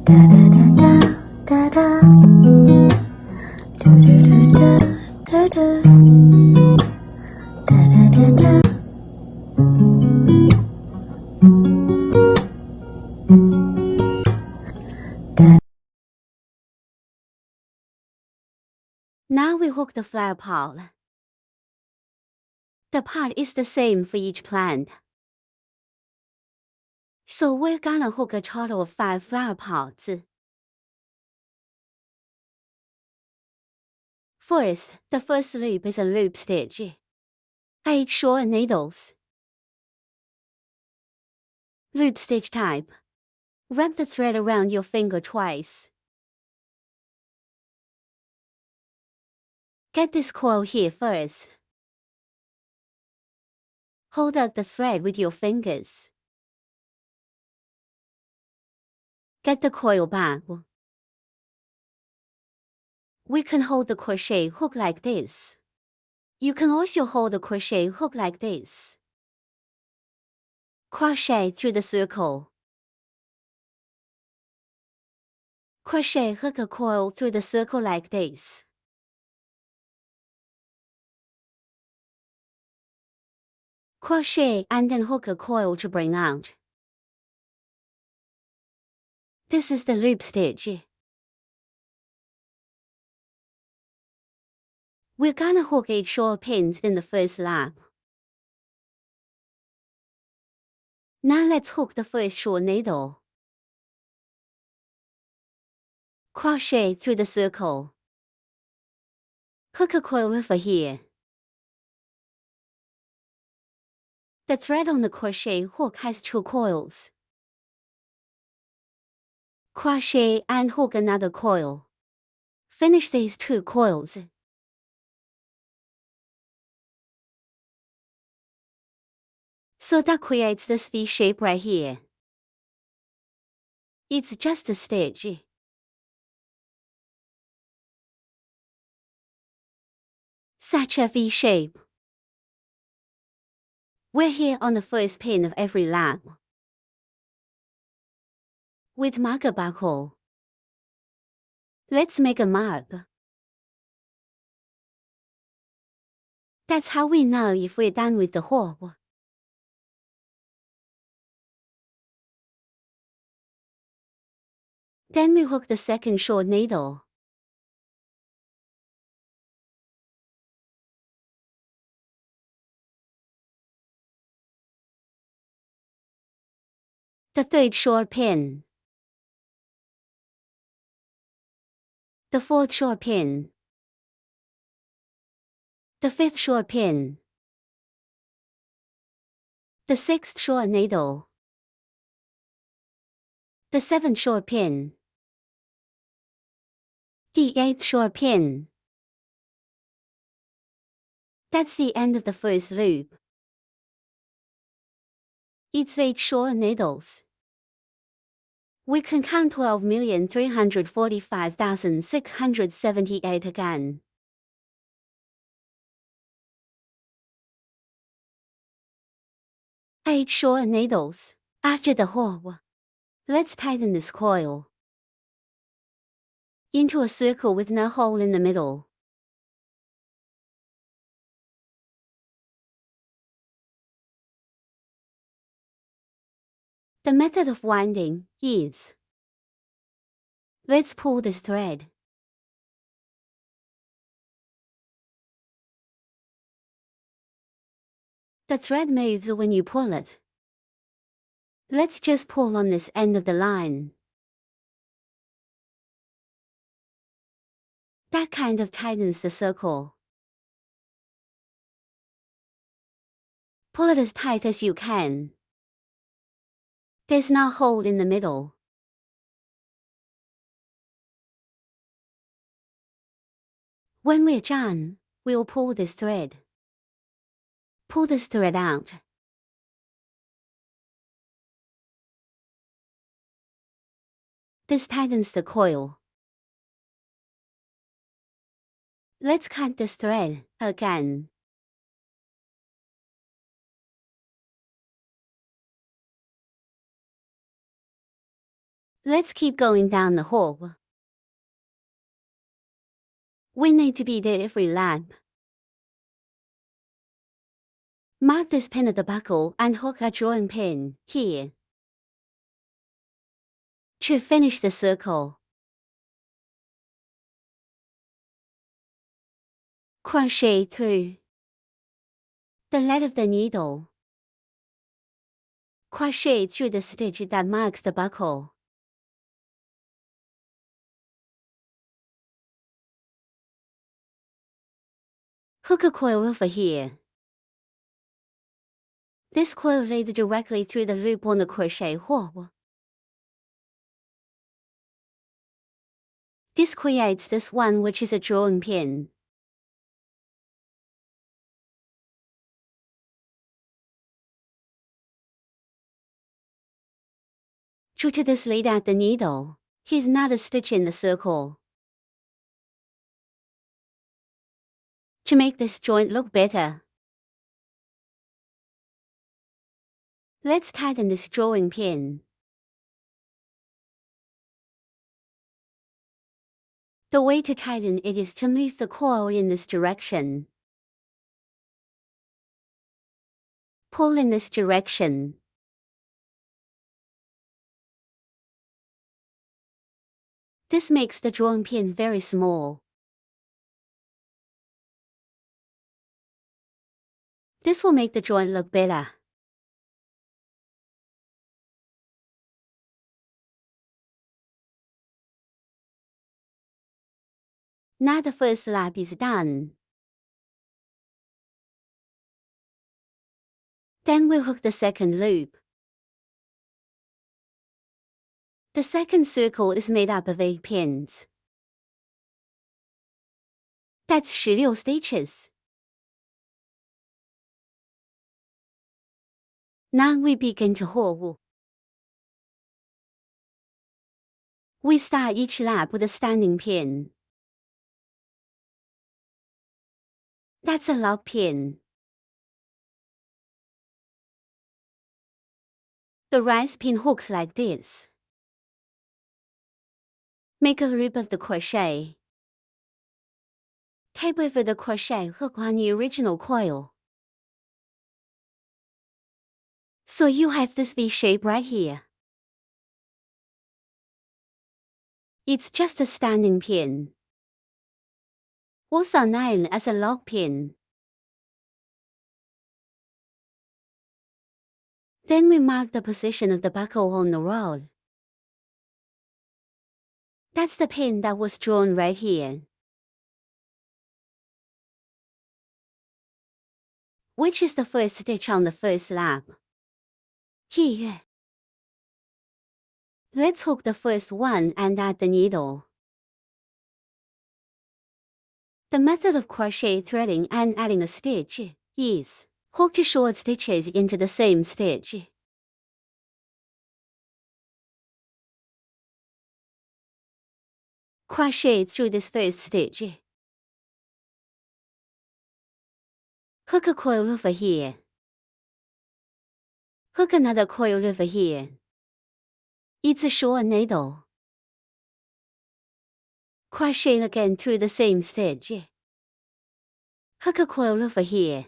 Da da da da da da. Do do do do do do. Da da da da. Now we hook the flower pot. The part is the same for each plant. So we're gonna hook a total of 5 flower pots. First, the first loop is a loop stitch. 8 short needles. Loop stitch type. Wrap the thread around your finger twice. Get this coil here first. Hold out the thread with your fingers. Get the coil back. We can hold the crochet hook like this. You can also hold the crochet hook like this. Crochet through the circle. Crochet hook a coil through the circle like this. Crochet and then hook a coil to bring out. This is the loop stitch. We're gonna hook 8 short pins in the first lap. Now let's hook the first short needle. Crochet through the circle. Hook a coil over here. The thread on the crochet hook has 2 coils. Crochet and hook another coil. Finish these 2 coils. So that creates this V shape right here. It's just a stitch. Such a V shape. We're here on the first pin of every lap. With marker buckle. Let's make a mark. That's how we know if we're done with the hook. Then we hook the second short needle. The third short pin. The fourth short pin. The fifth short pin. The sixth short needle. The seventh short pin. The eighth short pin. That's the end of the first loop. It's 8 short needles. We can count 12,345,678 again. Eight short needles. After the hook, let's tighten this coil into a circle with no hole in the middle. The method of winding is, let's pull this thread. The thread moves when you pull it. Let's just pull on this end of the line. That kind of tightens the circle. Pull it as tight as you can. There's no hole in the middle. When we're done, we'll pull this thread. Pull this thread out. This tightens the coil. Let's cut this thread again. Let's keep going down the hole. We need to beat it every lap. Mark this pin at the buckle and hook a drawing pin here. To finish the circle, crochet through the lead of the needle. Crochet through the stitch that marks the buckle. Hook a coil over here. This coil leads directly through the loop on the crochet hook. This creates this one, which is a drawing pin. Due to this lead at the needle, here's not a stitch in the circle. To make this joint look better, let's tighten this drawing pin. The way to tighten it is to move the coil in this direction. Pull in this direction. This makes the drawing pin very small. This will make the joint look better. Now the first lap is done. Then we'll hook the second loop. The second circle is made up of 8 pins. That's 16 stitches. Now we begin to hook. We start each lap with a standing pin. That's a lock pin. The rise pin hooks like this. Make a loop of the crochet. Tape over the crochet hook on the original coil. So you have this V shape right here. It's just a standing pin. Also known as a lock pin. Then we mark the position of the buckle on the roll. That's the pin that was drawn right here. Which is the first stitch on the first lap. Here. Let's hook the first one and add the needle. The method of crochet threading and adding a stitch is hook 2 short stitches into the same stitch. Crochet through this first stitch. Hook a coil over here. Hook another coil over here. It's a short needle. Crochet again through the same stitch. Hook a coil over here.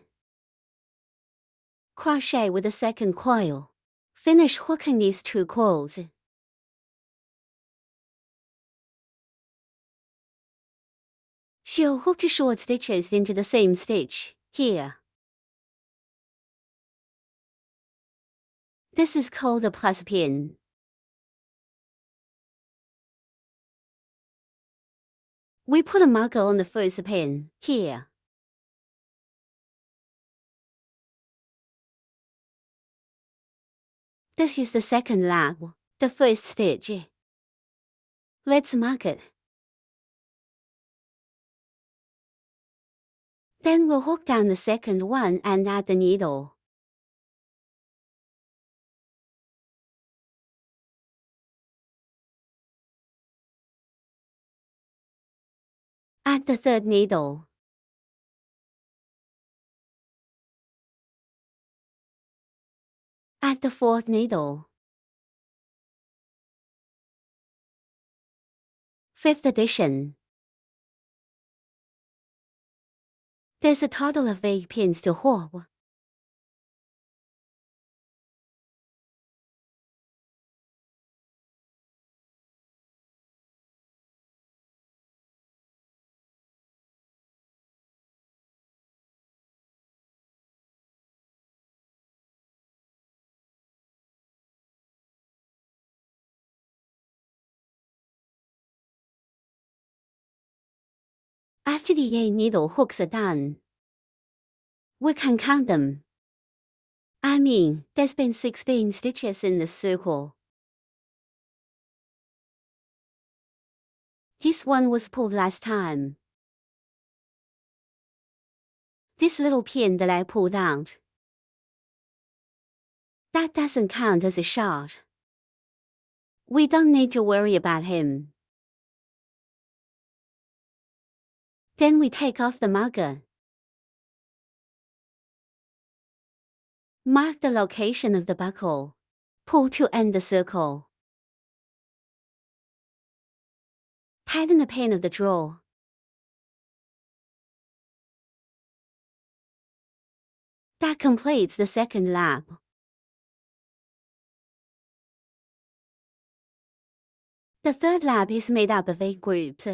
Crochet with the second coil. Finish hooking these 2 coils. So hook 2 short stitches into the same stitch, here. This is called a plus pin. We put a marker on the first pin, here. This is the second lap, the first stitch. Let's mark it. Then we'll hook down the second one and add the needle. Add the third needle. Add the fourth needle. 5th edition. There's a total of 8 pins to hook. After the 8 needle hooks are done, we can count them. I mean, there's been 16 stitches in the circle. This one was pulled last time. This little pin that I pulled out, that doesn't count as a shot. We don't need to worry about him. Then we take off the marker. Mark the location of the buckle. Pull to end the circle. Tighten the pin of the drawer. That completes the second lap. The third lap is made up of 8 groups,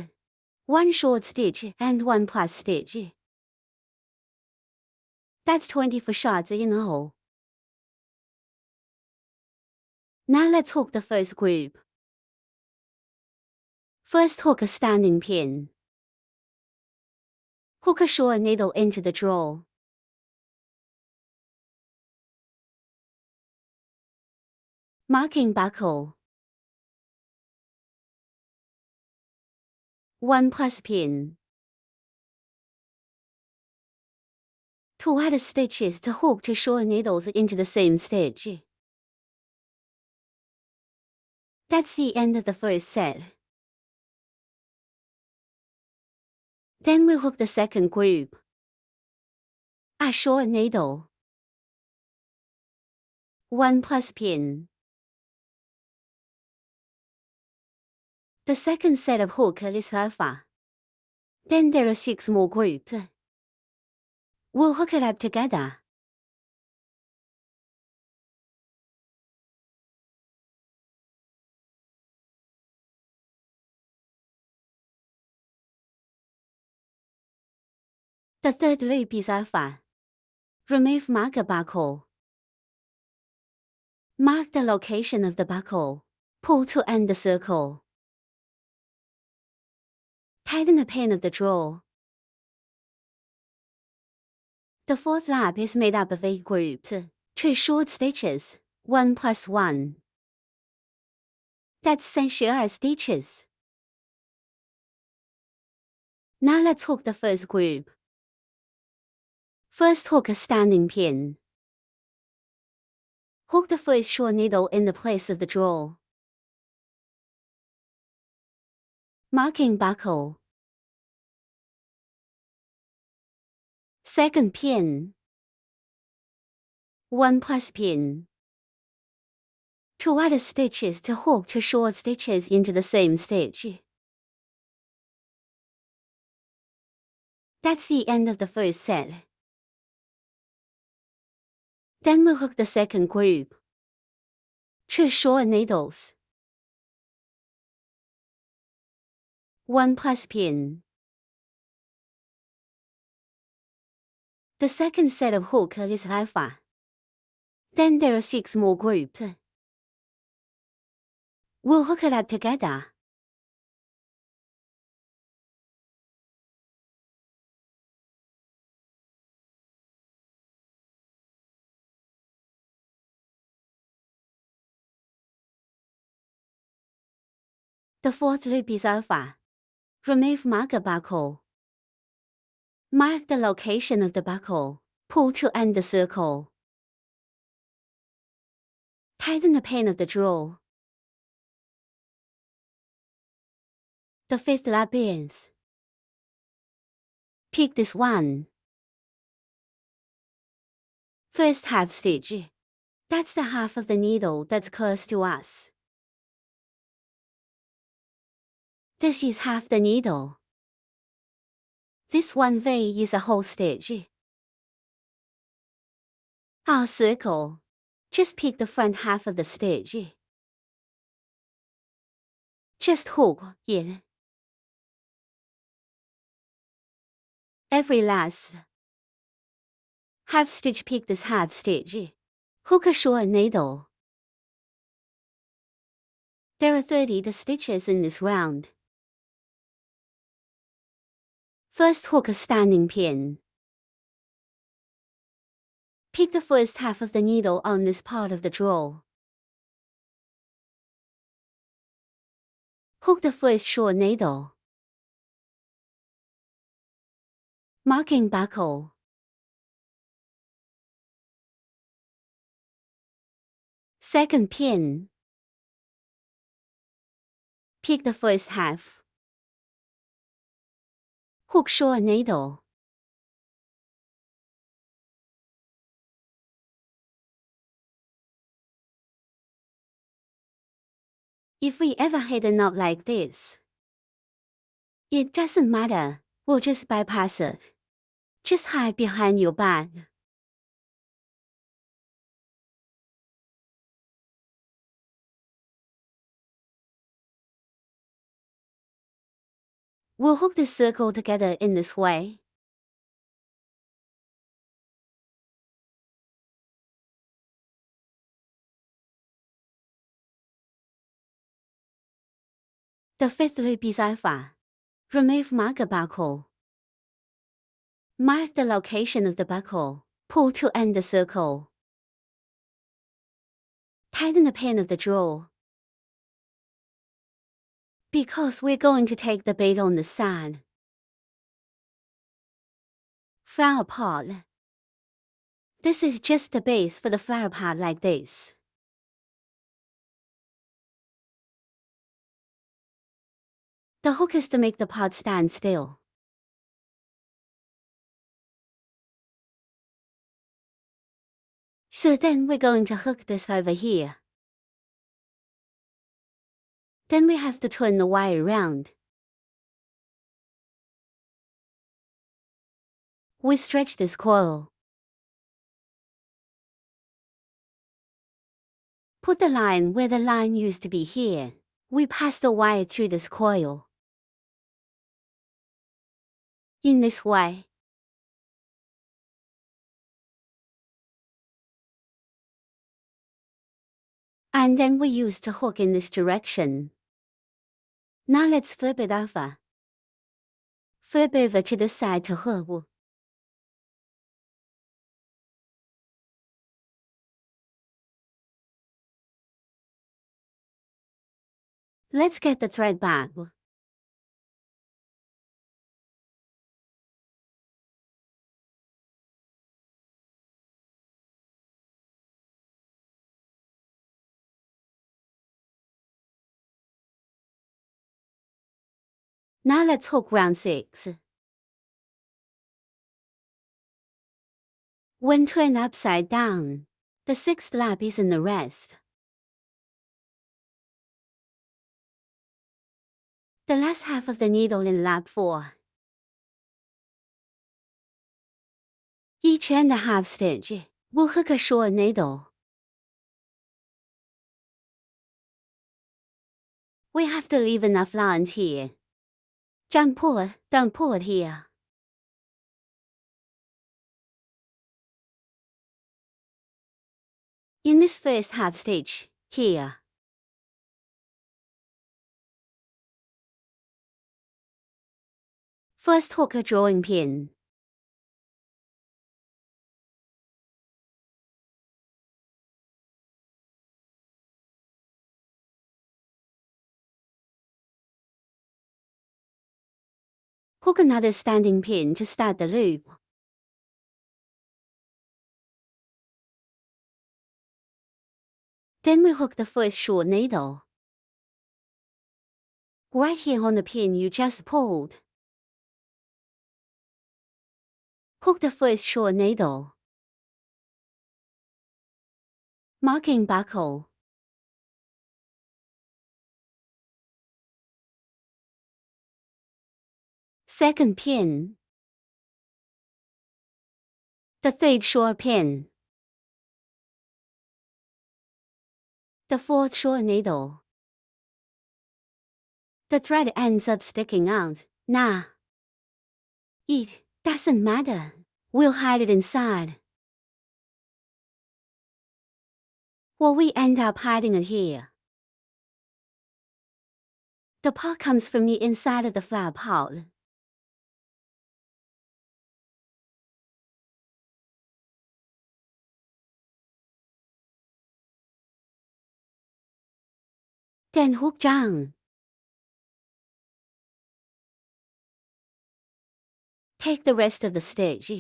1 short stitch and 1 plus stitch. That's 24 shots in all. Now let's hook the first group. First hook a standing pin. Hook a short needle into the drawer. Marking buckle. 1 plus pin. 2 add stitches to hook 2 short needles into the same stitch. That's the end of the first set. Then we hook the second group. A short needle. 1 plus pin. The second set of hook is alpha. Then there are 6 more groups. We'll hook it up together. The third loop is alpha. Remove marker buckle. Mark the location of the buckle. Pull to end the circle. Tighten the pin of the drawer. The fourth lap is made up of 8 groups, 2 short stitches, 1 plus 1. That's 32 stitches. Now let's hook the first group. First hook a standing pin. Hook the first short needle in the place of the drawer. Marking buckle. Second pin. 1 plus pin. 2 add stitches to hook 2 short stitches into the same stitch. That's the end of the first set. Then we'll hook the second group. 2 short needles. 1 plus pin. The second set of hook is alpha. Then there are 6 more groups. We'll hook it up together. The fourth loop is alpha. Remove marker buckle. Mark the location of the buckle. Pull to end the circle. Tighten the pin of the drawer. The fifth lap ends. Pick this one. First half stitch. That's the half of the needle that's close to us. This is half the needle. This one V is a whole stitch. Our circle. Just pick the front half of the stitch. Just hook in. Every last half stitch, pick this half stitch. Hook a short needle. There are 30 stitches in this round. First, hook a standing pin. Pick the first half of the needle on this part of the draw. Hook the first short needle. Marking buckle. Second pin. Pick the first half. Hook short needle. If we ever hit a knot like this, it doesn't matter, we'll just bypass it. Just hide behind your back. We'll hook the circle together in this way. The fifth loop is alpha. Remove marker buckle. Mark the location of the buckle. Pull to end the circle. Tighten the pin of the draw. Because we're going to take the bead on the side. Flower part. This is just the base for the flower part like this. The hook is to make the part stand still. So then we're going to hook this over here. Then we have to turn the wire around. We stretch this coil. Put the line where the line used to be here. We pass the wire through this coil. In this way. And then we use the hook in this direction. Now let's flip it over. Flip over to the side to hook. Let's get the thread back. Now let's hook round 6. When turned upside down, the 6th lap is in the rest. The last half of the needle in lap 4. Each end a half stitch. We'll hook a short needle. We have to leave enough lines here. Don't pull it here. In this first half stitch, here. First hook a drawing pin. Hook another standing pin to start the loop. Then we hook the first short needle. Right here on the pin you just pulled. Hook the first short needle. Marking buckle. Second pin. The third short pin. The fourth short needle. The thread ends up sticking out. Nah. It doesn't matter. We'll hide it inside. Well, we end up hiding it here. The part comes from the inside of the flower pot. Then hook down. Take the rest of the stitch.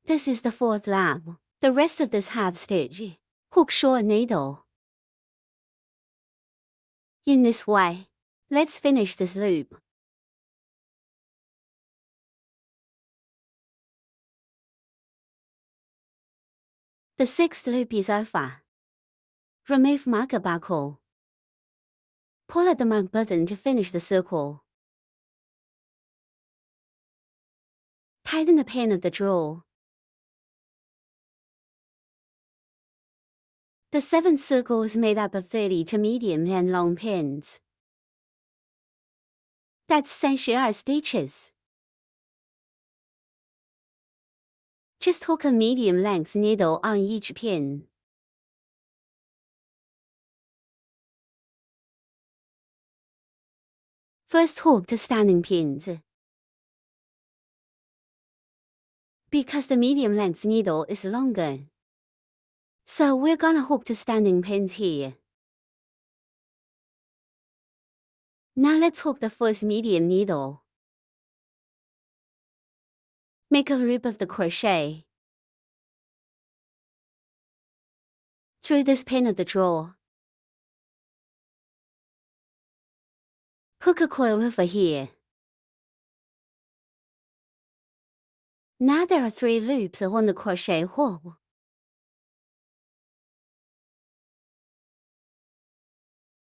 This is the fourth lap. The rest of this half stitch. Hook short needle. In this way. Let's finish this loop. The sixth loop is over. Remove marker buckle. Pull at the mark button to finish the circle. Tighten the pin of the drawer. The seventh circle is made up of 32 medium and long pins. That's 32 stitches. Just hook a medium length needle on each pin. First hook the standing pins. Because the medium length needle is longer, so we're gonna hook the standing pins here. Now let's hook the first medium needle. Make a loop of the crochet through this pin of the drawer. Hook a coil over here. Now there are 3 loops on the crochet hook.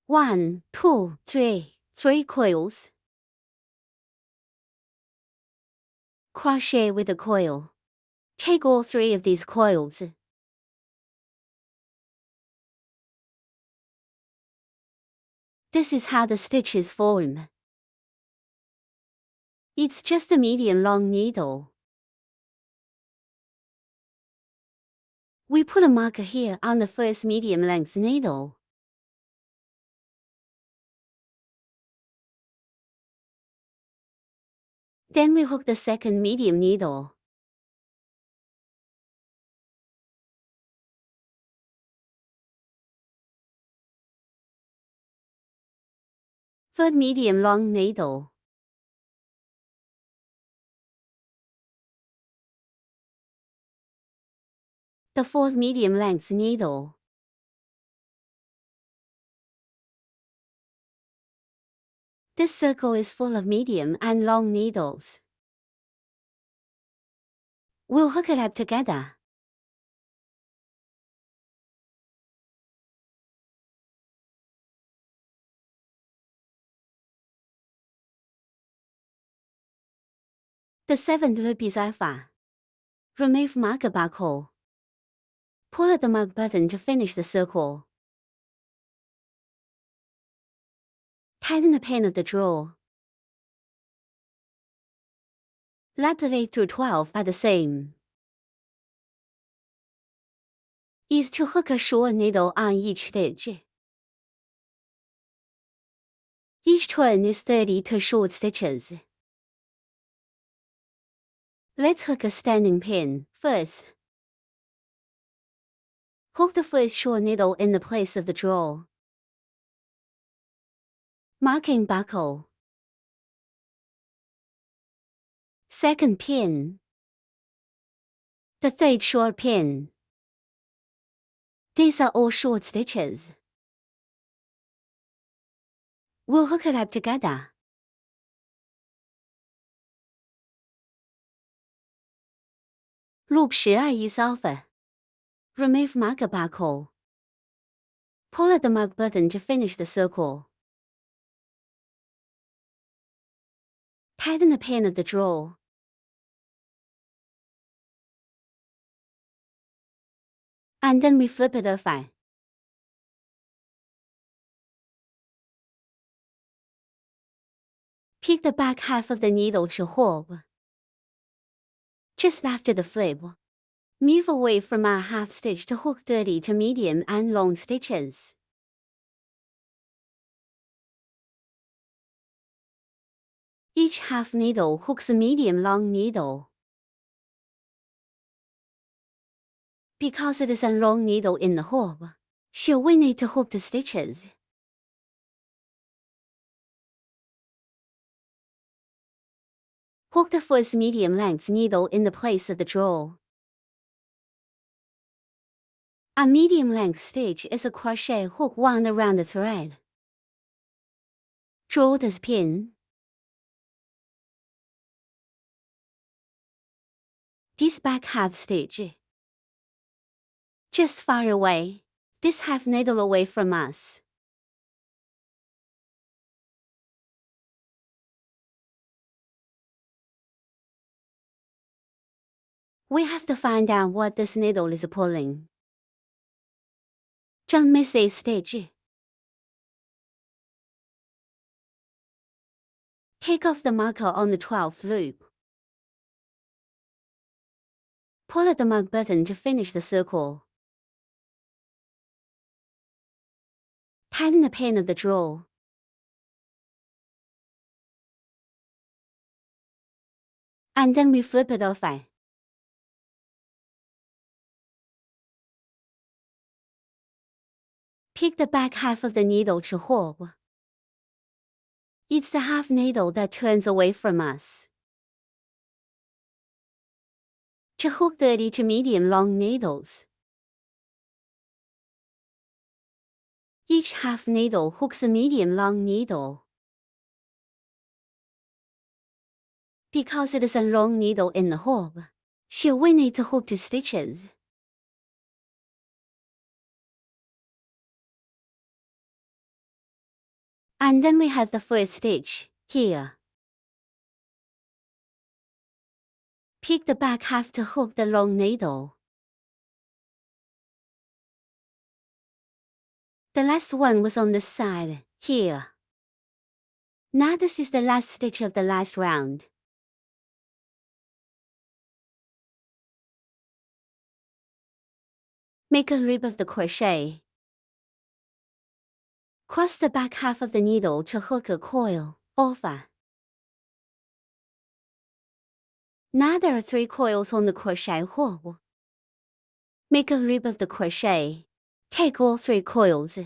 One, two, three. 3 coils. Crochet with the coil. Take all 3 of these coils. This is how the stitches form. It's just a medium long needle. We put a marker here on the first medium length needle. Then we hook the second medium needle. Third medium long needle. The fourth medium length needle. This circle is full of medium and long needles. We'll hook it up together. The 7th loop is over. Remove marker buckle. Pull at the mark button to finish the circle. Tighten the pin of the drawer. Lap the 8 through 12 are the same. Is to hook a short needle on each stitch. Each turn is 32 short stitches. Let's hook a standing pin first. Hook the first short needle in the place of the drawer. Marking buckle. Second pin. The third short pin. These are all short stitches. We'll hook it up together. Loop 12 is over. Remove marker buckle. Pull at the mark button to finish the circle. Tighten the pin of the drawer. And then we flip it over. Pick the back half of the needle to hold. Just after the flip, move away from our half stitch to hook 30 to medium and long stitches. Each half needle hooks a medium long needle. Because it is a long needle in the hook, so we need to hook the stitches. Hook the first medium length needle in the place of the drawer. A medium length stitch is a crochet hook wound around the thread. Draw this pin. This back half stitch. Just far away, this half needle away from us. We have to find out what this needle is pulling. Don't miss this stitch. Take off the marker on the 12th loop. Pull at the mark button to finish the circle. Tighten the pin of the drawer. And then we flip it over. Pick the back half of the needle to hold. It's the half needle that turns away from us. To hook 30 to medium long needles. Each half needle hooks a medium long needle. Because it is a long needle in the hook, so we need to hook the stitches. And then we have the first stitch, here. Pick the back half to hook the long needle. The last one was on the side, here. Now this is the last stitch of the last round. Make a loop of the crochet. Cross the back half of the needle to hook a coil over. Now there are 3 coils on the crochet hook. Make a loop of the crochet. Take all 3 coils.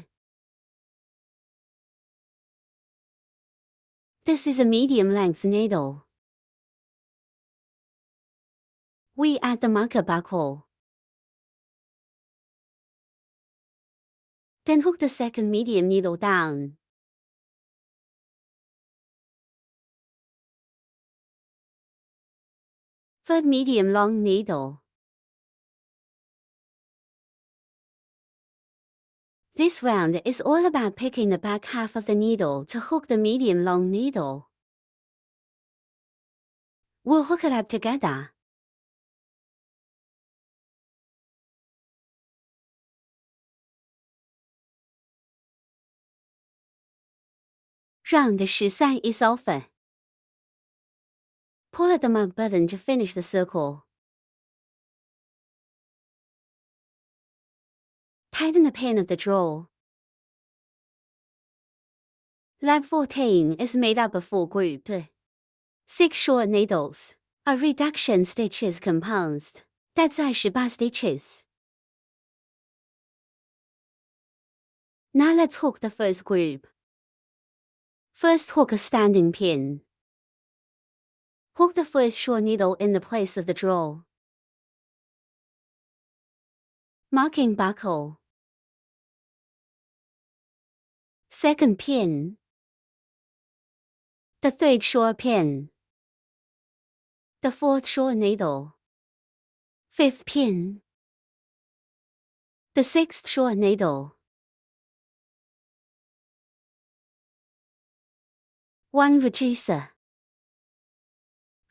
This is a medium length needle. We add the marker buckle. Then hook the second medium needle down. Third medium long needle. This round is all about picking the back half of the needle to hook the medium long needle. We'll hook it up together. Round 13 is over. Pull at the mark button to finish the circle. Tighten the pin of the drawer. Line 14 is made up of 4 groups. 6 short needles. A reduction stitch is composed. That's 18 stitches. Now let's hook the first group. First hook a standing pin. Hook the first short needle in the place of the drawer. Marking buckle. Second pin. The third short pin. The fourth short needle. Fifth pin. The sixth short needle. 1 reducer.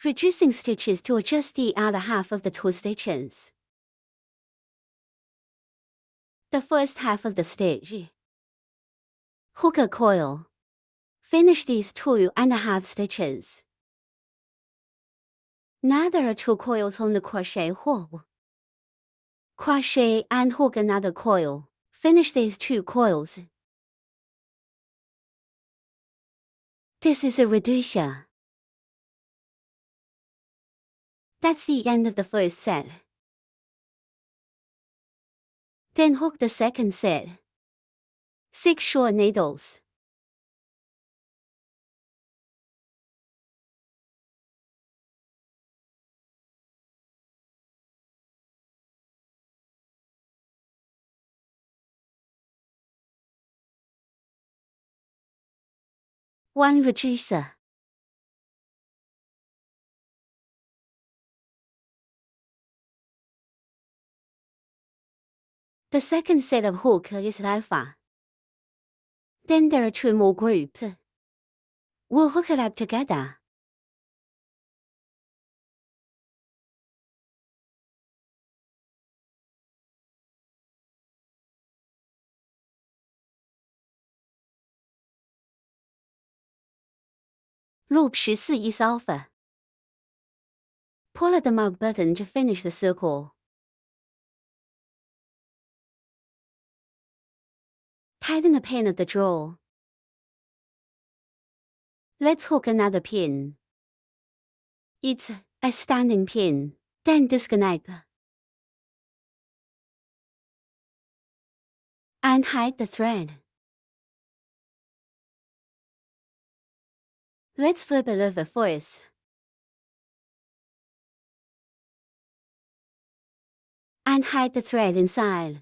reducing stitches to just the outer half of the 2 stitches. The first half of the stitch. Hook a coil. Finish these 2.5 stitches. Now there are 2 coils on the crochet hook. Crochet and hook another coil. Finish these 2 coils. This is a reducer. That's the end of the first set. Then hook the second set. 6 short needles. One reducer. The second set of hook is alpha. Then there are 2 more groups. We'll hook it up together. Loop 14 is alpha. Pull at the mark button to finish the circle. Tighten the pin of the drawer. Let's hook another pin. It's a standing pin. Then disconnect. And hide the thread. Let's flip it over first. And hide the thread inside.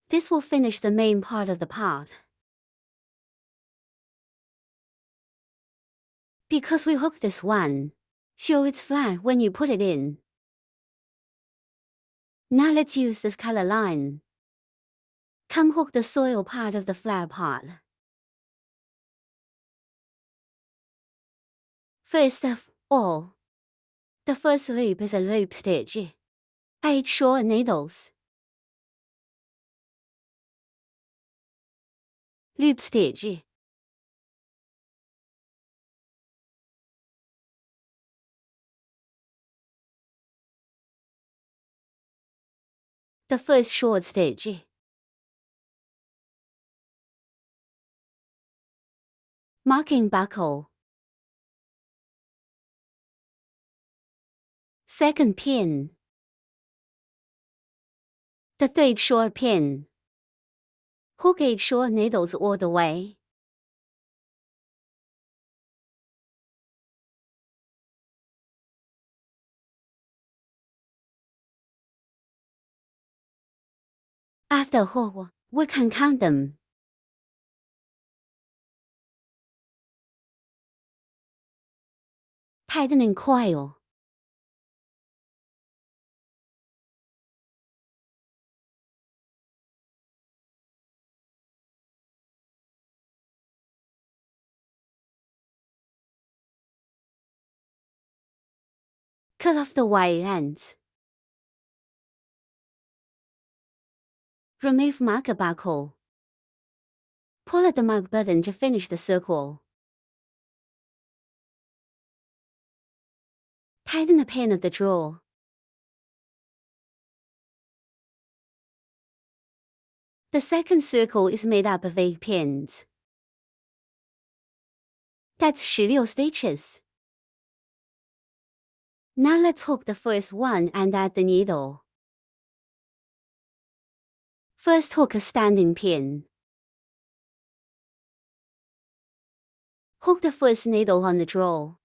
This will finish the main part of the part. Because we hooked this one, so it's flat when you put it in. Now let's use this color line. Come hook the soil part of the flower part. First of all, the first loop is a loop stitch. 8 short needles. Loop stitch. The first short stitch. Marking buckle. Second pin. The third short pin. Hook 8 short needles all the way. After hook, we can count them. Tightening coil. Cut off the wire ends. Remove marker buckle. Pull at the mark button to finish the circle. Tighten the pin of the drawer. The second circle is made up of 8 pins. That's 16 stitches. Now let's hook the first one and add the needle. First hook a standing pin. Hook the first needle on the drawer.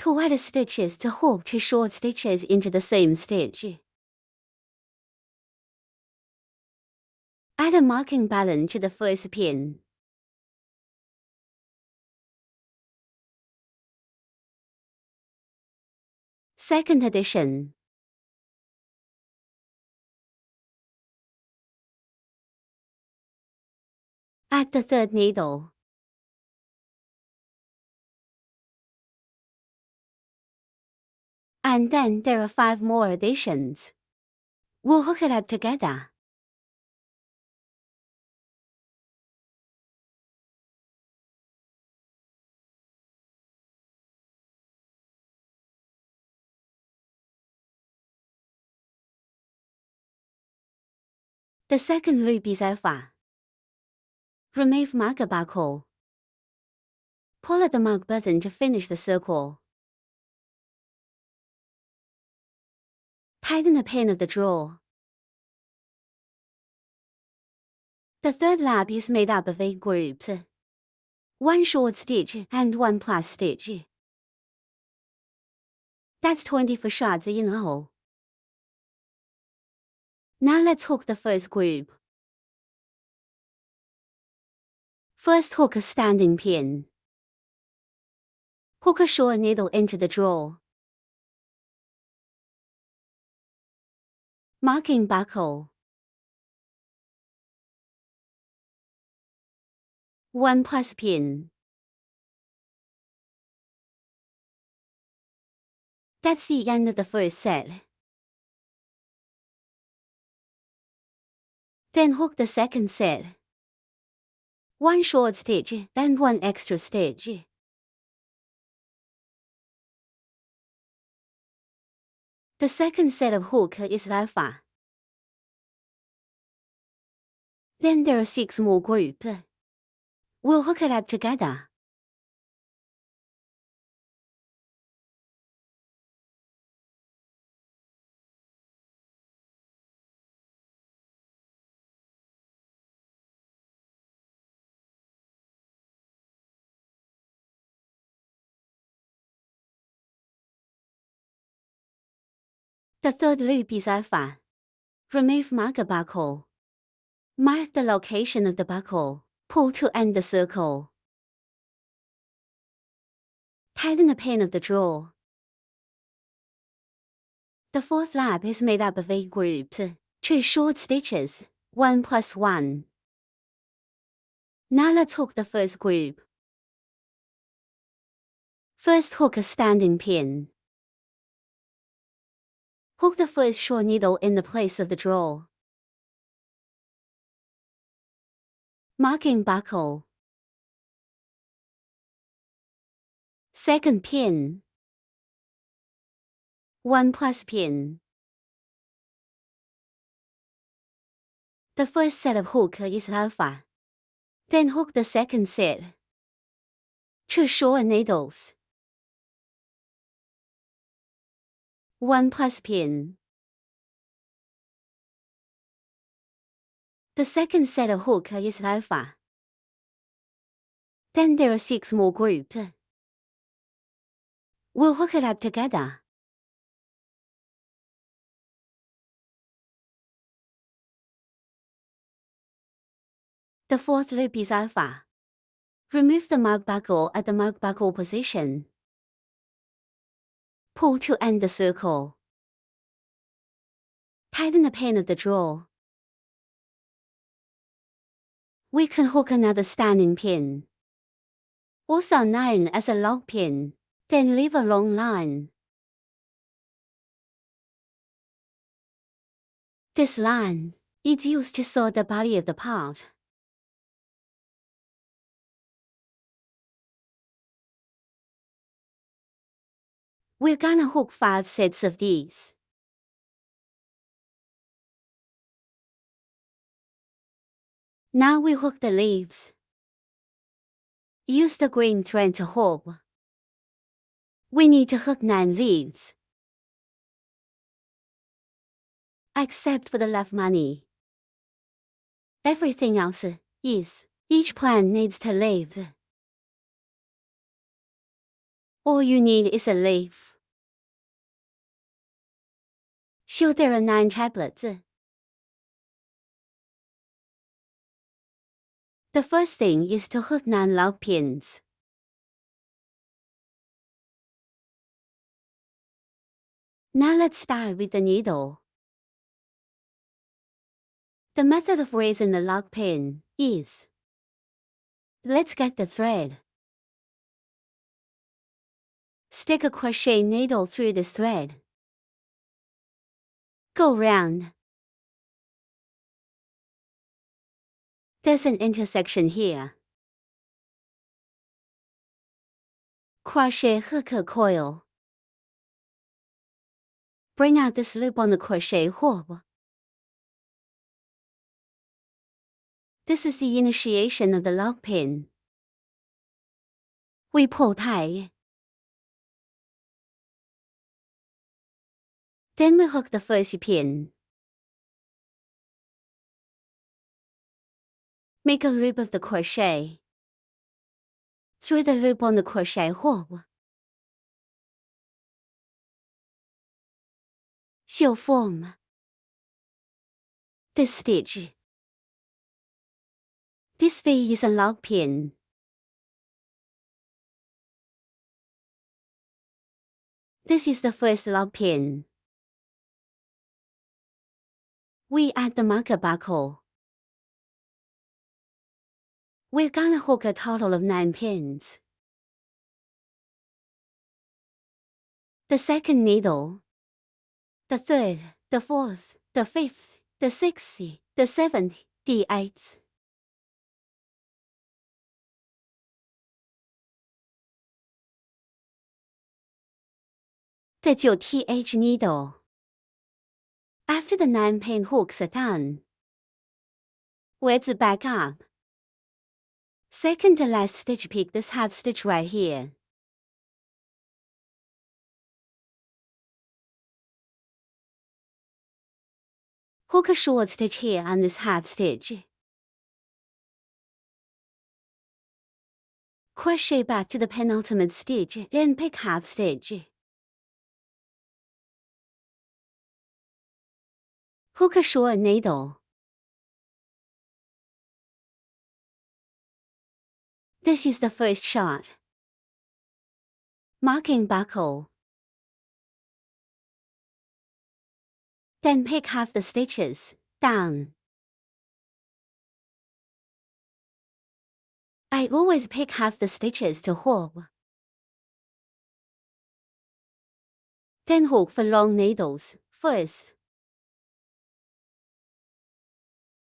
2 add stitches to hook 2 short stitches into the same stitch. Add a marking balance to the first pin. Second addition. Add the third needle. And then there are 5 more additions. We'll hook it up together. The second loop is over. Remove marker buckle. Pull at the mark button to finish the circle. Tighten the pin of the drawer. The third lap is made up of 8 groups. 1 short stitch and 1 plus stitch. That's 24 shots in all. Now let's hook the first group. First hook a standing pin. Hook a short needle into the drawer. Marking buckle. 1 plus pin. That's the end of the first set. Then hook the second set. 1 short stitch and 1 extra stitch. The second set of hook is alpha. Then there are 6 more groups. We'll hook it up together. The third loop is alpha. Remove marker buckle. Mark the location of the buckle. Pull to end the circle. Tighten the pin of the drawer. The fourth lap is made up of 8 groups. 2 short stitches. 1 plus 1. Now let's hook the first group. First hook a standing pin. Hook the first short needle in the place of the drawer. Marking buckle. Second pin. 1 plus pin. The first set of hook is alpha. Then hook the second set. 2 short needles. 1 plus pin. The second set of hook is alpha. Then there are 6 more groups. We'll hook it up together. The fourth loop is alpha. Remove the mark buckle at the mark buckle position. Pull to end the circle. Tighten the pin of the drawer. We can hook another standing pin, also known as a log pin, then leave a long line. This line is used to sew the body of the part. We're gonna hook 5 sets of these. Now we hook the leaves. Use the green thread to hook. We need to hook 9 leaves, except for the left money. Everything else is. Each plant needs to leave. All you need is a leaf. So there are 9 tablets. The first thing is to hook 9 log pins. Now let's start with the needle. The method of raising the log pin is: let's get the thread. Stick a crochet needle through this thread. Go round. There's an intersection here. Crochet hook a coil. Bring out this loop on the crochet hook. This is the initiation of the log pin. We pull tight. Then we hook the first pin. Make a loop of the crochet. Through the loop on the crochet hook. 绣 form. This stitch. This V is a log pin. This is the first log pin. We add the marker buckle. We're gonna hook a total of 9 pins. The second needle, the third, the fourth, the fifth, the sixth, the seventh, the eighth. The 9th needle. After the 9 pin hooks are done, wedge it back up. Second to last stitch, pick this half stitch right here. Hook a short stitch here on this half stitch. Crochet back to the penultimate stitch and pick half stitch. Hook a short needle. This is the first shot. Marking buckle. Then pick half the stitches, down. I always pick half the stitches to hook. Then hook for long needles, first.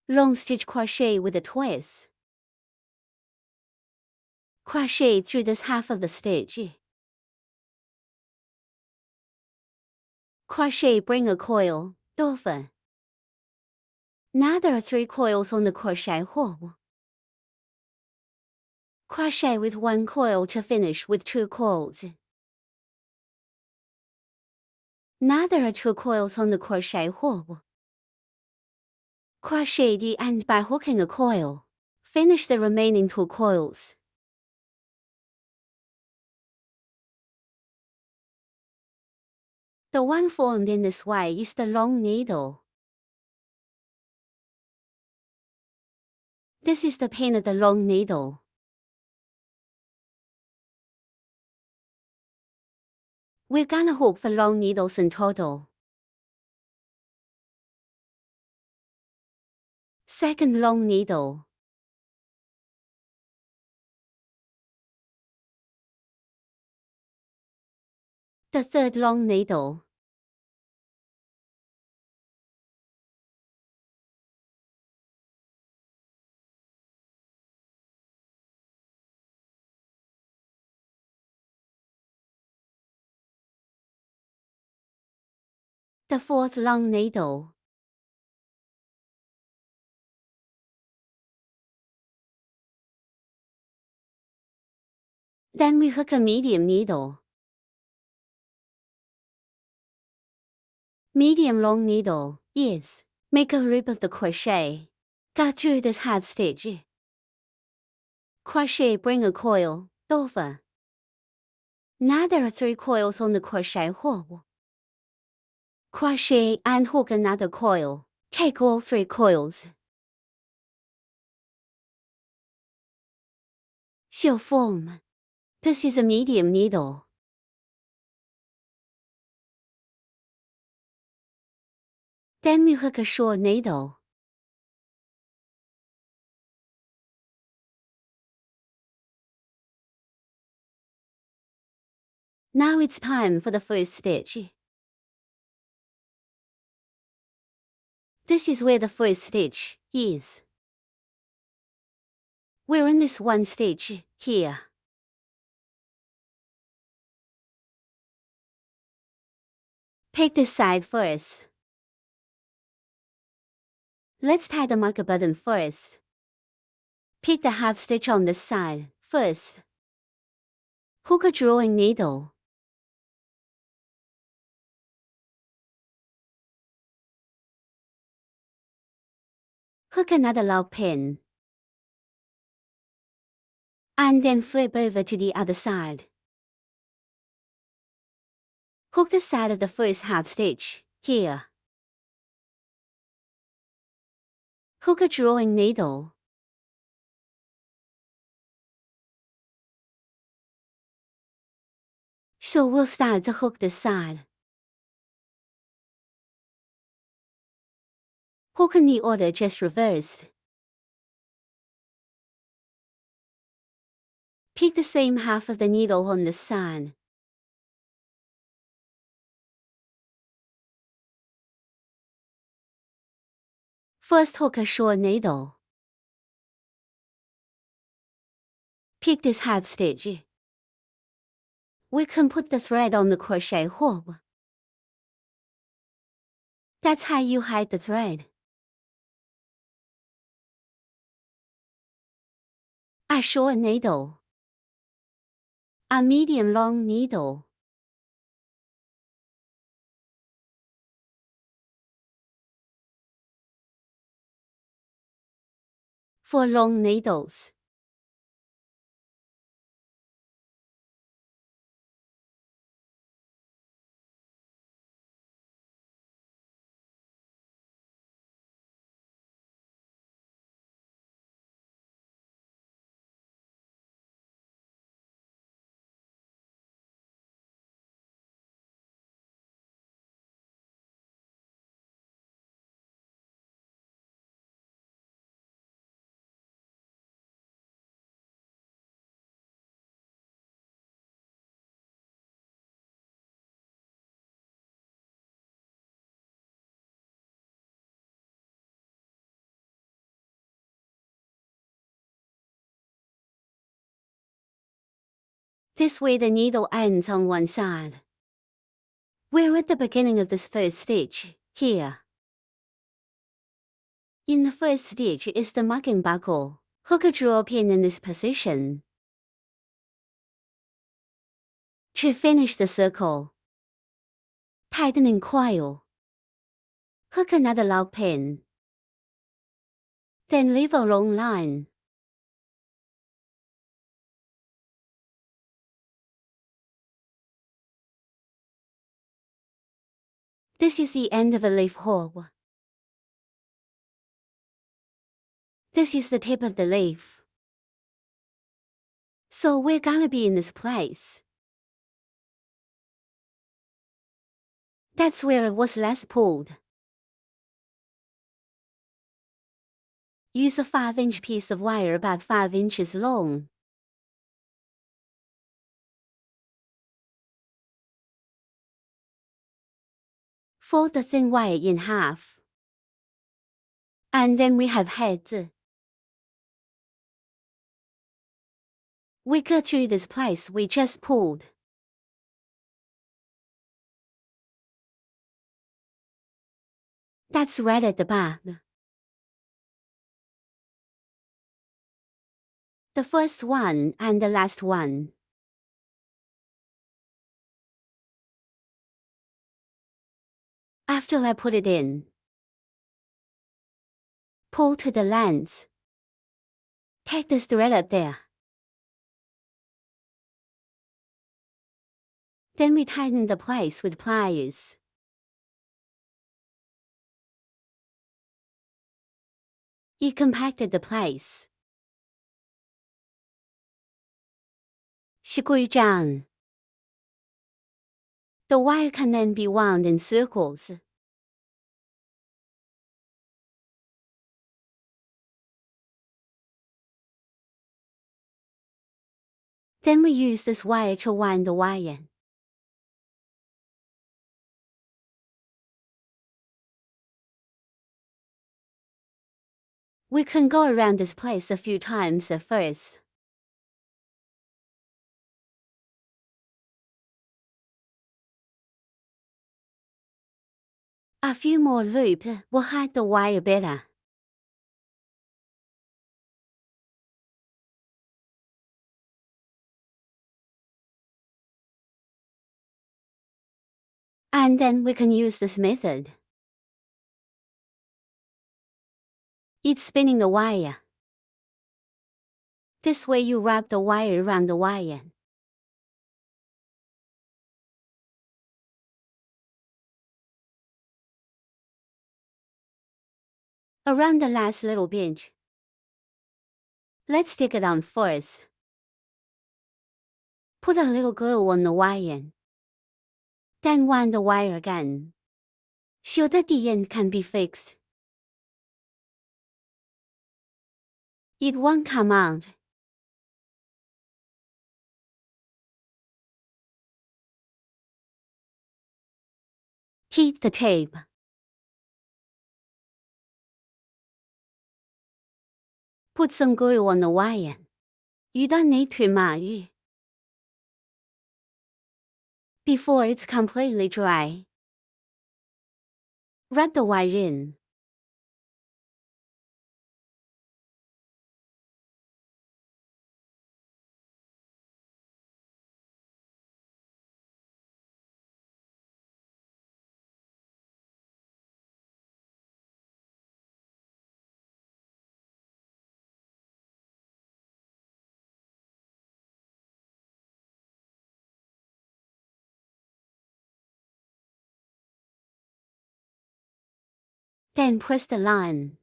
Long stitch crochet with a twist. Crochet through this half of the stitch. Crochet, bring a coil, over. Now there are 3 coils on the crochet hook. Crochet with 1 coil to finish with 2 coils. Now there are 2 coils on the crochet hook. Crochet the end by hooking a coil. Finish the remaining 2 coils. The one formed in this way is the long needle. This is the pin of the long needle. We're gonna hook for long needles in total. Second long needle. The third long needle. The fourth long needle. Then we hook a medium needle. Medium long needle, yes. Make a loop of the crochet. Go through this half stitch. Crochet, bring a coil, over. Now there are 3 coils on the crochet hook. Crochet and hook another coil. Take all 3 coils. 绣 form. This is a medium needle. Then we hook a short needle. Now it's time for the first stitch. This is where the first stitch is. We're in this one stitch here. Pick this side first. Let's tie the marker button first. Pick the half stitch on this side first. Hook a drawing needle. Hook another log pin. And then flip over to the other side. Hook the side of the first half stitch here. Hook a drawing needle. So we'll start to hook this side. Hook in the order just reversed. Pick the same half of the needle on this side. First hook a short needle. Pick this half stitch. We can put the thread on the crochet hook. That's how you hide the thread. A short needle. A medium long needle. For long needles. This way the needle ends on one side. We're at the beginning of this first stitch, here. In the first stitch is the marking buckle. Hook a draw pin in this position. To finish the circle, tightening coil. Hook another log pin. Then leave a long line. This is the end of a leaf hook. This is the tip of the leaf. So we're gonna be in this place. That's where it was last pulled. Use a 5-inch piece of wire about 5 inches long. Fold the thin wire in half. And then we have heads. We cut through this place we just pulled. That's right at the back. The first one and the last one. After I put it in, pull to the length. Take this thread up there. Then we tighten the place with pliers. It compacted the place. Squeeze down. The wire can then be wound in circles. Then we use this wire to wind the wire. We can go around this place a few times at first. A few more loops will hide the wire better. And then we can use this method. It's spinning the wire. This way you wrap the wire around the wire. Around the last little bit. Let's stick it on first. Put a little glue on the wire. Then wind the wire again, so that the end can be fixed. It won't come out. Heat the tape. Put some glue on the wire. You don't need too much. Before it's completely dry, wrap the wire in. Then press the line.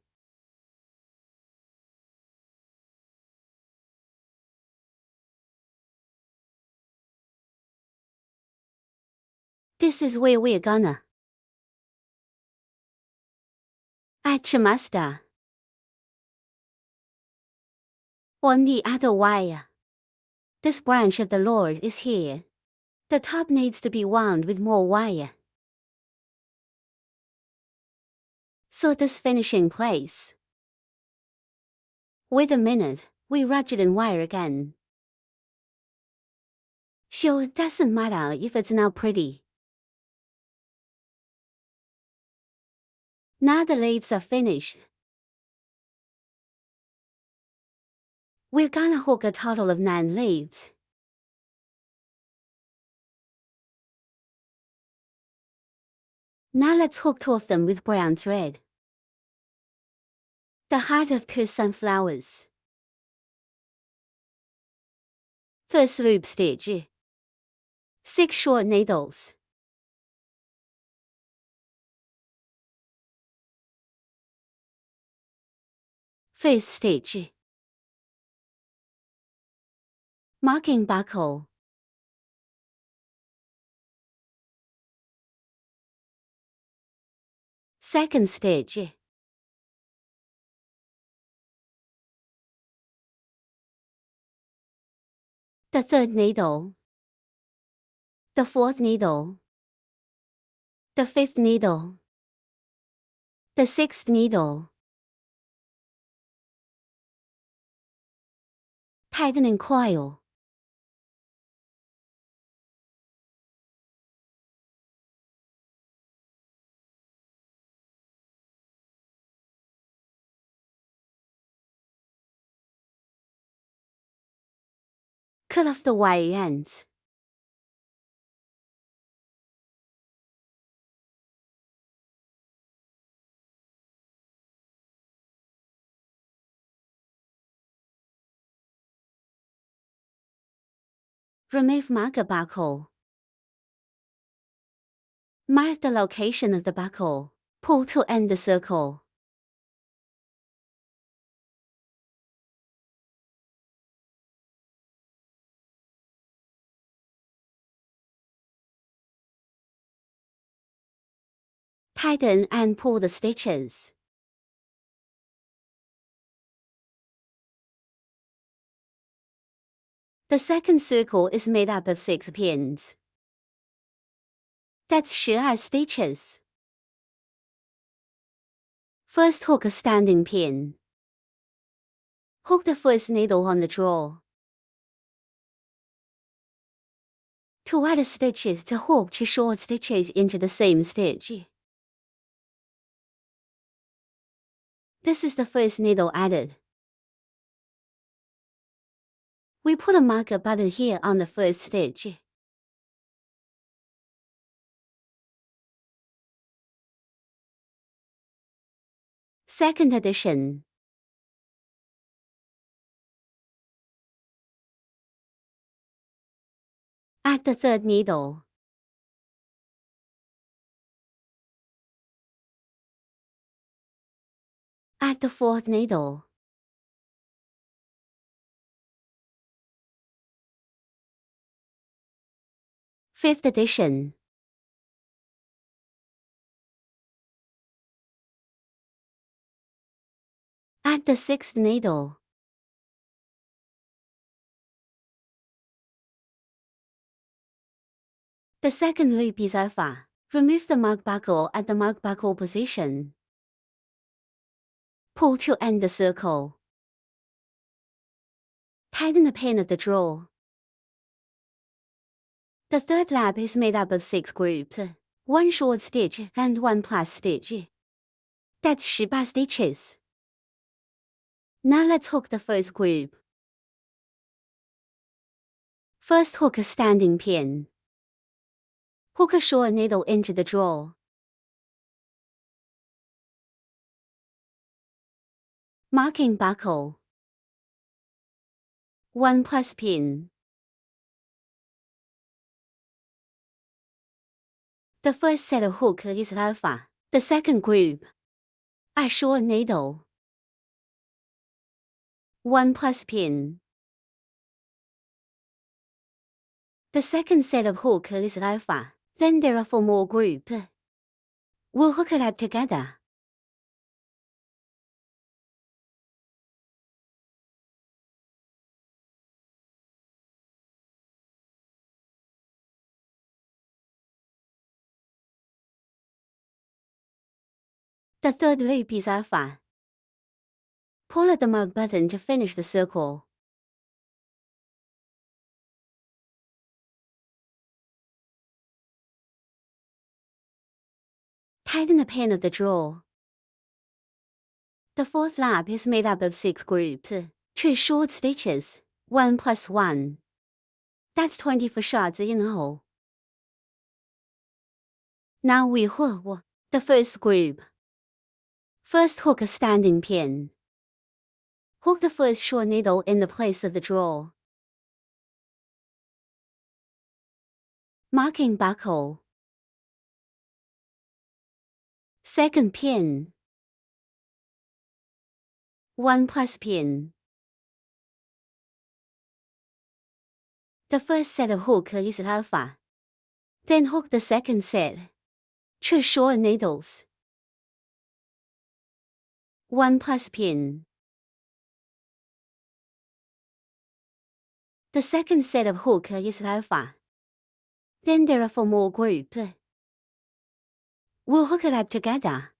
This is where we're gonna add your master. On the other wire. This branch of the Lord is here. The top needs to be wound with more wire. So this finishing place. Wait a minute, we ratchet and wire again. So it doesn't matter if it's not pretty. Now the leaves are finished. We're gonna hook a total of 9 leaves. Now let's hook 2 of them with brown thread. The heart of 2 sunflowers. First loop stitch. 6 short needles. First stitch. Marking buckle. Second stitch. The third needle. The fourth needle. The fifth needle. The sixth needle. Tightening coil. Cut off the wire ends. Remove marker buckle. Mark the location of the buckle. Pull to end the circle. Tighten and pull the stitches. The second circle is made up of 6 pins. That's 12 stitches. First hook a standing pin. Hook the first needle on the drawer. 2 add stitches to hook 2 short stitches into the same stitch. This is the first needle added. We put a marker button here on the first stitch. Second addition. Add the third needle. Add the fourth needle. Fifth addition. Add the sixth needle. The second loop is over. Remove the mark buckle at the mark buckle position. Pull to end the circle. Tighten the pin of the drawer. The third lap is made up of 6 groups, 1 short stitch and 1 plus stitch. That's 18 stitches. Now let's hook the first group. First hook a standing pin. Hook a short needle into the drawer. Marking buckle. 1 plus pin. The first set of hook is alpha. The second group. A short needle. 1 plus pin. The second set of hook is alpha. Then there are 4 more groups. We'll hook it up together. The third loop is alpha. Pull at the mark button to finish the circle. Tighten the pin of the drawer. The fourth lap is made up of 6 groups, 2 short stitches, 1 plus 1. That's 24 shots in all. Now we hook the first group. First hook a standing pin. Hook the first short needle in the place of the drawer. Marking buckle. Second pin. 1 plus pin. The first set of hook is alpha. Then hook the second set. 2 short needles. 1 plus pin. The second set of hook is alpha. Then there are 4 more groups. We'll hook it up together.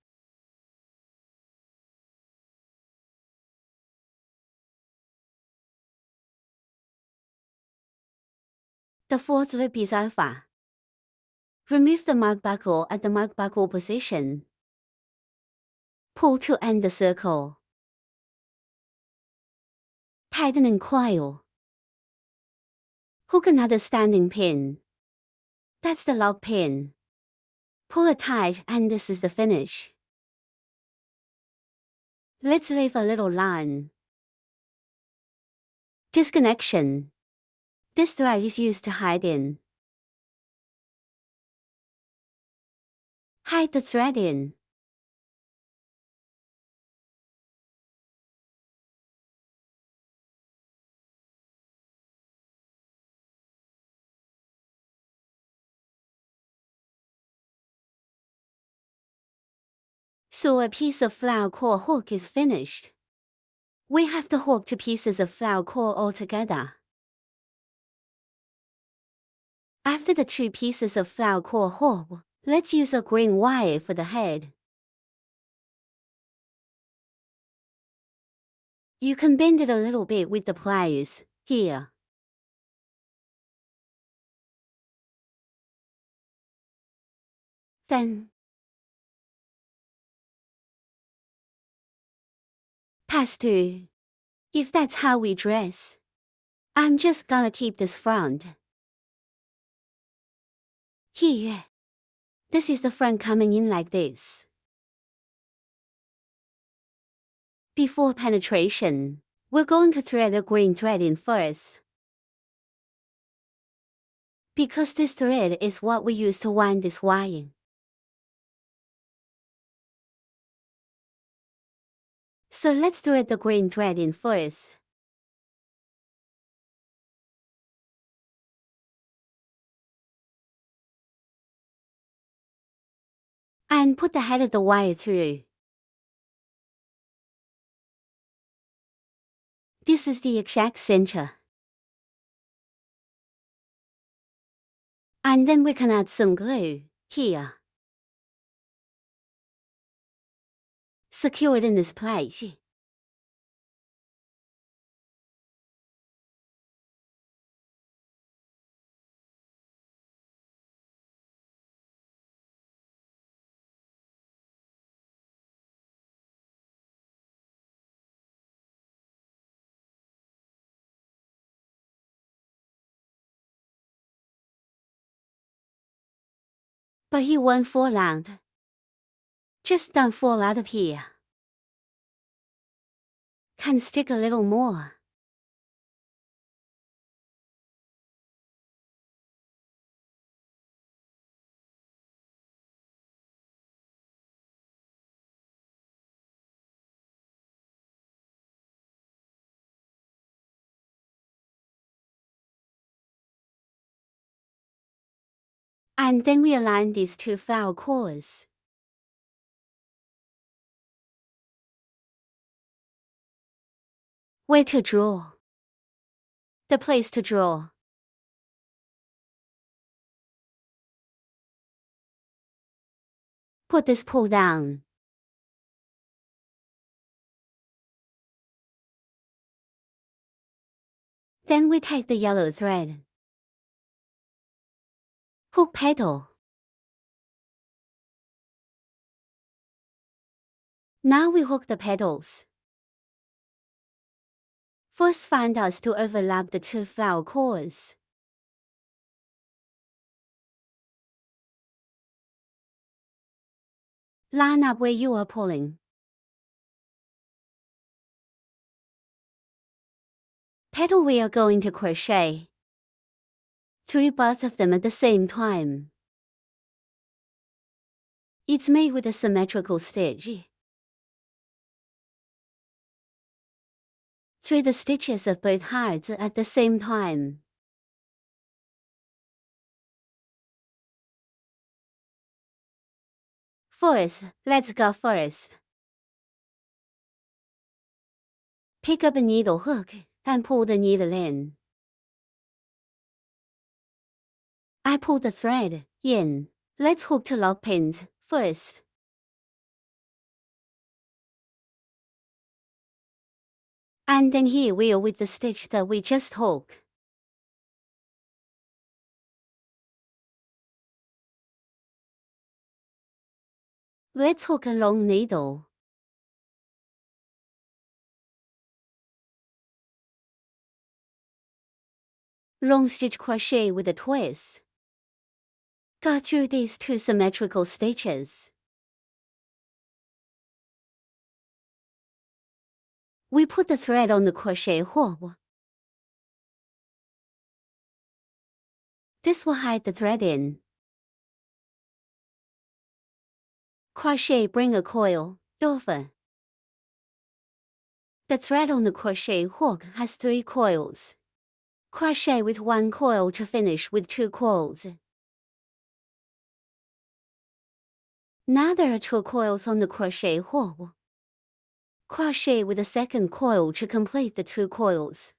The fourth loop is alpha. Remove the mark buckle at the mark buckle position. Pull to end the circle. Tighten and coil. Hook another standing pin. That's the lock pin. Pull it tight and this is the finish. Let's leave a little line. Disconnection. This thread is used to hide in. Hide the thread in. So a piece of flower core hook is finished. We have to hook 2 pieces of flower core all together. After the 2 pieces of flower core hook, let's use a green wire for the head. You can bend it a little bit with the pliers, here. Then, pass through. If that's how we dress, I'm just gonna keep this front. Here. This is the front coming in like this. Before penetration, we're going to thread a green thread in first. Because this thread is what we use to wind this wire. So let's thread the green thread in first. And put the head of the wire through. This is the exact center. And then we can add some glue, here. Secure it in this place. But he won't fall out. Just don't fall out of here. Can stick a little more. And then we align these 2 flower cores. Where to draw. The place to draw. Put this pull down. Then we take the yellow thread. Hook petal. Now we hook the petals. First find us to overlap the 2 flower cores. Line up where you are pulling. Petal we are going to crochet through both of them at the same time. It's made with a symmetrical stitch. Through the stitches of both hearts at the same time. First, let's go first. Pick up a needle hook and pull the needle in. I pull the thread in. Let's hook 2 lock pins first. And then here we are with the stitch that we just hooked. Let's hook a long needle. Long stitch crochet with a twist. Go through these 2 symmetrical stitches. We put the thread on the crochet hook. This will hide the thread in. Crochet bring a coil, over. The thread on the crochet hook has 3 coils. Crochet with 1 coil to finish with 2 coils. Now there are 2 coils on the crochet hook. Crochet with a second coil to complete the 2 coils.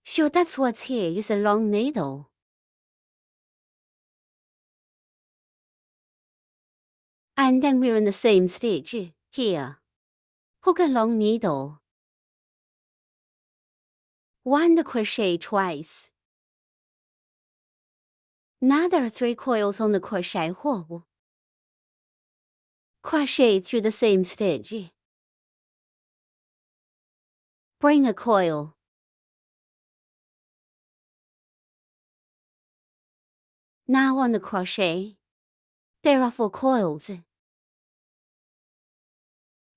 So that's what's here is a long needle. And then we're in the same stitch, here. Hook a long needle. Wind the crochet twice. Now there are 3 coils on the crochet hook. Crochet through the same stitch. Bring a coil. Now on the crochet, there are 4 coils.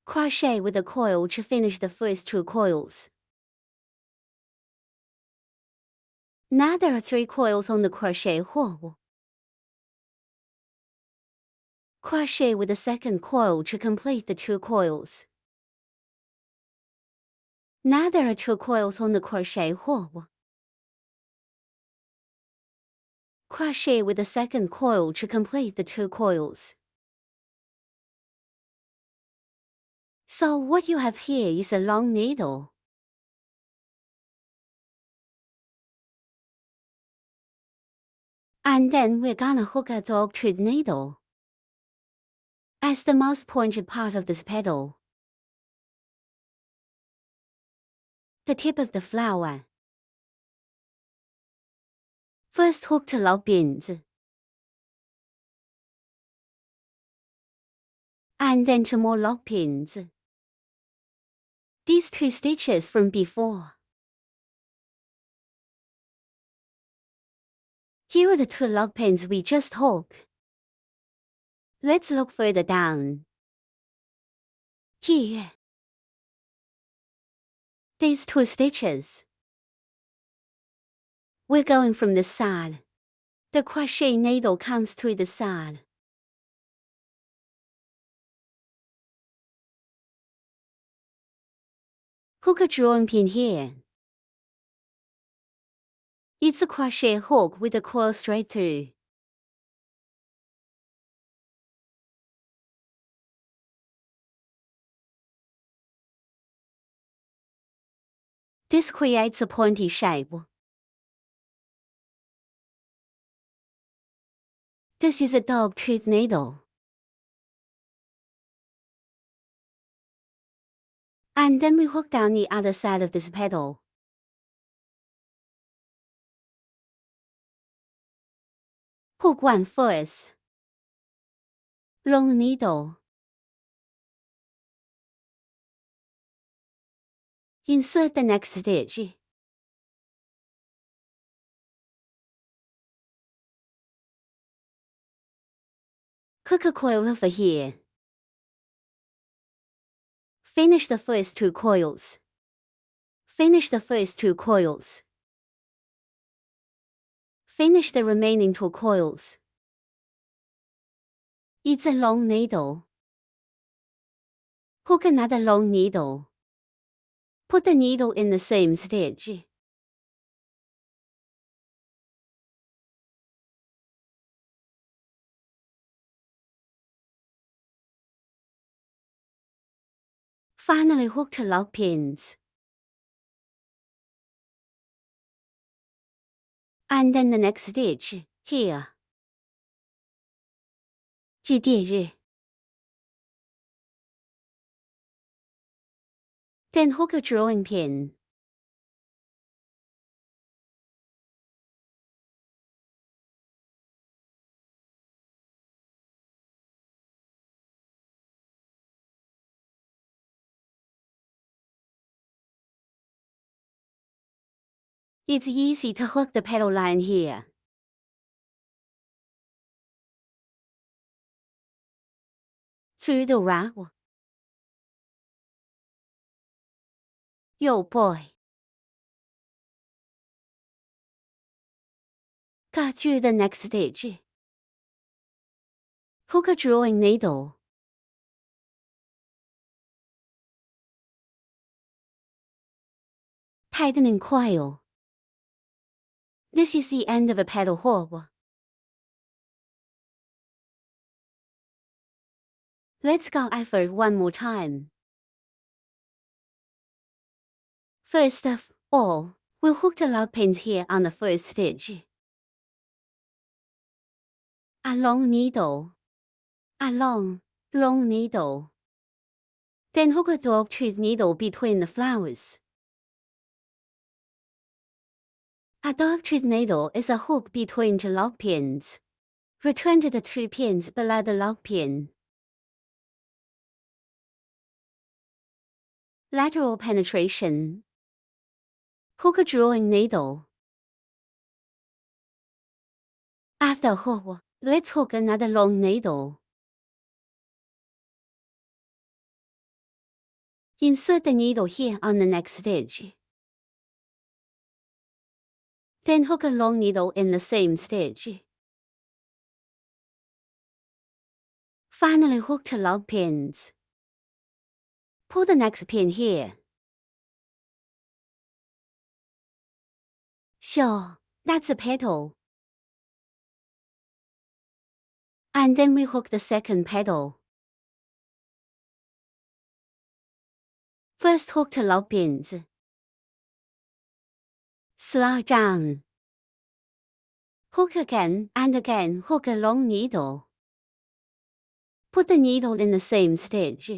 Crochet with a coil to finish the first 2 coils. Now there are 3 coils on the crochet hook. Crochet with the second coil to complete the 2 coils. Now there are 2 coils on the crochet hook. Crochet with the second coil to complete the 2 coils. So what you have here is a long needle. And then we're gonna hook a dog-tooth needle as the most pointed part of this petal. The tip of the flower. First hook to lock pins. And then 2 more lock pins. These 2 stitches from before. Here are the 2 lock pins we just hooked. Let's look further down. Here. These 2 stitches. We're going from the side. The crochet needle comes through the side. Hook a drawing pin here. It's a crochet hook with a coil straight through. This creates a pointy shape. This is a dog-tooth needle. And then we hook down the other side of this petal. Hook 1 first. Long needle. Insert the next stitch. Hook a coil over here. Finish the first 2 coils. Finish the first 2 coils. Finish the remaining 2 coils. It's a long needle. Hook another long needle. Put the needle in the same stitch. Finally hook 2 lock pins. And then the next stitch, here. 系第日. Then hook a drawing pin. It's easy to hook the petal line here. Through the rack. Yo boy. Cut through the next stitch. Hook a drawing needle. Tightening coil. This is the end of a petal hook. Let's go over one more time. First of all, we'll hook the lock pins here on the first stitch. A long needle. A long needle. Then hook a dog-tooth needle between the flowers. A dog-tooth needle is a hook between the lock pins. Return to the 2 pins below the lock pin. Lateral penetration. Hook a drawing needle. After hook, let's hook another long needle. Insert the needle here on the next stitch. Then hook a long needle in the same stitch. Finally hook the lock pins. Pull the next pin here. Sure, that's a petal. And then we hook the second petal. First hook the lock pins. Slow down. Hook again and again, hook a long needle. Put the needle in the same stitch.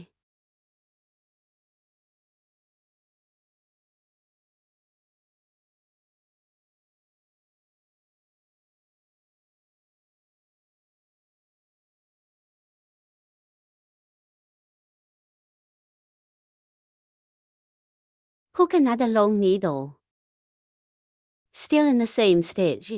Hook another long needle. Still in the same stitch.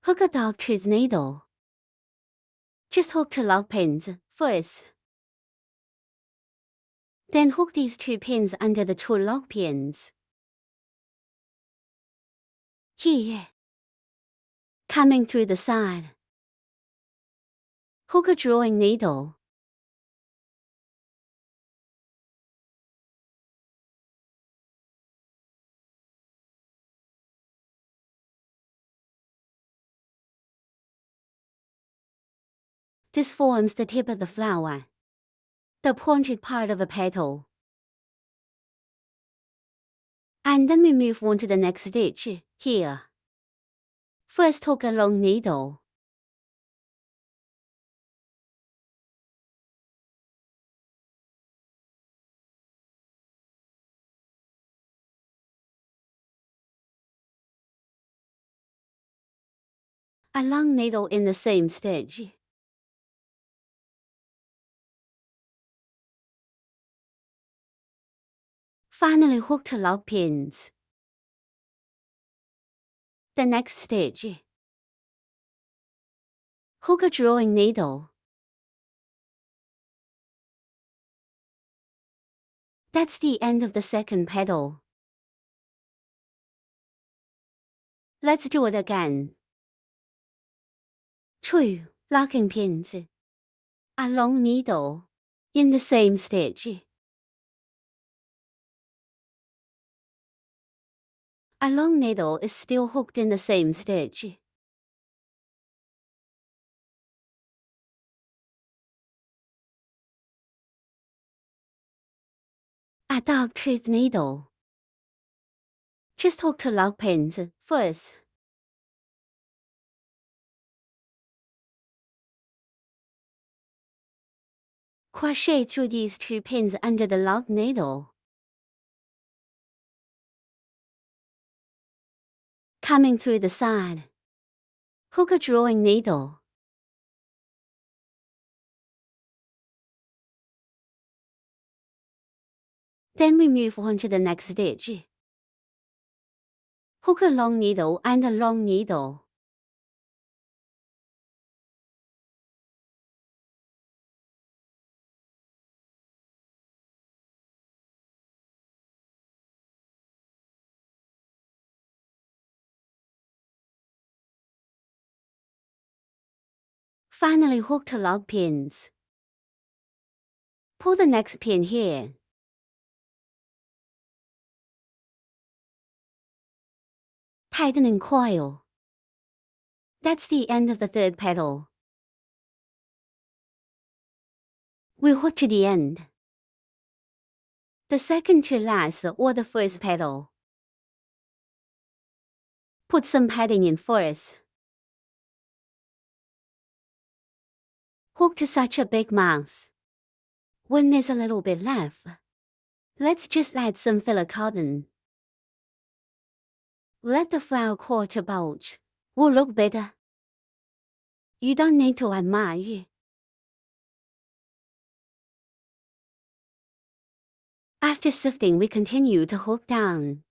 Hook a dog-tooth needle. Just hook the lock pins first. Then hook these 2 pins under the 2 lock pins. Here. Coming through the side. Hook a drawing needle. This forms the tip of the flower, the pointed part of a petal. And then we move on to the next stitch, here. First hook a long needle. A long needle in the same stitch. Finally hook the lock pins. The next stitch. Hook a drawing needle. That's the end of the second petal. Let's do it again. 2 locking pins. A long needle in the same stitch. A long needle is still hooked in the same stitch. A dog-tooth needle. Just hook the lock pins first. Crochet through these 2 pins under the lock needle. Coming through the side. Hook a drawing needle. Then we move on to the next stitch. Hook a long needle and a long needle. Finally, hook the log pins. Pull the next pin here. Tighten and coil. That's the end of the third petal. We'll hook to the end. The second to last or the first petal. Put some padding in first. Hook to such a big mouth. When there's a little bit left, let's just add some filler cotton. Let the flower quarter bulge. Will look better. You don't need to add much. After sifting, we continue to hook down.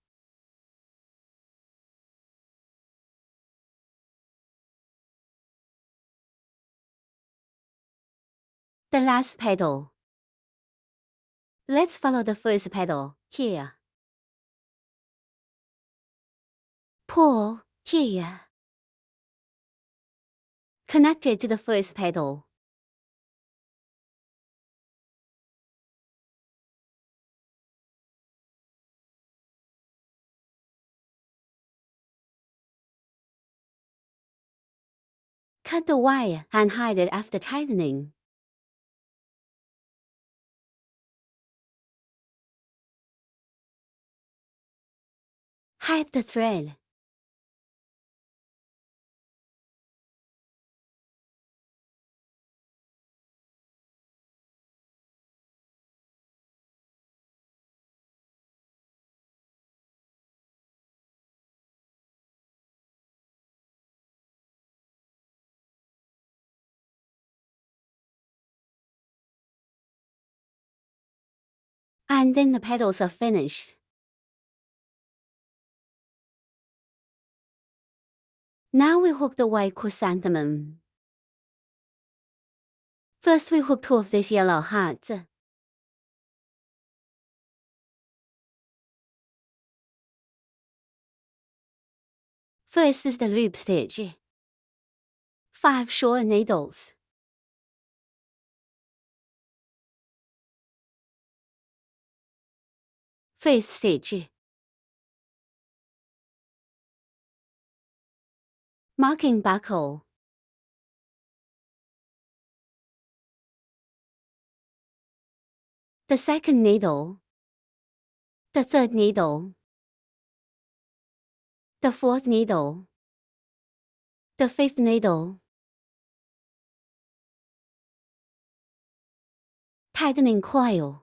The last petal. Let's follow the first petal, here. Pull, here. Connect it to the first petal. Cut the wire and hide it after tightening. Hide the thread. And then the petals are finished. Now we hook the white chrysanthemum. First we hook 2 of these yellow hearts. First is the loop stitch. 5 short needles. First stitch. Marking buckle. The second needle. The third needle. The fourth needle. The fifth needle. Tightening coil.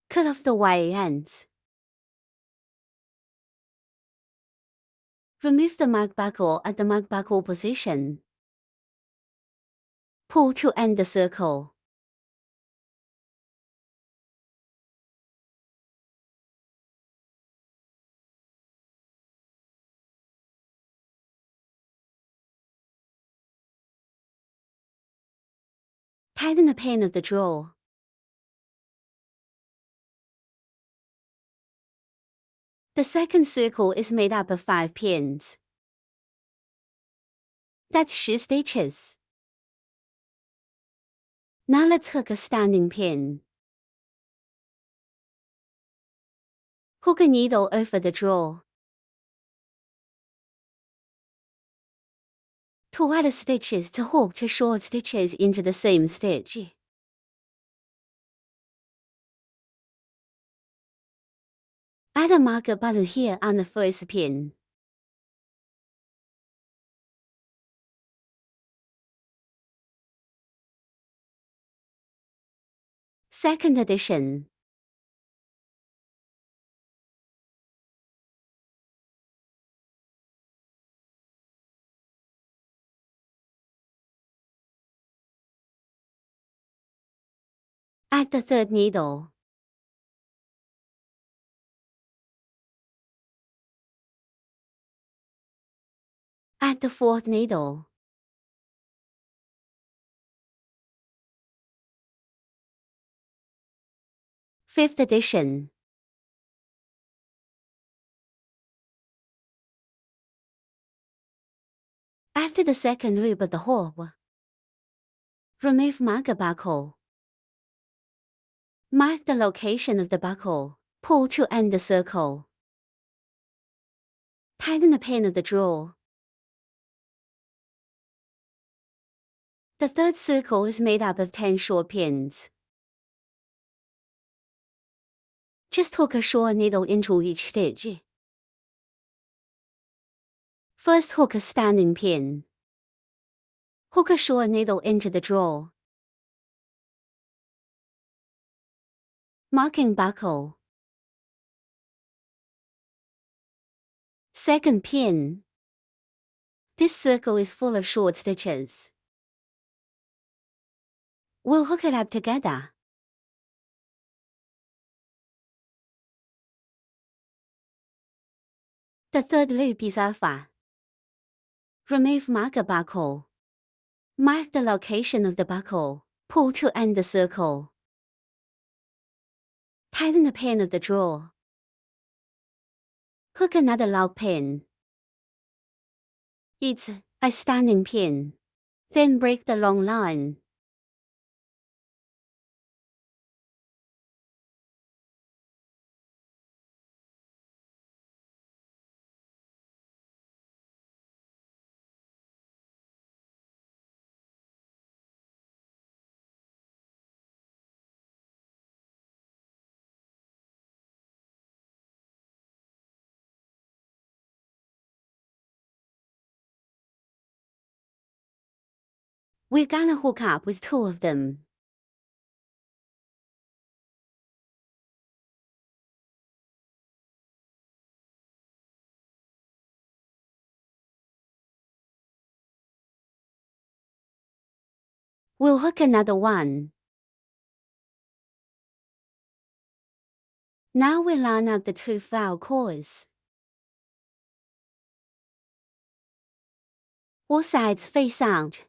Cut off the wire ends. Remove the mark buckle at the mark buckle position. Pull to end the circle. Tighten the pin of the drawer. The second circle is made up of 5 pins. That's 10 stitches. Now let's hook a standing pin. Hook a needle over the drawer. To add stitches to hook 2 short stitches into the same stitch. Add a marker button here on the first pin. Second addition. Add the third needle. Add the fourth needle. Fifth addition. After the second loop of the hook, remove marker buckle. Mark the location of the buckle. Pull to end the circle. Tighten the pin of the drawer. The third circle is made up of 10 short pins. Just hook a short needle into each stitch. First hook a standing pin. Hook a short needle into the drawer. Marking buckle. Second pin. This circle is full of short stitches. We'll hook it up together. The third loop is alpha. Remove marker buckle. Mark the location of the buckle. Pull to end the circle. Tighten the pin of the drawer. Hook another log pin. It's a standing pin. Then break the long line. We're gonna hook up with 2 of them. We'll hook another one. Now we'll line up the 2 flower coils. All sides face out.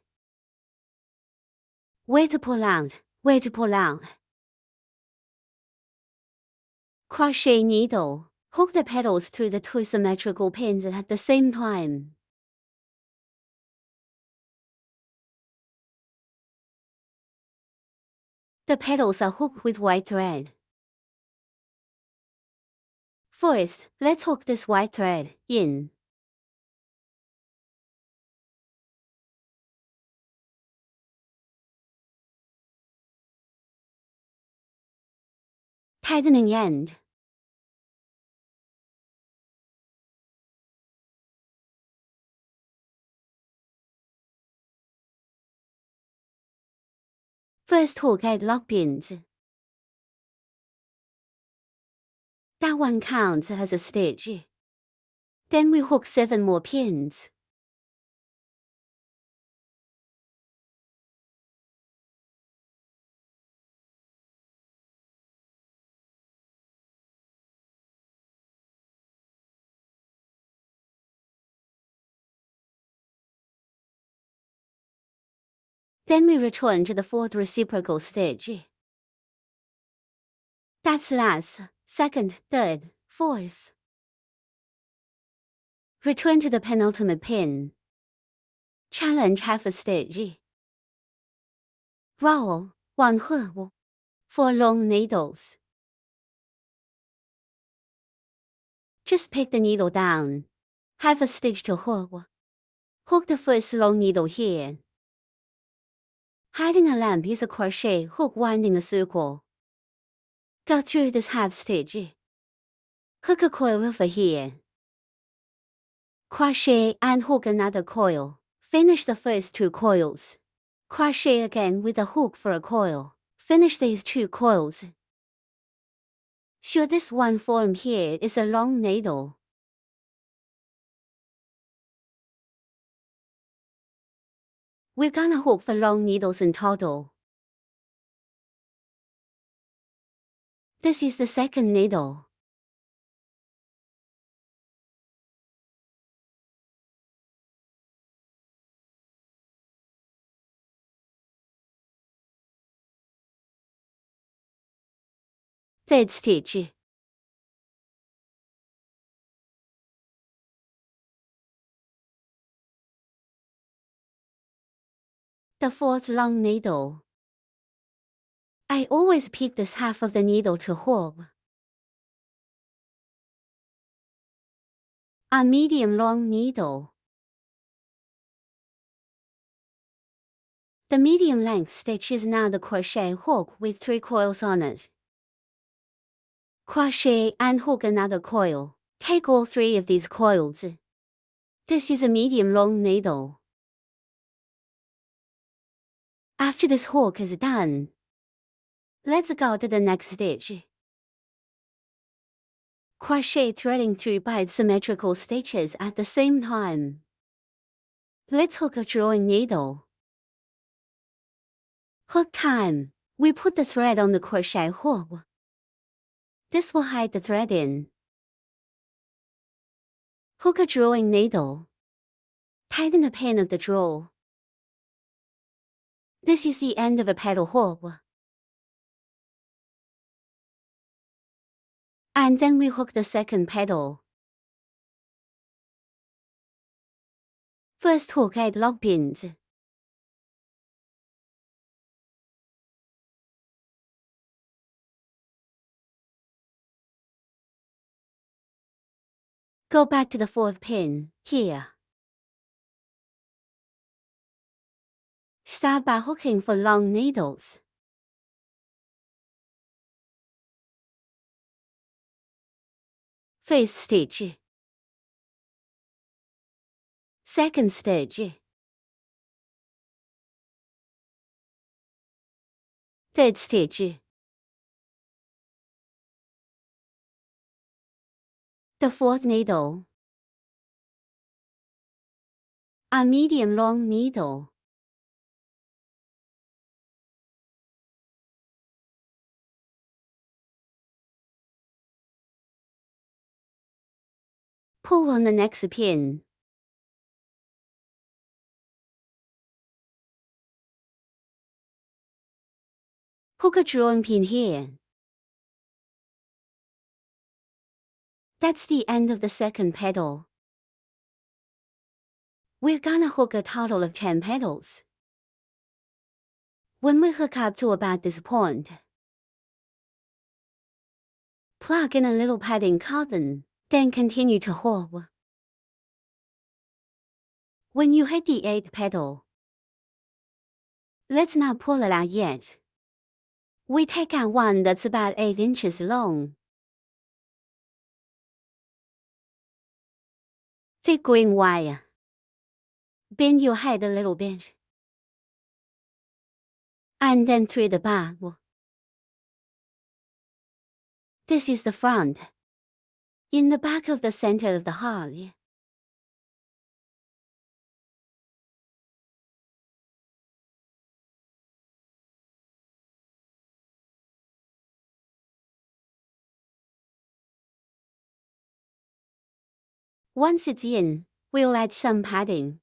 Way to pull out, way to pull out. Crochet needle. Hook the petals through the 2 symmetrical pins at the same time. The petals are hooked with white thread. First, let's hook this white thread in. Tightening end. First hook 8 lock pins. That one counts as a stitch. Then we hook 7 more pins. Then we return to the 4th reciprocal stitch. That's last, 2nd, 3rd, 4th. Return to the penultimate pin. Challenge half a stitch. Roll 1 hook, 4 long needles. Just pick the needle down. Half a stitch to hook. Hook the first long needle here. Hiding a lamp is a crochet hook winding a circle. Go through this half stitch. Hook a coil over here. Crochet and hook another coil. Finish the first 2 coils. Crochet again with a hook for a coil. Finish these 2 coils. Sure this one formed here is a long needle. We're gonna hook 4 long needles in total. This is the second needle. Third stitch. The fourth long needle. I always pick this half of the needle to hook. A medium long needle. The medium length stitch is now the crochet hook with 3 coils on it. Crochet and hook another coil. Take all 3 of these coils. This is a medium long needle. After this hook is done, let's go to the next stitch. Crochet threading through both symmetrical stitches at the same time. Let's hook a drawing needle. Hook time. We put the thread on the crochet hook. This will hide the thread in. Hook a drawing needle. Tighten the pin of the draw. This is the end of a petal hook. And then we hook the second petal. First hook 8 lock pins. Go back to the 4th pin, here. Start by hooking for long needles. First stitch. Second stitch. Third stitch. The 4th needle. A medium long needle. Pull on the next pin. Hook a drawing pin here. That's the end of the second petal. We're gonna hook a total of 10 petals. When we hook up to about this point, plug in a little padding cotton, then continue to hook. When you hit the 8th petal, let's not pull it out yet. We take out one that's about 8 inches long. Thick green wire. Bend your head a little bit. And then thread the back. This is the front. In the back of the center of the heart. Once it's in, we'll add some padding.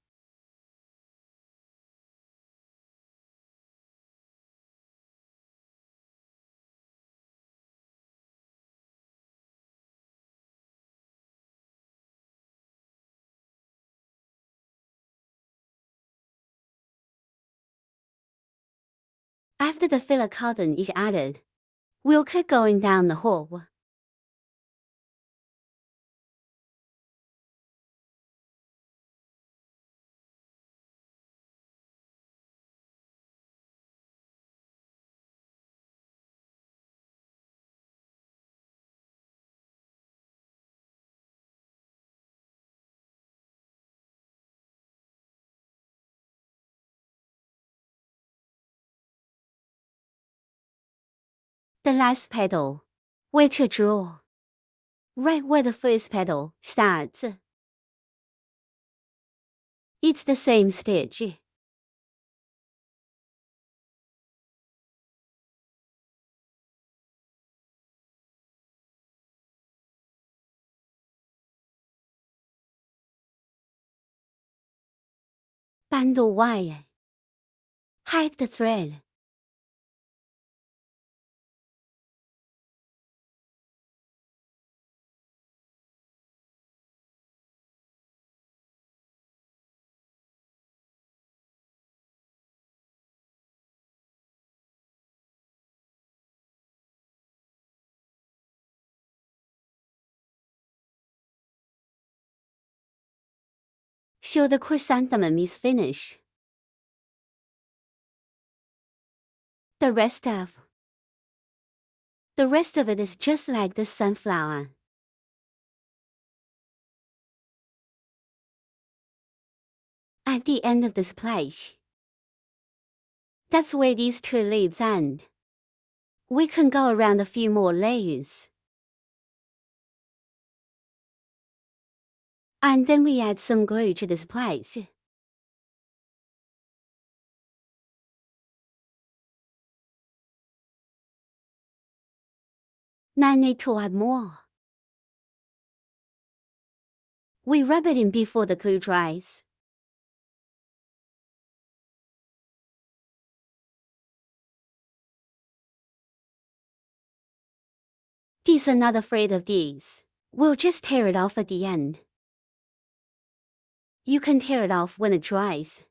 After the filler cotton is added, we'll keep going down the hook. The last petal, which a draw, right where the first petal starts. It's the same stitch. bundle wire. Hide the thread. Show the chrysanthemum is finished. The rest of it is just like the sunflower. At the end of this page, that's where these two leaves end. We can go around a few more layers. And then we add some glue to this place. Now need to add more. We rub it in before the glue dries. These are not afraid of these. We'll just tear it off at the end. You can tear it off when it dries.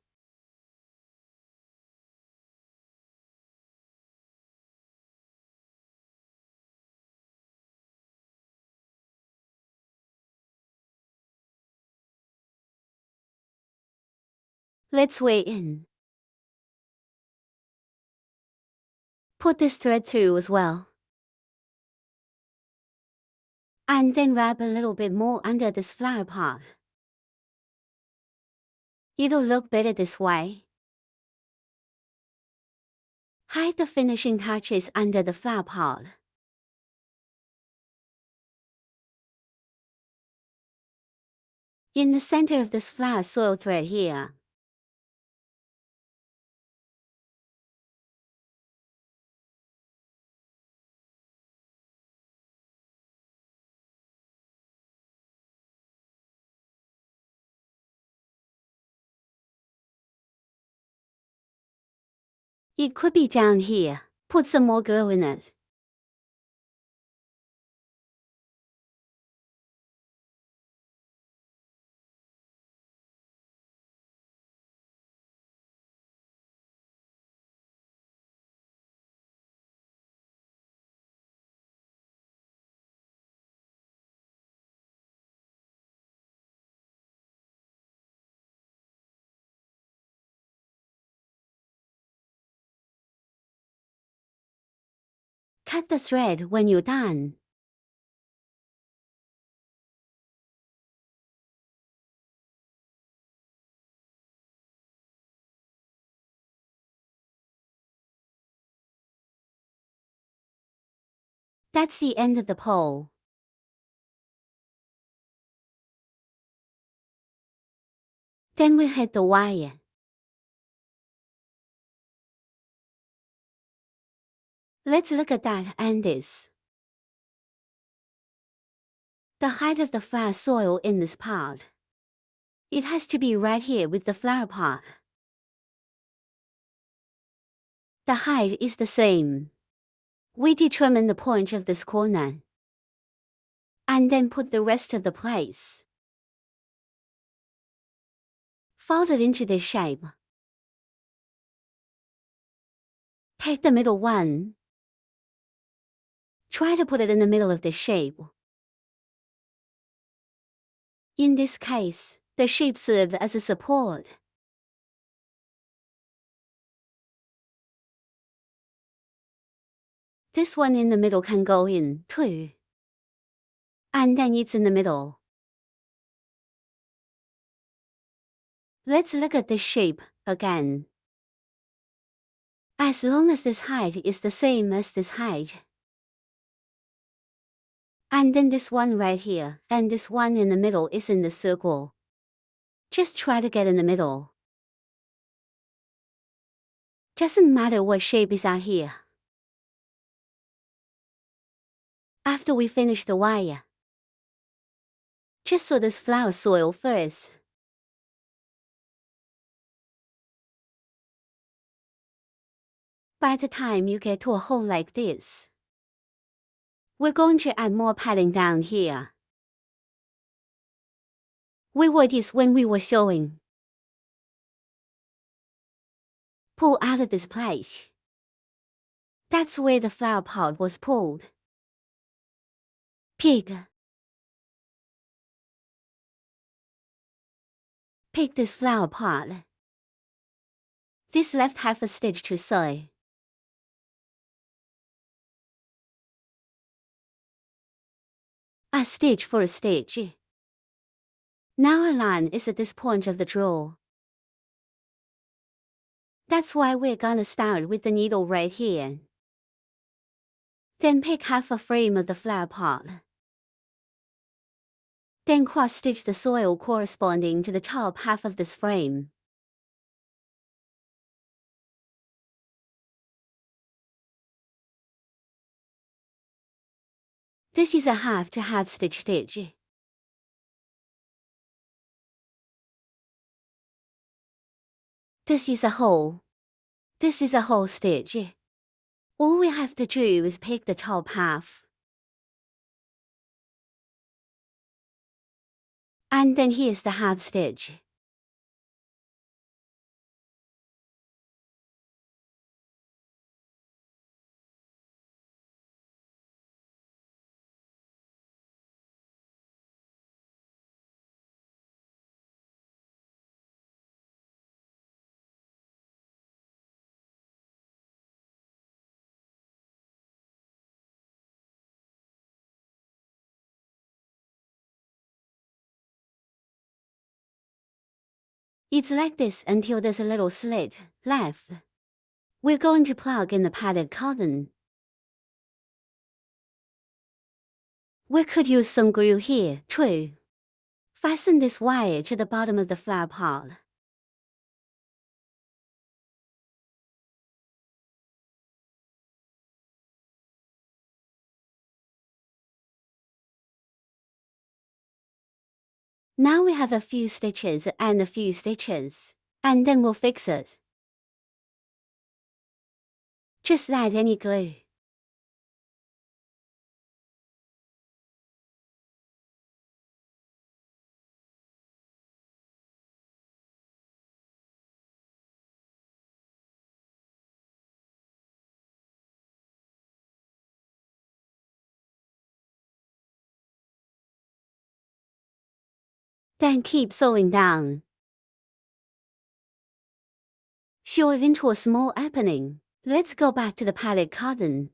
Let's weigh in. Put this thread through as well. And then wrap a little bit more under this flower pot. It'll look better this way. Hide the finishing touches under the flower pot. In the center of this flower soil thread here, it could be down here. Put some more glue in it. Cut the thread when you're done. That's the end of the pole. Then we hit the wire. Let's look at that and this. The height of the flower soil in this pot. It has to be right here with the flower pot. The height is the same. We determine the point of this corner. And then put the rest of the place. Fold it into this shape. Take the middle one. Try to put it in the middle of the shape. In this case, the shape served as a support. This one in the middle can go in, too. And then it's in the middle. Let's look at this shape again. As long as this height is the same as this height. And then this one right here, and this one in the middle is in the circle. Just try to get in the middle. Doesn't matter what shape is out here. After we finish the wire, just sew this flower soil first. By the time you get to a hole like this, we're going to add more padding down here. We wore this when we were sewing. Pull out of this place. That's where the flower pot was pulled. Pick this flower pot. This left half a stitch to sew. A stitch for a stitch. Now our line is at this point of the draw. That's why we're gonna start with the needle right here. Then pick half a frame of the flower pot. Then cross-stitch the soil corresponding to the top half of this frame. This is a half to half stitch. This is a hole. This is a whole stitch. All we have to do is pick the top half. And then here's the half stitch. It's like this until there's a little slit left. We're going to plug in the padded cotton. We could use some glue here, too. Fasten this wire to the bottom of the flower pot. Now we have a few stitches and a few stitches, and then we'll fix it. Just add any glue. Then keep sewing down. Sew it into a small opening. Let's go back to the padded cotton.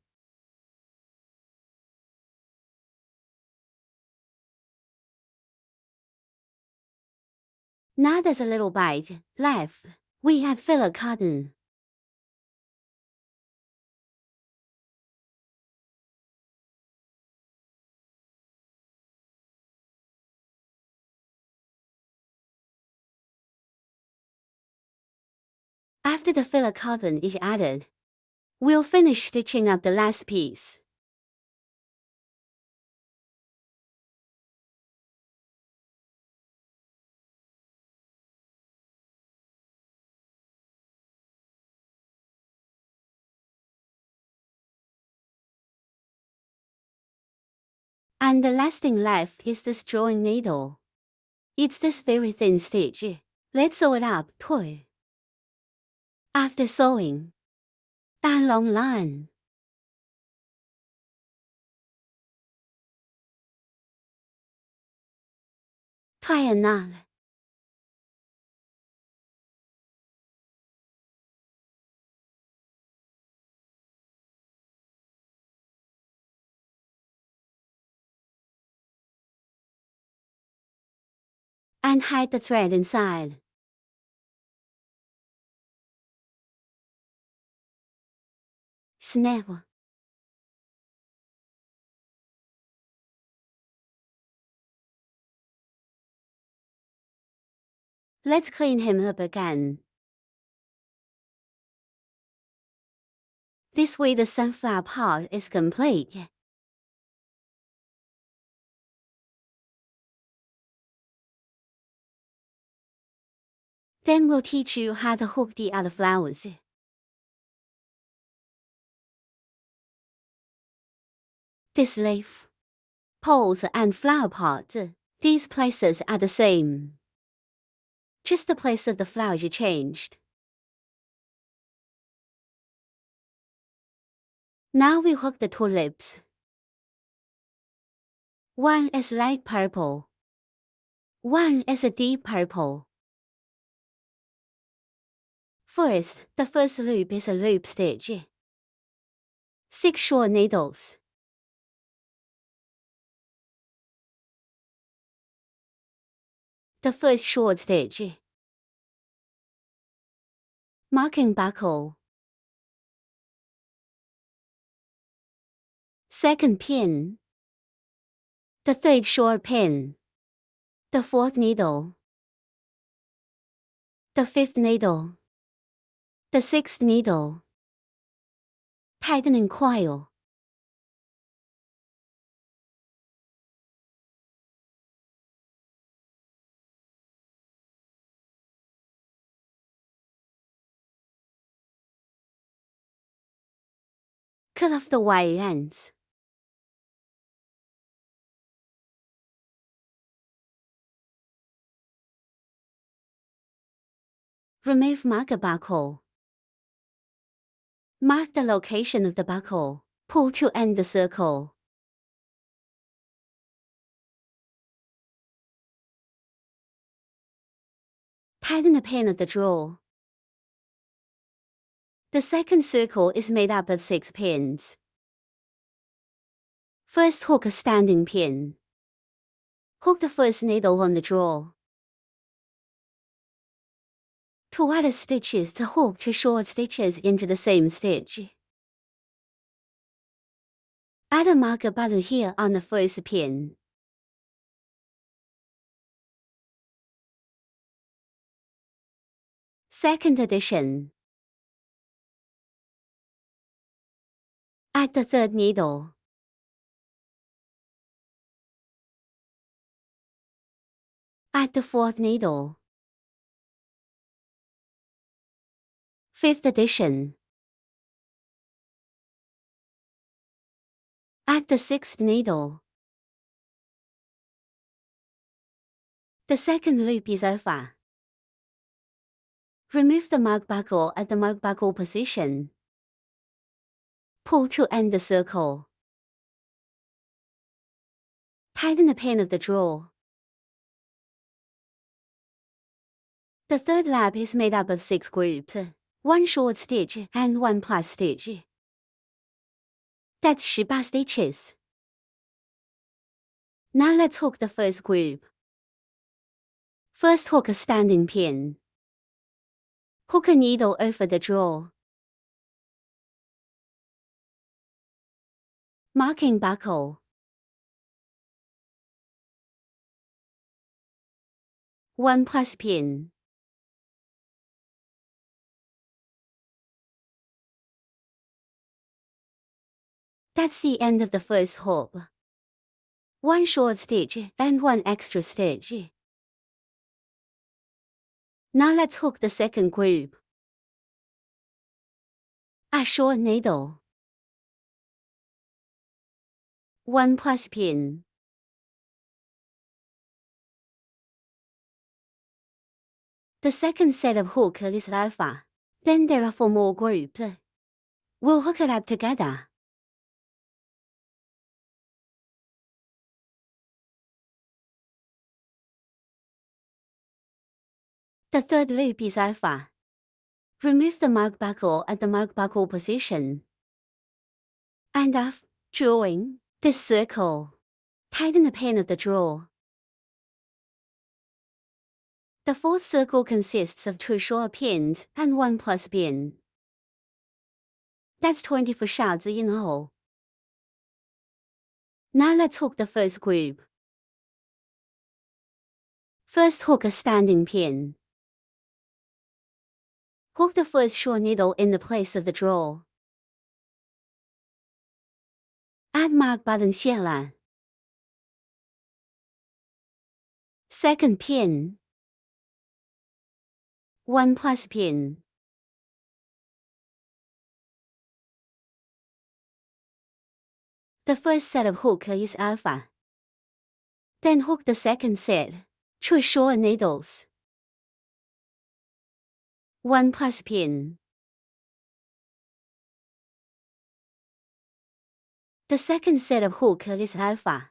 Now there's a little bite left. We have filler cotton. After the filler cotton is added, we'll finish stitching up the last piece. And the last thing left is this drawing needle. It's this very thin stitch. Let's sew it up too. After sewing, a long line. Tie a knot. And hide the thread inside. Snap. Let's clean him up again. This way the sunflower pot is complete. Then we'll teach you how to hook the other flowers. This leaf, poles and flower pot, these places are the same. Just the place of the flowers changed. Now we hook the tulips. One is light purple. One is a deep purple. First, the first loop is a loop stitch. 6 short needles. The first short stitch. Marking buckle. Second pin. The third short pin. The fourth needle. The fifth needle. The sixth needle. Tightening coil. Cut off the wire ends. Remove marker buckle. Mark the location of the buckle. Pull to end the circle. Tighten the pin of the drawer. The second circle is made up of 6 pins. First hook a standing pin. Hook the first needle on the drawer. 2 other stitches to hook 2 short stitches into the same stitch. Add a marker button here on the first pin. Second addition. Add the third needle. Add the fourth needle. Fifth addition. Add the sixth needle. The second loop is over. Remove the mark buckle at the mark buckle position. Pull to end the circle. Tighten the pin of the drawer. The third lap is made up of 6 groups, 1 short stitch and 1 plus stitch. That's 18 stitches. Now let's hook the first group. First hook a standing pin. Hook a needle over the drawer. Marking buckle. 1 plus pin. That's the end of the first hook. 1 short stitch and 1 extra stitch. Now let's hook the second group. A short needle. 1 plus pin. The second set of hooks is over. Then there are 4 more groups. We'll hook it up together. The third loop is over. Remove the mark buckle at the mark buckle position. And after drawing this circle, tighten the pin of the drawer. The fourth circle consists of 2 short pins and 1 plus pin. That's 24 shots in all. Now let's hook the first group. First hook a standing pin. Hook the first short needle in the place of the drawer. Add mark button 线了. Second pin. 1 plus pin. The first set of hook is alpha. Then hook the second set, choose short needles. 1 plus pin. The second set of hook is alpha.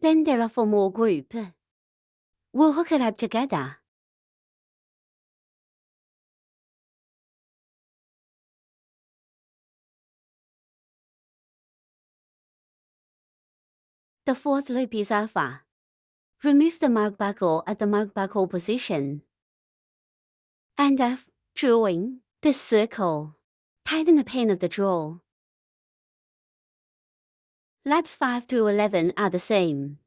Then there are 4 more group. We'll hook it up together. The fourth loop is alpha. Remove the mark buckle at the mark buckle position. And drawing this circle. Tighten the pin of the draw. Laps 5 through 11 are the same.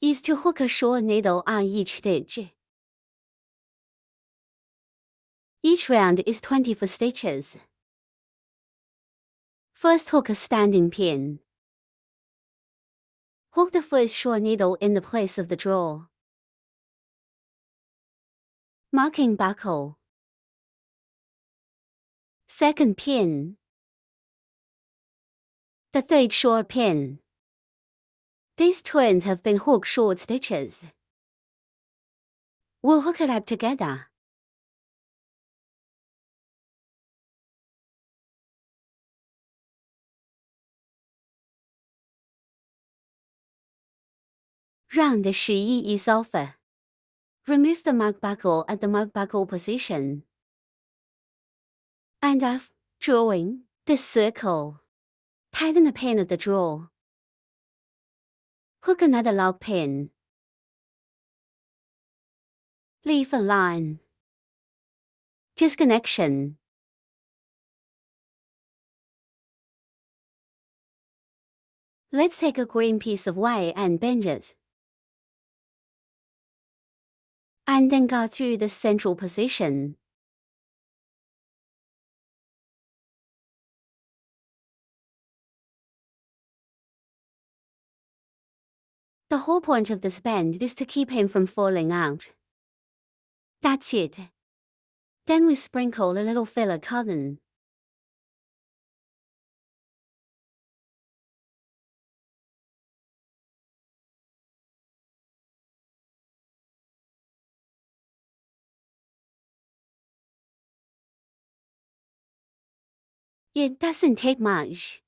Is to hook a short needle on each stitch. Each round is 24 stitches. First hook a standing pin. Hook the first short needle in the place of the draw. Marking buckle. Second pin. The third short pin. These twins have been hooked short stitches. We'll hook it up together. Round 11 is alpha. Remove the mark buckle at the mark buckle position. And drawing this circle. Tighten the pin of the draw. Hook another lock pin. Leave a line. Disconnection. Let's take a green piece of wire and bend it. And then go through the central position. The whole point of this bend is to keep him from falling out. That's it. Then we sprinkle a little filler cotton. It doesn't take much.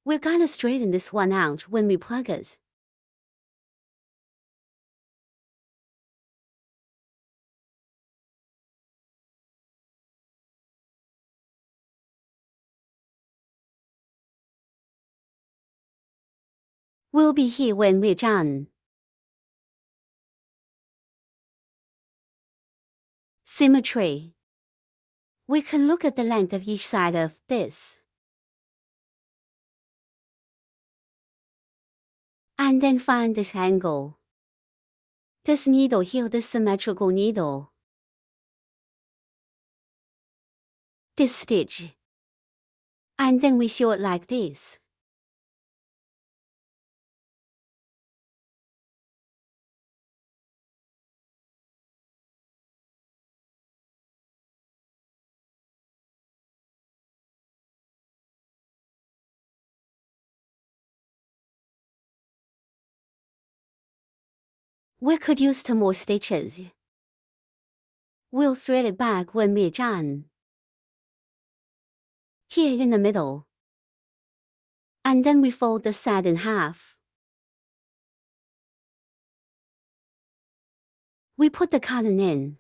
We're gonna straighten this one out when we plug it. We'll be here when we're done. Symmetry. We can look at the length of each side of this. And then find this angle. This needle here, this symmetrical needle. This stitch. And then we sew it like this. We could use 2 more stitches. We'll thread it back when we're done. Here in the middle. And then we fold the side in half. We put the cotton in.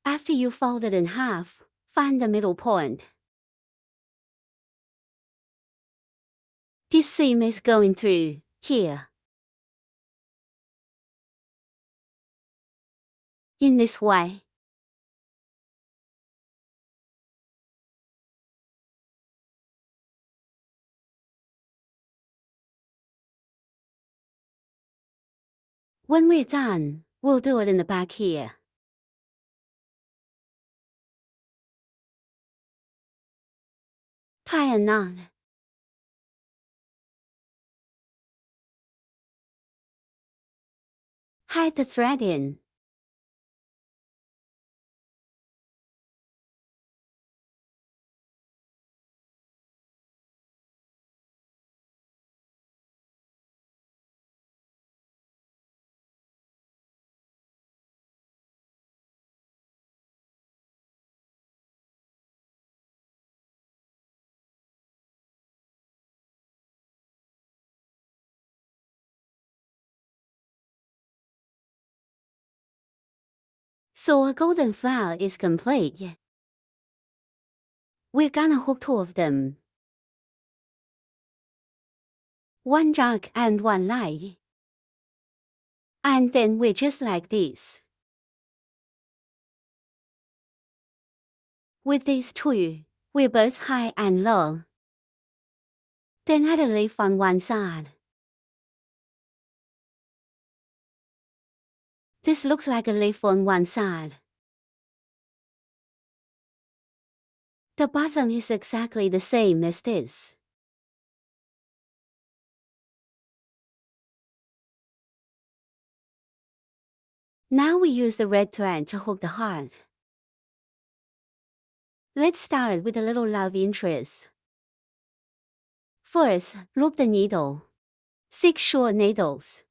After you fold it in half, find the middle point. This seam is going through here. In this way. When we're done, we'll do it in the back here. Tie a knot. Hide the thread in. So a golden flower is complete. We're gonna hook 2 of them. One dark and one light. And then we're just like this. With these 2, we're both high and low. Then add a leaf on one side. This looks like a leaf on one side. The bottom is exactly the same as this. Now we use the red thread to hook the heart. Let's start with a little love interest. First, loop the needle. 6 short needles.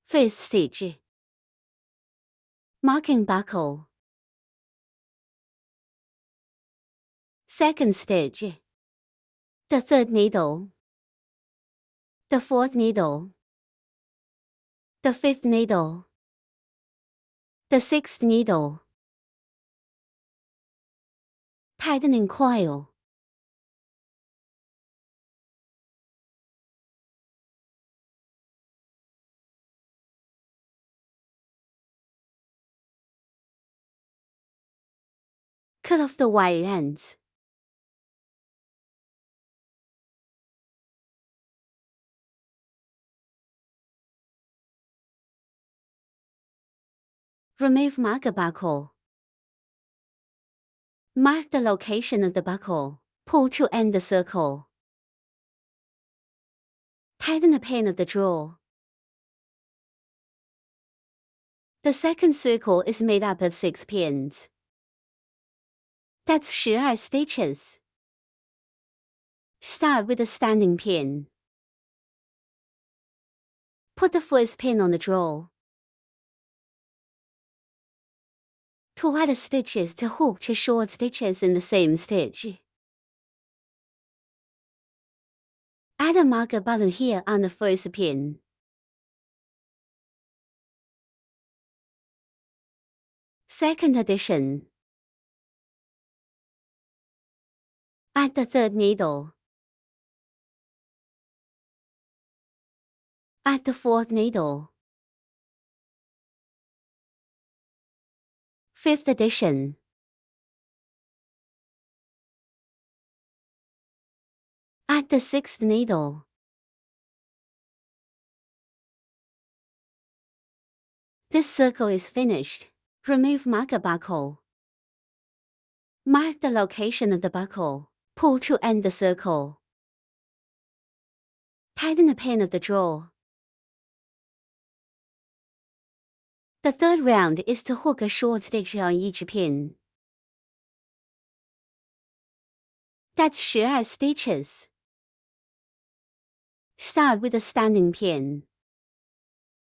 First stitch. Marking buckle. Second stitch. The third needle. The fourth needle. The fifth needle. The sixth needle. Tightening coil. Cut off the wire ends. Remove marker buckle. Mark the location of the buckle. Pull to end the circle. Tighten the pin of the drawer. The second circle is made up of 6 pins. That's 12 stitches. Start with a standing pin. Put the first pin on the drawer. 2 add stitches to hook 2 short stitches in the same stitch. Add a marker button here on the first pin. Second addition. Add the third needle. Add the fourth needle. Fifth addition. Add the sixth needle. This circle is finished. Remove marker buckle. Mark the location of the buckle. Pull to end the circle. Tighten the pin of the drawer. The third round is to hook a short stitch on each pin. That's 12 stitches. Start with a standing pin.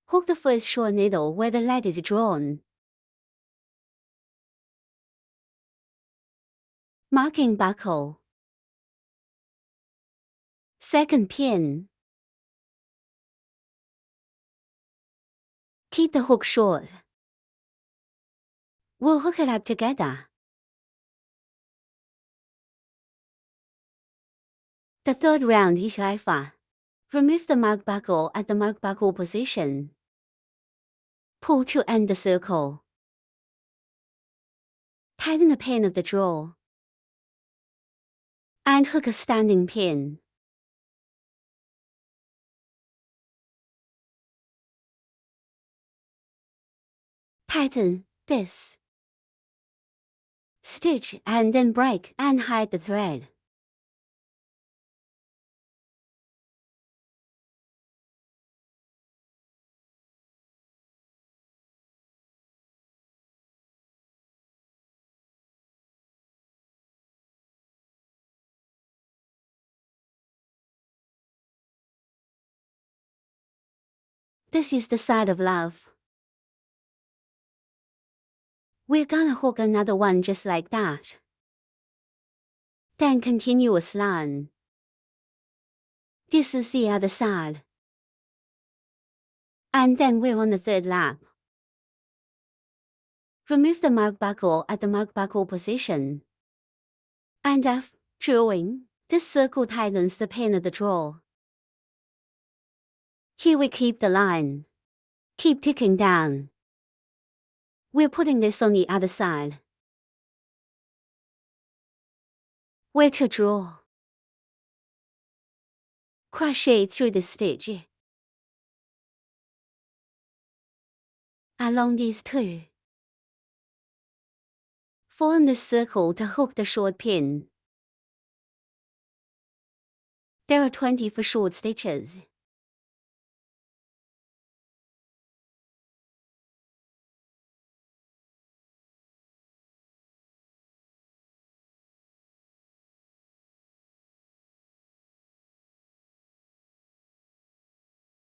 Hook the first short needle where the lead is drawn. Marking buckle. Second pin. Keep the hook short. We'll hook it up together. The third round is alpha. Remove the mark buckle at the mark buckle position. Pull to end the circle. Tighten the pin of the drawer. And hook a standing pin. Tighten this stitch and then break and hide the thread. This is the side of love. We're gonna hook another one just like that. Then continuous line. This is the other side. And then we're on the third lap. Remove the mark buckle at the mark buckle position. And after drawing, this circle tightens the pin of the draw. Here we keep the line. Keep ticking down. We're putting this on the other side. Where to draw? Crochet through the stitch. Along these two. Form the circle to hook the short pin. There are 24 short stitches.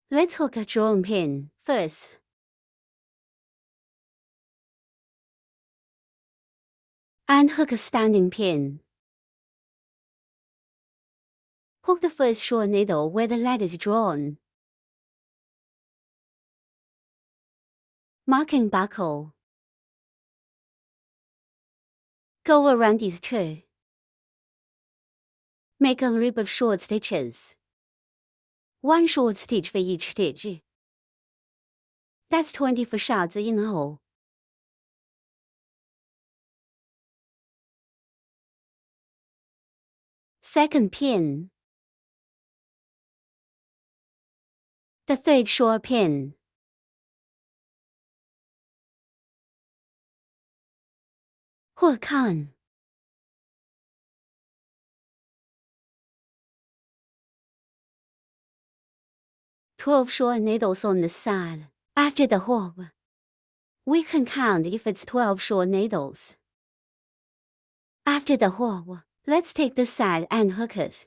Let's hook a drawing pin first. And hook a standing pin. Hook the first short needle where the lead is drawn. Marking buckle. Go around these two. Make a loop of short stitches. One short stitch for each stitch. That's 24 shots in all. Second pin. The third short pin. Hook on. Twelve short needles on the side. After the hook, we can count if it's 12 short needles. After the hook, let's take this side and hook it.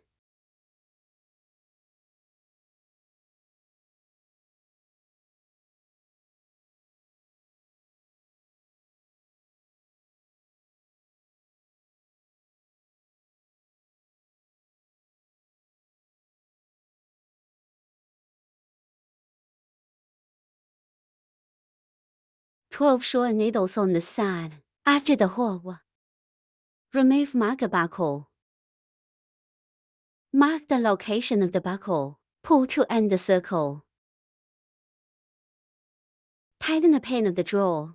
Twelve short needles on the side. After the hook, remove marker buckle. Mark the location of the buckle. Pull to end the circle. Tighten the pin of the draw.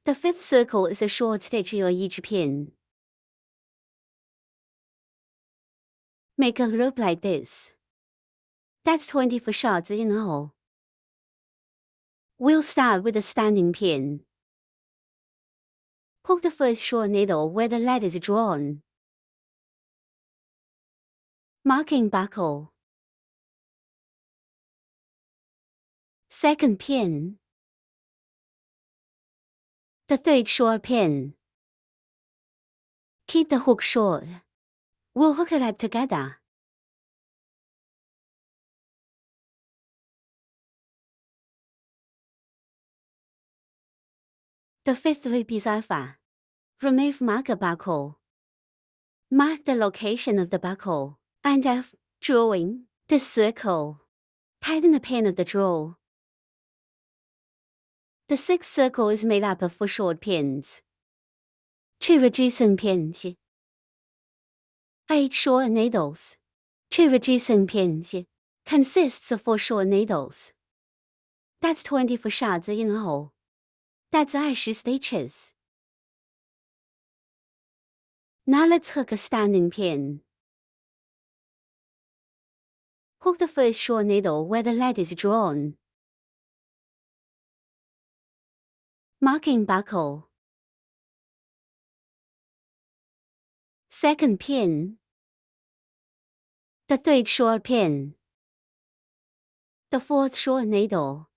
The fifth circle is a short stitch on each pin. Make a loop like this. That's 24 shots in all. We'll start with a standing pin. Hook the first short needle where the lead is drawn. Marking buckle. Second pin. The third short pin. Keep the hook short. We'll hook it up together. The fifth loop is alpha. Remove marker buckle. Mark the location of the buckle. And after drawing the circle, tighten the pin of the draw. The sixth circle is made up of 4 short pins. 2 reducing pins. 8 short needles. 2 reducing pins. Consists of 4 short needles. That's 24 shots in all. That's 20 stitches. Now let's hook a standing pin. Hook the first short needle where the lead is drawn. Marking buckle. Second pin. The third short pin. The fourth short needle.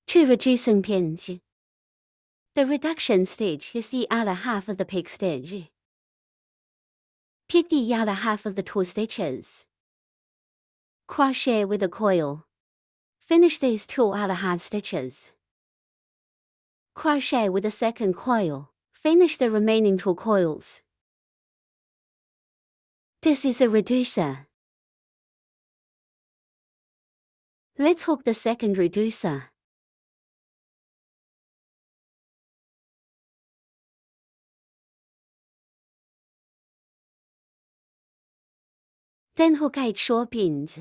2 reducing pins. The reduction stitch is the other half of the pig stitch. Pick the other half of the 2 stitches. Crochet with a coil. Finish these 2 other half stitches. Crochet with the second coil. Finish the remaining 2 coils. This is a reducer. Let's hook the second reducer. Then hook 8 short pins.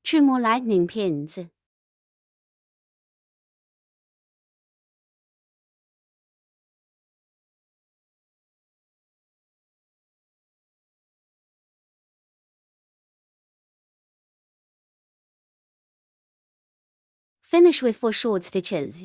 Two more lightning pins. Finish with 4 short stitches.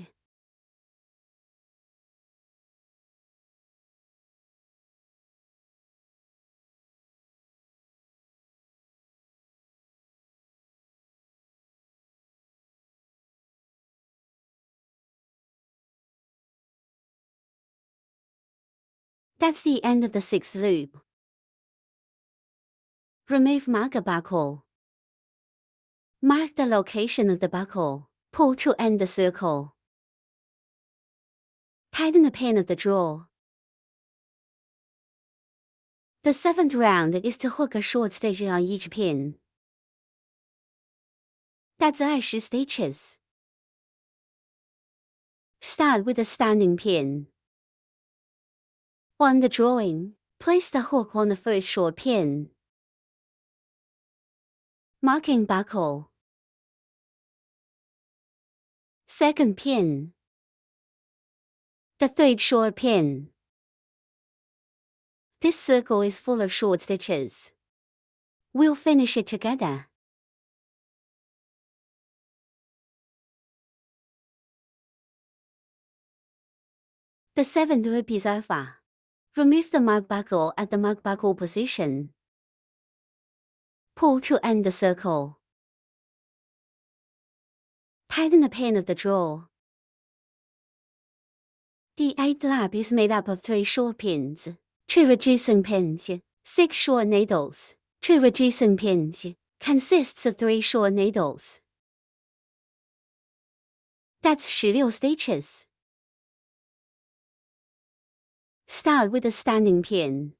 That's the end of the 6th loop. Remove marker buckle. Mark the location of the buckle. Pull to end the circle. Tighten the pin of the drawer. The 7th round is to hook a short stitch on each pin. That's 20 stitches. Start with a standing pin. On the drawing, place the hook on the first short pin. Marking buckle. Second pin. The third short pin. This circle is full of short stitches. We'll finish it together. The 7th loop is over. Remove the mark buckle at the mark buckle position. Pull to end the circle. Tighten the pin of the drawer. The 8th loop is made up of 3 short pins, 2 reducing pins, 6 short needles. 2 reducing pins consists of 3 short needles. That's 16 stitches. Start with a standing pin.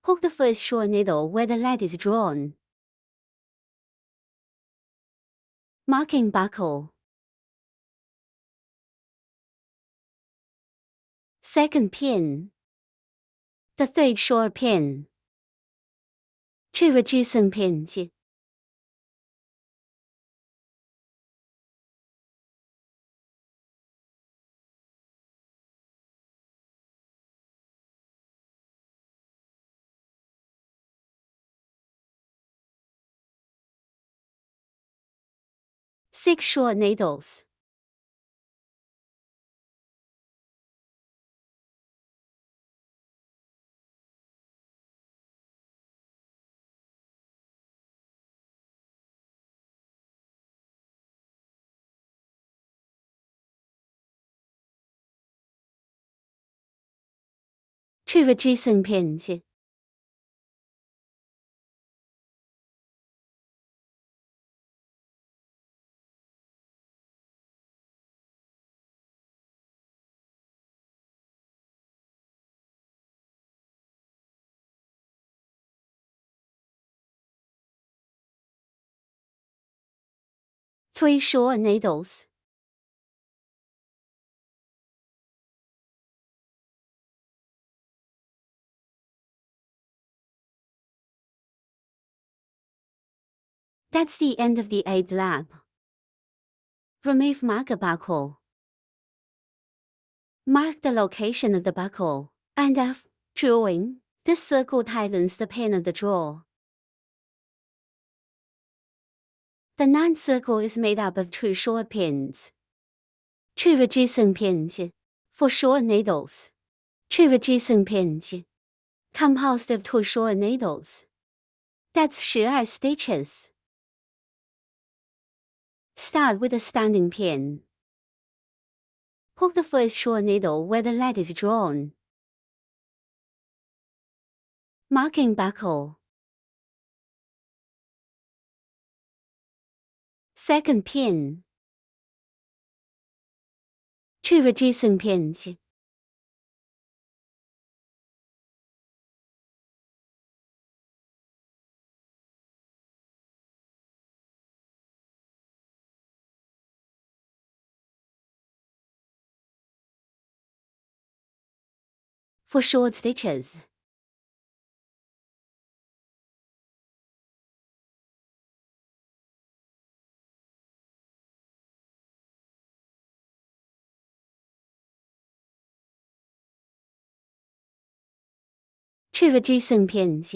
Hook the first short needle where the lead is drawn. Marking buckle. Second pin. The third short pin. 2 reducing pins. Six short needles. Two reducing pins. 3 short needles. That's the end of the 8th lap. Remove marker buckle. Mark the location of the buckle, and after drawing, this circle tightens the pin of the drawer. The 9th circle is made up of 2 short pins. 2 reducing pins, 4 short needles. 2 reducing pins, composed of 2 short needles. That's 12 stitches. Start with a standing pin. Hook the first short needle where the lead is drawn. Marking buckle. Second pin. 2 reducing pins. For short stitches. Two reducing pins.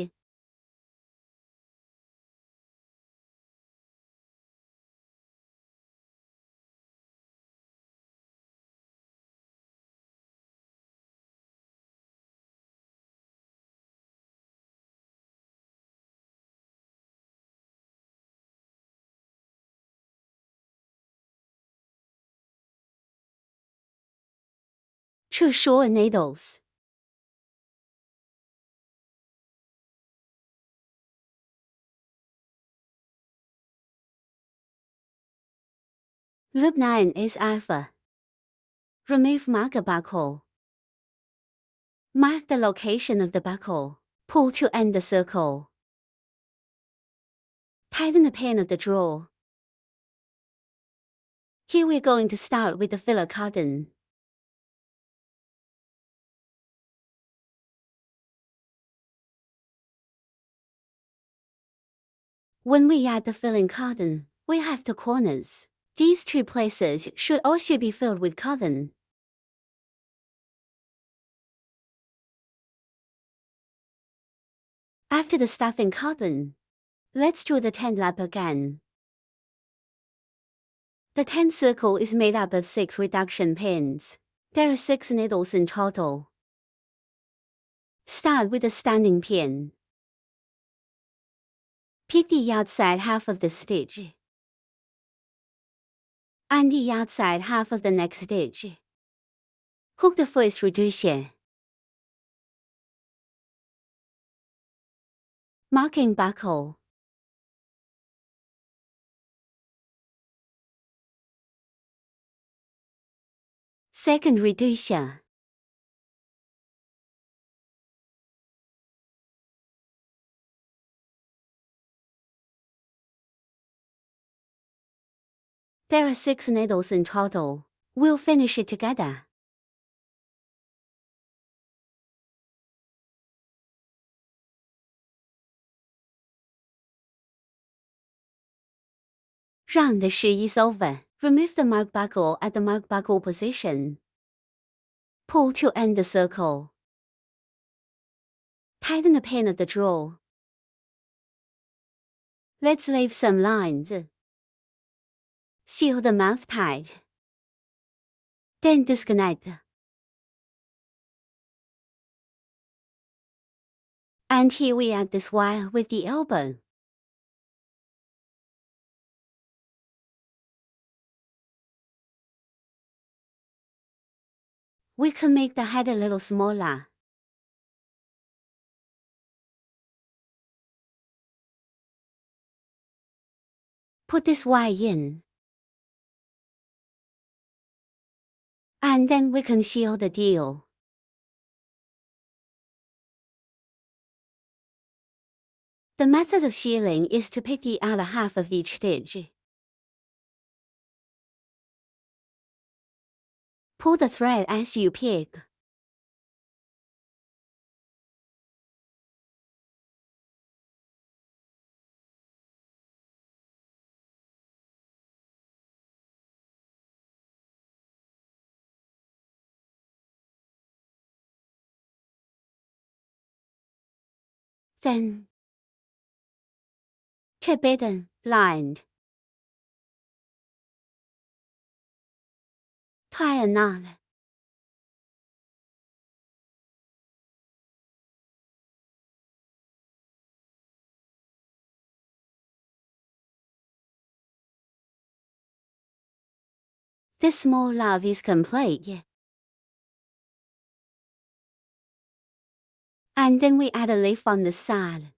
Two short needles. Loop 9 is alpha. Remove marker buckle. Mark the location of the buckle. Pull to end the circle. Tighten the pin of the drawer. Here we're going to start with the filler cotton. When we add the filling cotton, we have the corners. These 2 places should also be filled with cotton. After the stuffing cotton, let's draw the 10th lap again. The 10th circle is made up of 6 reduction pins. There are 6 needles in total. Start with a standing pin. Pick the outside half of the stitch and the outside half of the next stitch. Hook the first reduction. Marking buckle. Second reduction. There are 6 needles in total. We'll finish it together. Round the sheath over. Remove the mark buckle at the mark buckle position. Pull to end the circle. Tighten the pin of the drawer. Let's leave some lines. Seal the mouth tight. Then disconnect. And here we add this wire with the elbow. We can make the head a little smaller. Put this wire in. And then we can seal the deal. The method of sealing is to pick the outer half of each stitch. Pull the thread as you pick. Then, potted-5. Tie a knot. This small love is complete. And then we add a leaf on the side.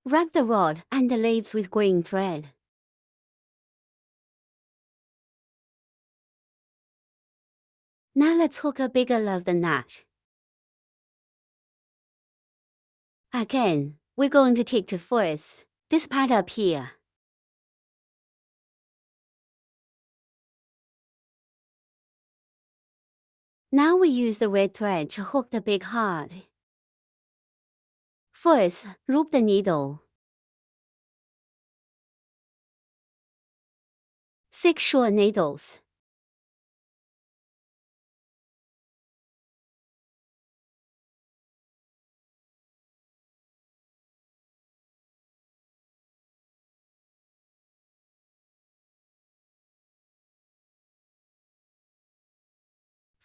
Wrap the rod and the leaves with green thread. Now let's hook a bigger love than that. Again, we're going to take to first this part up here. Now we use the red thread to hook the big heart. First, loop the needle. 6 short needles.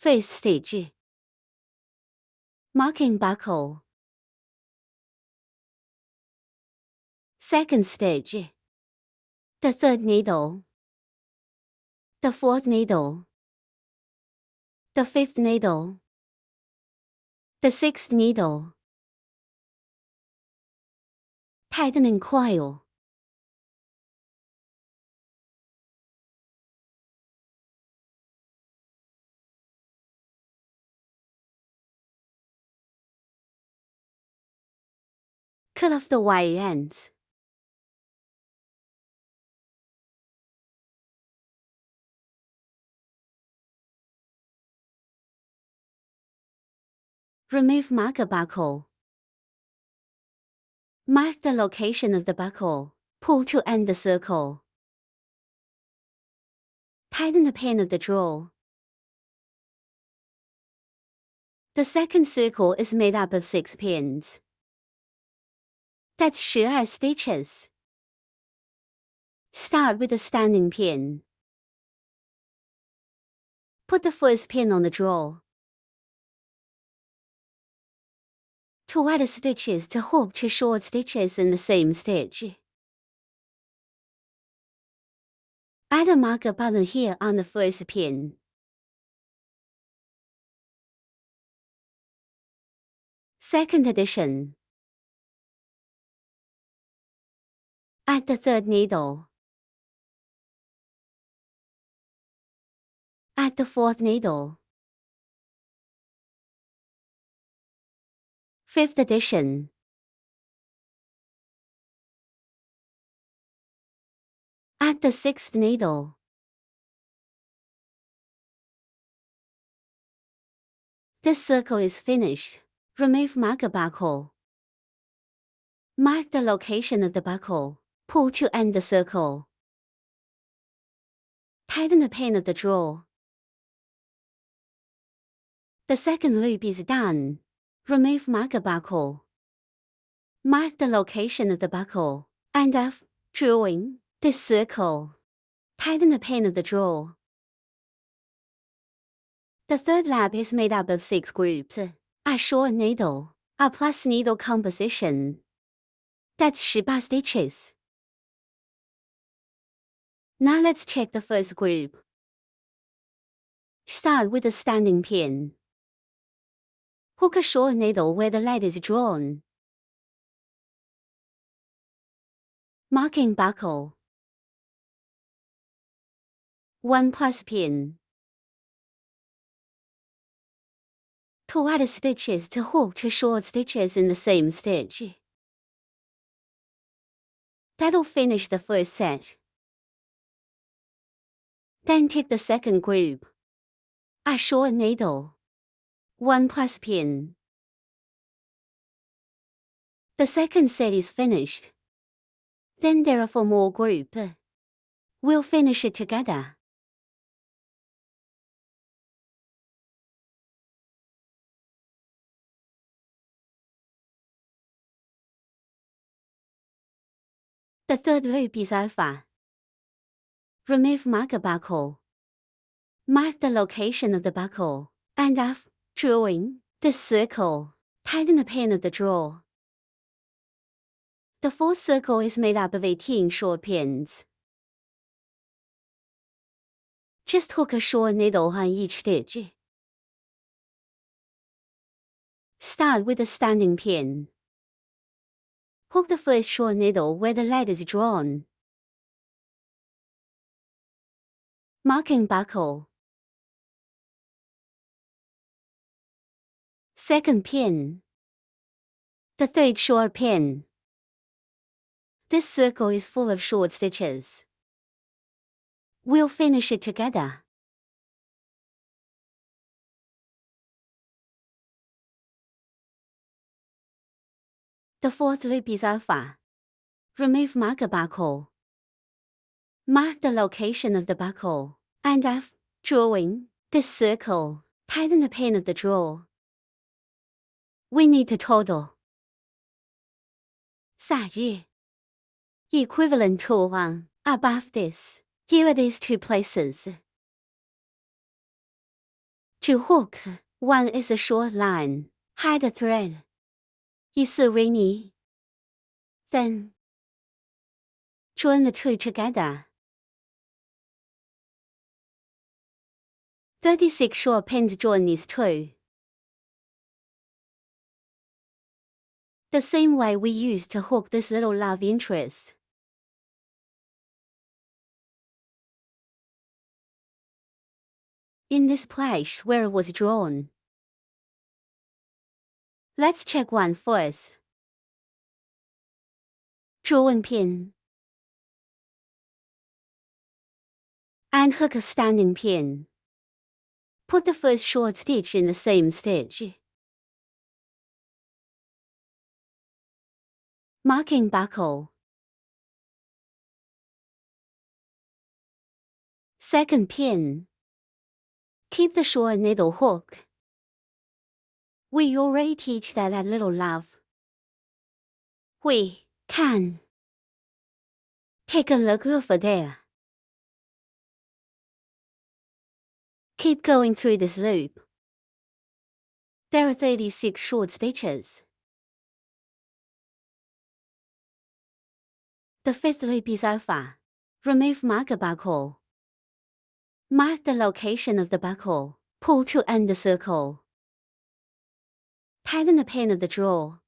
First stitch. Marking buckle. Second stitch. The third needle. The fourth needle. The fifth needle. The sixth needle. Tightening coil. Cut off the wire ends. Remove marker buckle. Mark the location of the buckle. Pull to end the circle. Tighten the pin of the drawer. The second circle is made up of 6 pins. That's 12 stitches. Start with a standing pin. Put the first pin on the drawer. 2 add stitches to hook 2 short stitches in the same stitch. Add a marker button here on the first pin. Second addition. Add the third needle. Add the fourth needle. Fifth addition. Add the sixth needle. This circle is finished. Remove marker buckle. Mark the location of the buckle. Pull to end the circle. Tighten the pin of the drawer. The second loop is done. Remove marker buckle. Mark the location of the buckle. And after drawing this circle, tighten the pin of the drawer. The third lap is made up of 6 groups. A short needle, a plus needle composition. That's 18 stitches. Now let's check the first group. Start with a standing pin. Hook a short needle where the lead is drawn. Marking buckle. 1 plus pin. 2 add stitches to hook 2 short stitches in the same stitch. That'll finish the first set. Then take the second group. I short needle, 1 plus pin. The second set is finished. Then there are 4 more groups. We'll finish it together. The third loop is over. Remove marker buckle. Mark the location of the buckle, and after drawing the circle, tighten the pin of the drawer. The fourth circle is made up of 18 short pins. Just hook a short needle on each stitch. Start with a standing pin. Hook the first short needle where the lead is drawn. Marking buckle. Second pin. The third short pin. This circle is full of short stitches. We'll finish it together. The fourth loop is over. Remove marker buckle. Mark the location of the buckle, and after drawing this circle, tighten the pin of the drawer. We need a total 3月 equivalent to 1 above this. Here are these 2 places. To hook, 1 is a short line, hide a thread. 意思为你 Then join the 2 together. 36 short pins join these 2. The same way we used to hook this little love interest. In this place where it was drawn. Let's check one first. Drawing pin. And hook a standing pin. Put the first short stitch in the same stitch. Marking buckle. Second pin. Keep the short needle hook. We already teach that at Little Love. We can take a look over there. Keep going through this loop. There are 36 short stitches. The fifth loop is over. Remove marker buckle. Mark the location of the buckle. Pull to end the circle. Tighten the pin of the drawer.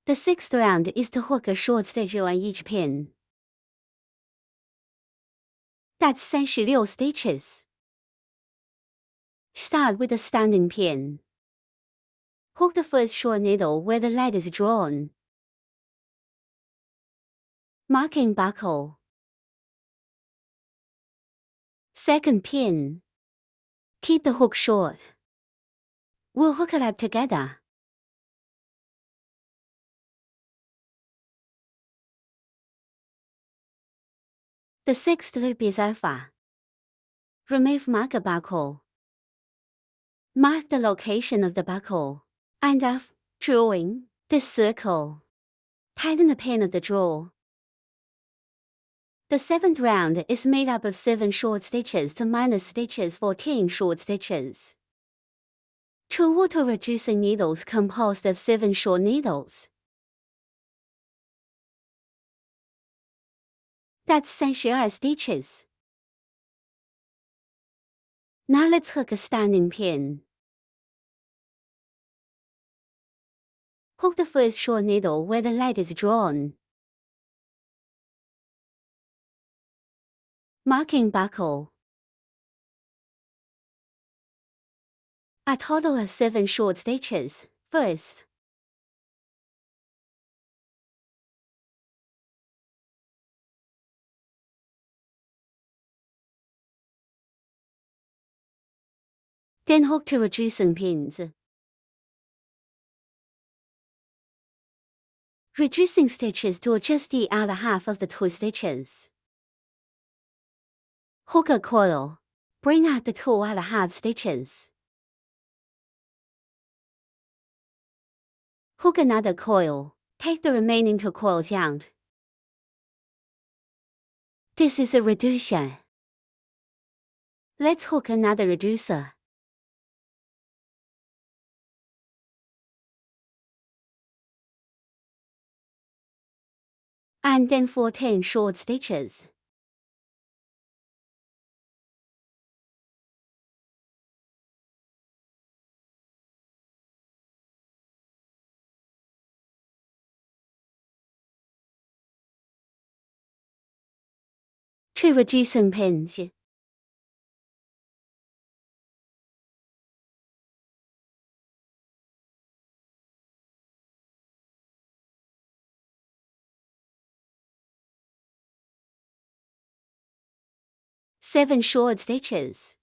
The sixth round is to hook a short stitch on each pin. That's 36 stitches. Start with a standing pin. Hook the first short needle where the lead is drawn. Marking buckle. Second pin. Keep the hook short. We'll hook it up together. The sixth loop is over. Remove marker buckle. Mark the location of the buckle, and after drawing this circle, tighten the pin of the drawer. The seventh round is made up of 7 short stitches to minus stitches 14 short stitches. 2 water-reducing needles composed of 7 short needles. That's 32 stitches. Now let's hook a standing pin. Hook the first short needle where the lead is drawn. Marking buckle. A total of 7 short stitches, first. Then hook 2 reducing pins. Reducing stitches to adjust the outer half of the 2 stitches. Hook a coil. Bring out the 2 outer half stitches. Hook another coil. Take the remaining 2 coils out. This is a reducer. Let's hook another reducer. And then 14 short stitches. Two reducing pins. Seven short stitches.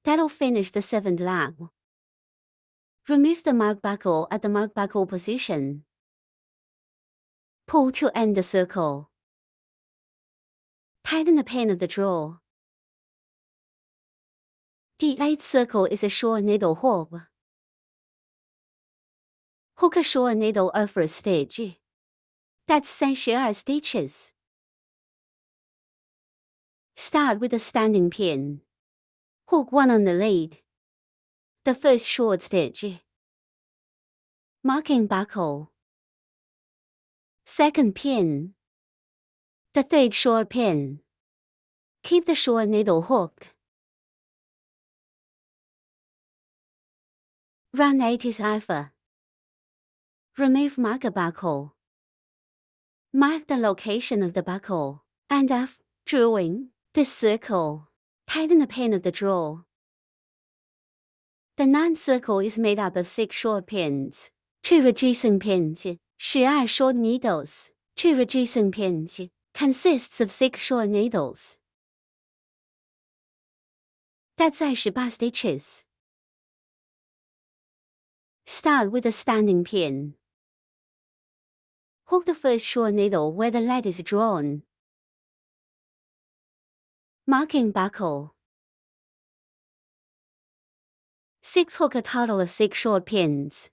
That'll finish the 7th row. Remove the mark buckle at the mark buckle position. Pull to end the circle. Tighten the pin of the drawer. The 8th circle is a short needle hook. Hook a short needle over a stitch. That's 32 stitches. Start with a standing pin. Hook 1 on the lead. The first short stitch. Marking buckle. Second pin. The 3rd short pin. Keep the short needle hook. Round 8 is over. Remove marker buckle. Mark the location of the buckle, and after drawing the circle, tighten the pin of the drawer. The 9th circle is made up of 6 short pins, 2 reducing pins, 12 short needles. 2 reducing pins consists of 6 short needles. That's 18 stitches. Start with a standing pin. Hook the first short needle where the lead is drawn. Marking buckle. 6 hook a total of 6 short pins.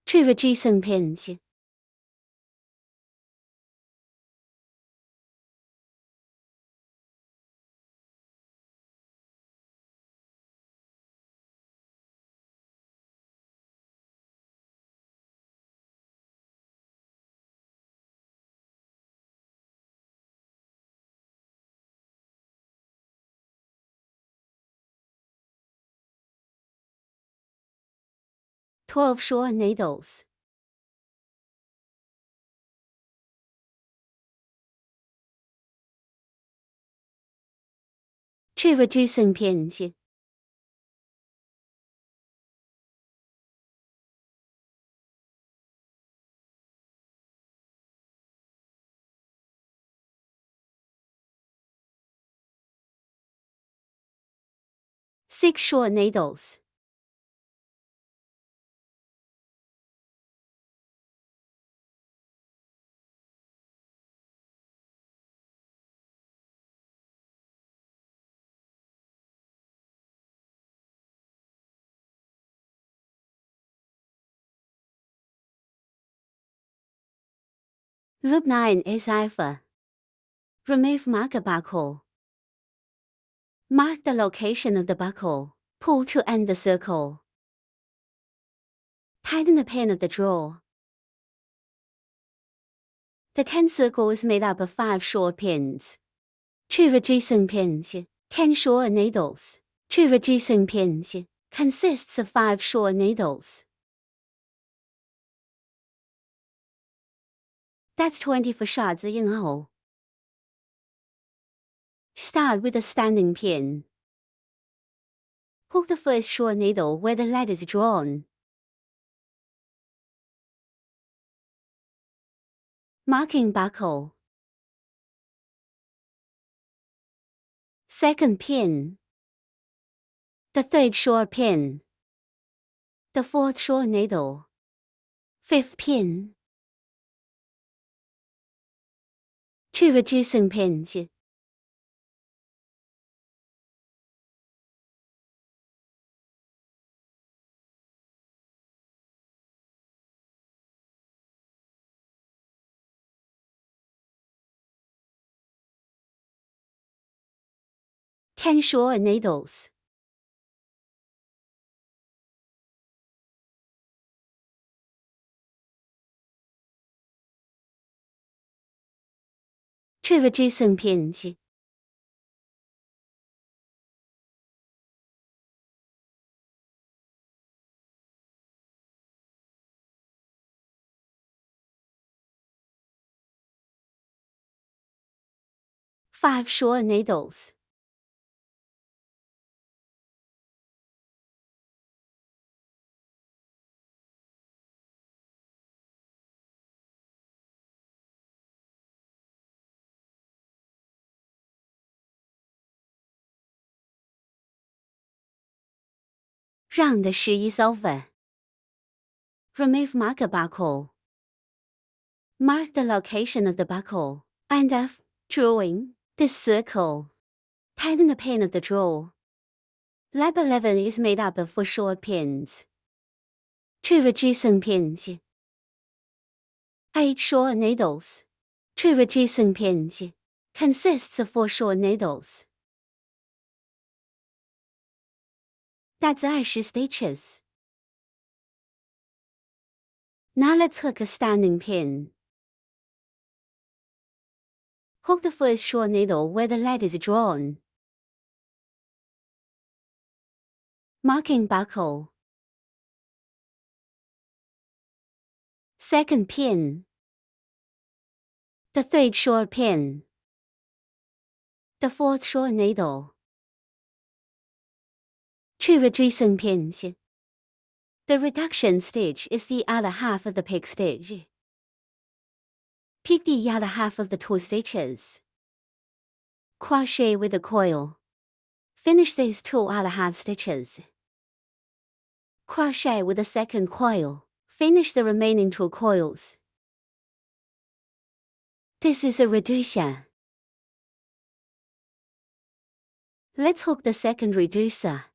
Two reducing pins. Twelve short needles. Two reducing pins. Six short needles. Loop 9 is over. Remove marker buckle. Mark the location of the buckle. Pull to end the circle. Tighten the pin of the drawer. The 10th circle is made up of 5 short pins. 2 reducing pins, 10 short needles. 2 reducing pins consists of 5 short needles. That's 24 shots in all. Start with a standing pin. Hook the first short needle where the lead is drawn. Marking buckle. Second pin. The third short pin. The fourth short needle. Fifth pin. 2 reducing pins. Ten short needles. Two reducing pins. Five short needles. Round the 11 over. Remove marker buckle. Mark the location of the buckle, and of drawing this circle. Tighten the pin of the draw. Lap 11 is made up of 4 short pins. 2 reducing pins. 8 short needles. 2 reducing pins. Consists of 4 short needles. That's 20 stitches. Now let's hook a standing pin. Hook the first short needle where the lead is drawn. Marking buckle. Second pin. The third short pin. The fourth short needle. 2 reducing pins. The reduction stitch is the other half of the pig stitch. Pick the other half of the 2 stitches. Crochet with the coil. Finish these 2 other half stitches. Crochet with the second coil. Finish the remaining 2 coils. This is a reducer. Let's hook the second reducer.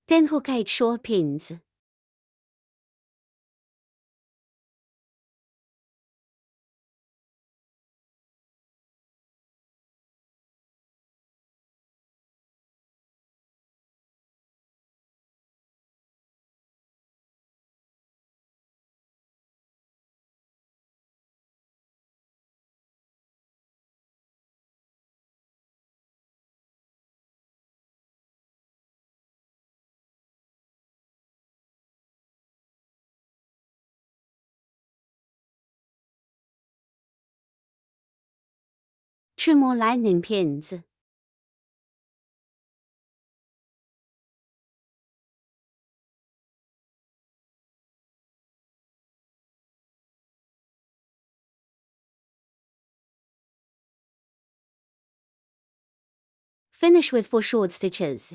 Then hook 8 short pins. Two more lining pins. Finish with 4 short stitches.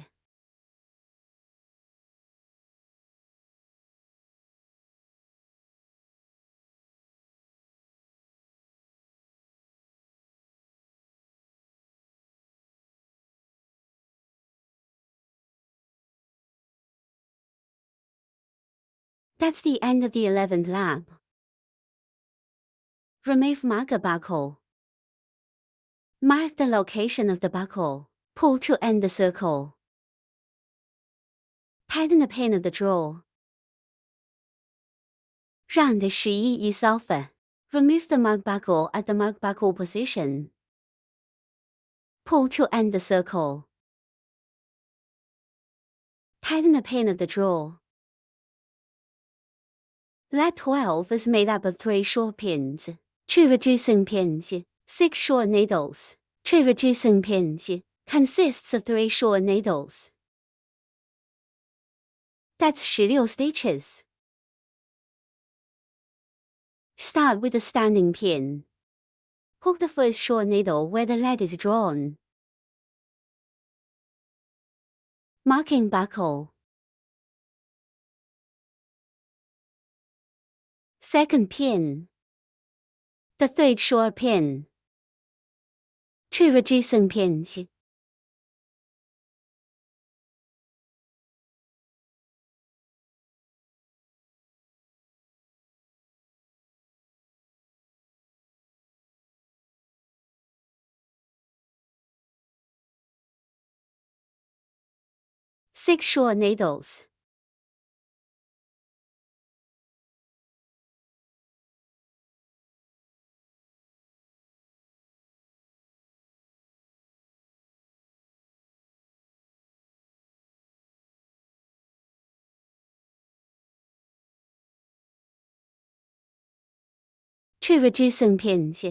That's the end of the 11th lap. Remove marker buckle. Mark the location of the buckle. Pull to end the circle. Tighten the pin of the draw. Round the 11 is over. Remove the mark buckle at the mark buckle position. Pull to end the circle. Tighten the pin of the drawer. Lap 12 is made up of 3 short pins, 2 reducing pins, 6 short needles. 2 reducing pins consists of 3 short needles. That's 16 stitches. Start with the standing pin. Hook the first short needle where the lead is drawn. Marking buckle. Second pin. The third short pin. 2 reducing pins. Six short needles. Two reducing pins.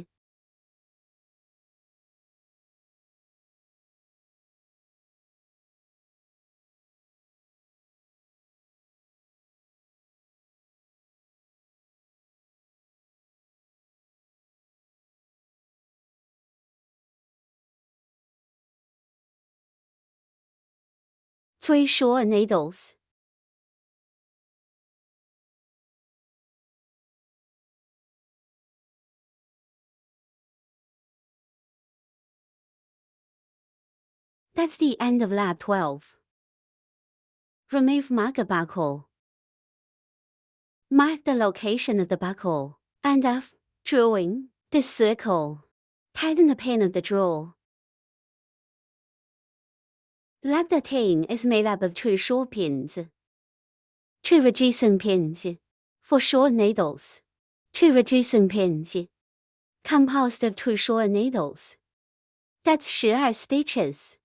Three short needles. That's the end of lap 12. Remove marker buckle. Mark the location of the buckle, and of drawing this circle. Tighten the pin of the drawer. Lap 13 is made up of 2 short pins, 2 reducing pins, 4 short needles, 2 reducing pins, composed of 2 short needles. That's 16 stitches.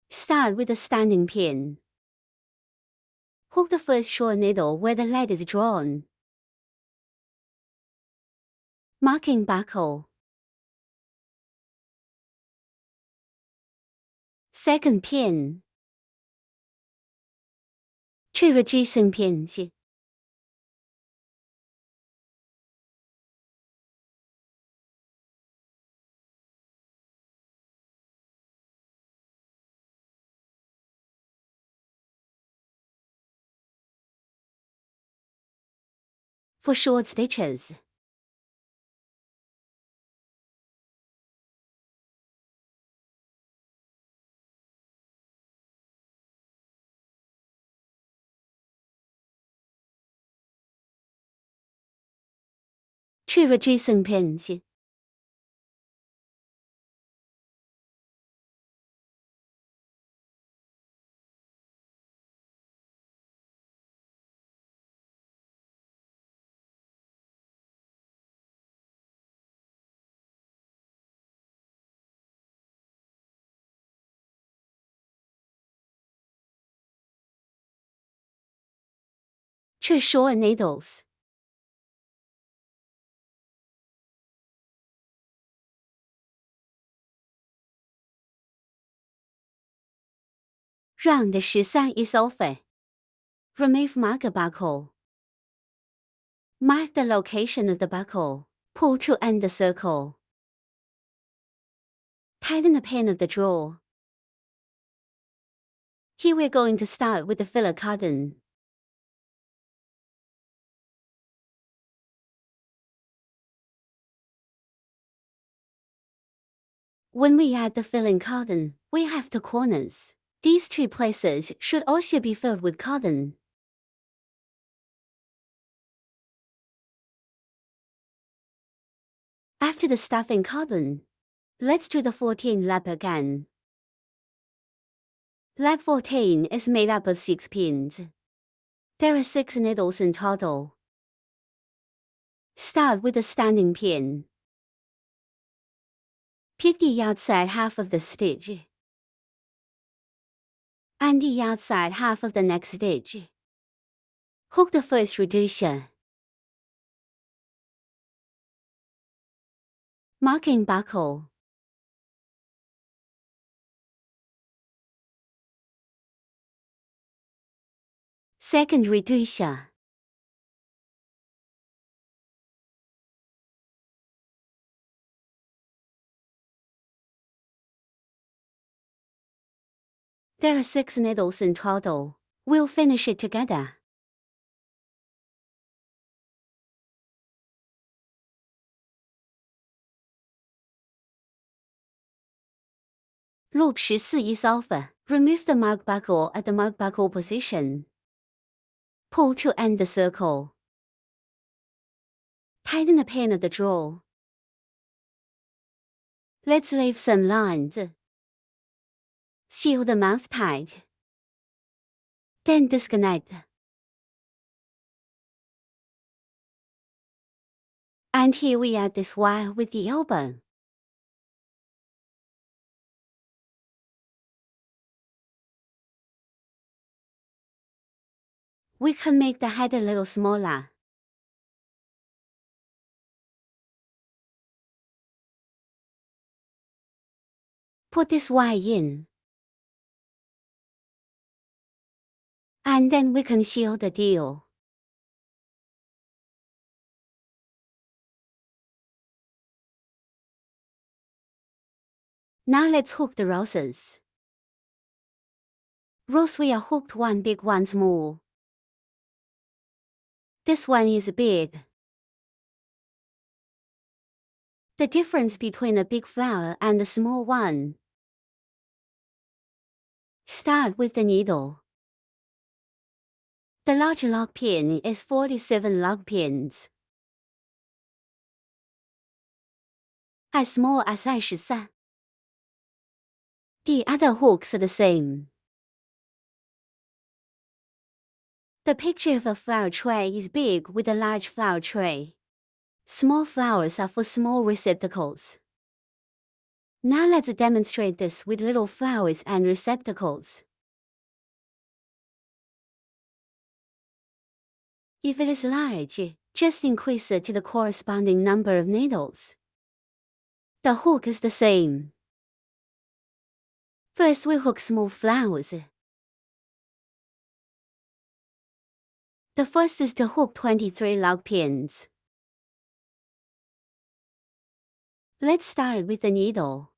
Start with the standing pin. Hook the first short needle where the lead is drawn. Marking buckle. Second pin. 2 reducing pins. For short stitches. Two reducing pins. Two short needles. Round 13 is over. Remove marker buckle. Mark the location of the buckle. Pull to end the circle. Tighten the pin of the drawer. Here we're going to start with the filler cotton. When we add the filling cotton, we have the corners. These 2 places should also be filled with cotton. After the stuffing cotton, let's do the 14 lap again. Lap 14 is made up of 6 pins. There are 6 needles in total. Start with a standing pin. Pick the outside half of the stitch and the outside half of the next stitch. Hook the first reducer. Marking buckle. Second reducer. There are 6 needles in total. We'll finish it together. Loop 14 is over. Remove the mark buckle at the mark buckle position. Pull to end the circle. Tighten the pin at the draw. Let's leave some lines. Seal the mouth tight. Then disconnect. And here we add this wire with the elbow. We can make the head a little smaller. Put this wire in. And then we can seal the deal. Now let's hook the roses. Rose we are hooked one big, one small. This one is big. The difference between a big flower and the small one. Start with the needle. The large lock pin is 47 lock pins. As small as 23. The other hooks are the same. The picture of a flower tray is big with a large flower tray. Small flowers are for small receptacles. Now let's demonstrate this with little flowers and receptacles. If it is large, just increase it to the corresponding number of needles. The hook is the same. First we hook small flowers. The first is to hook 23 lock pins. Let's start with the needle.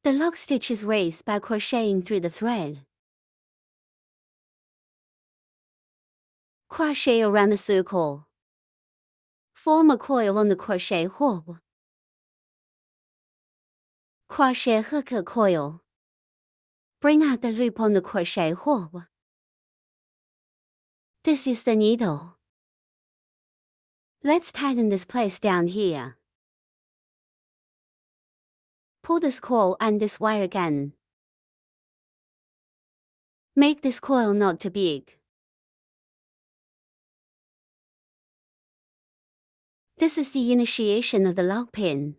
The lock stitch is raised by crocheting through the thread. Crochet around the circle. Form a coil on the crochet hook. Crochet hook a coil. Bring out the loop on the crochet hook. This is the needle. Let's tighten this place down here. Pull this coil and this wire again. Make this coil not too big. This is the initiation of the lock pin.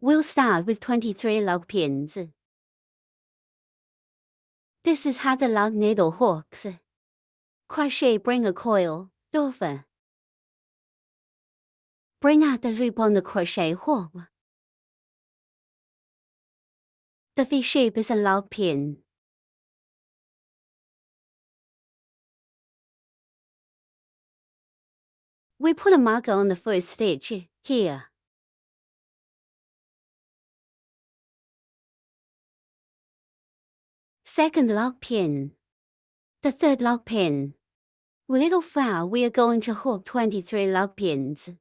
We'll start with 23 lock pins. This is how the lock needle hooks. Crochet, bring a coil, over. Bring out the loop on the crochet hook. The V shape is a lock pin. We put a marker on the first stitch, here. Second lock pin. The third lock pin. With little flower we are going to hook 23 lock pins.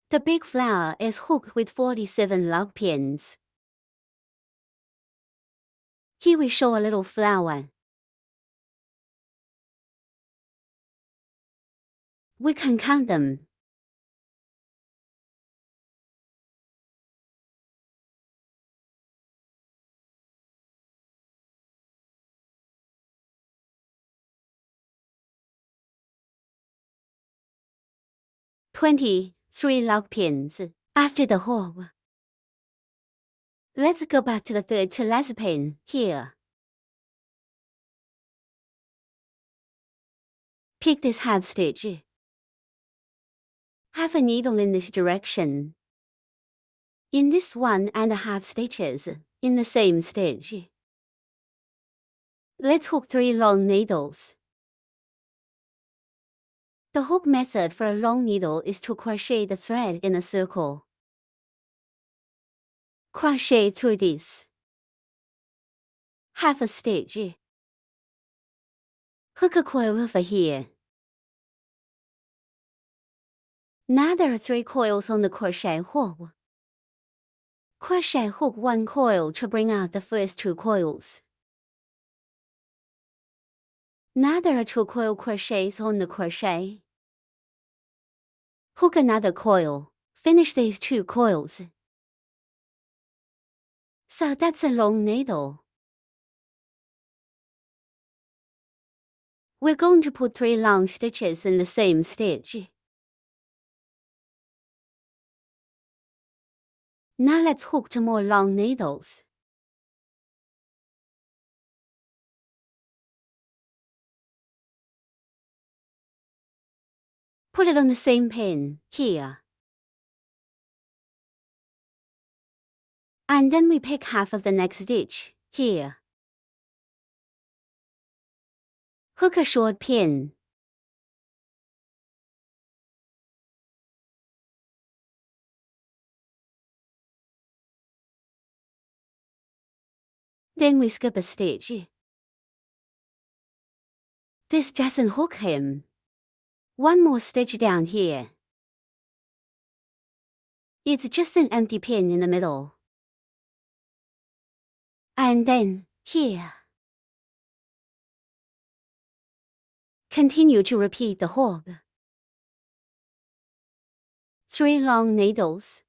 The big flower is hooked with 47 lock pins. Here we show a little flower. We can count them. 23 log pins after the hook. Let's go back to the third to last pin here. Pick this half stitch. Half a needle in this direction. In this 1.5 stitches in the same stitch. Let's hook 3 long needles. The hook method for a long needle is to crochet the thread in a circle. Crochet through this. Half a stitch. Hook a coil over here. Now there are 3 coils on the crochet hook. Crochet hook 1 coil to bring out the first 2 coils. Now there are 2 coil crochets on the crochet. Hook another coil. Finish these 2 coils. So that's a long needle. We're going to put 3 long stitches in the same stitch. Now let's hook 2 more long needles. Put it on the same pin, here. And then we pick half of the next stitch, here. Hook a short pin. Then we skip a stitch. This doesn't hook him. 1 more stitch down here. It's just an empty pin in the middle. And then, here. Continue to repeat the hook. 3 long needles.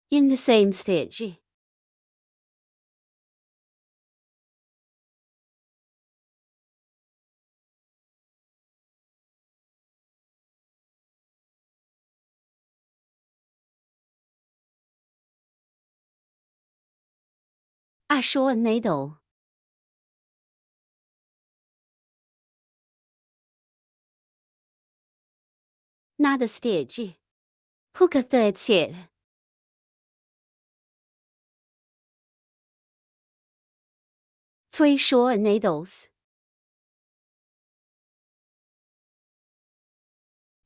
In the same stitch. A short needle. Another stitch. Hook a third stitch. 3 short needles.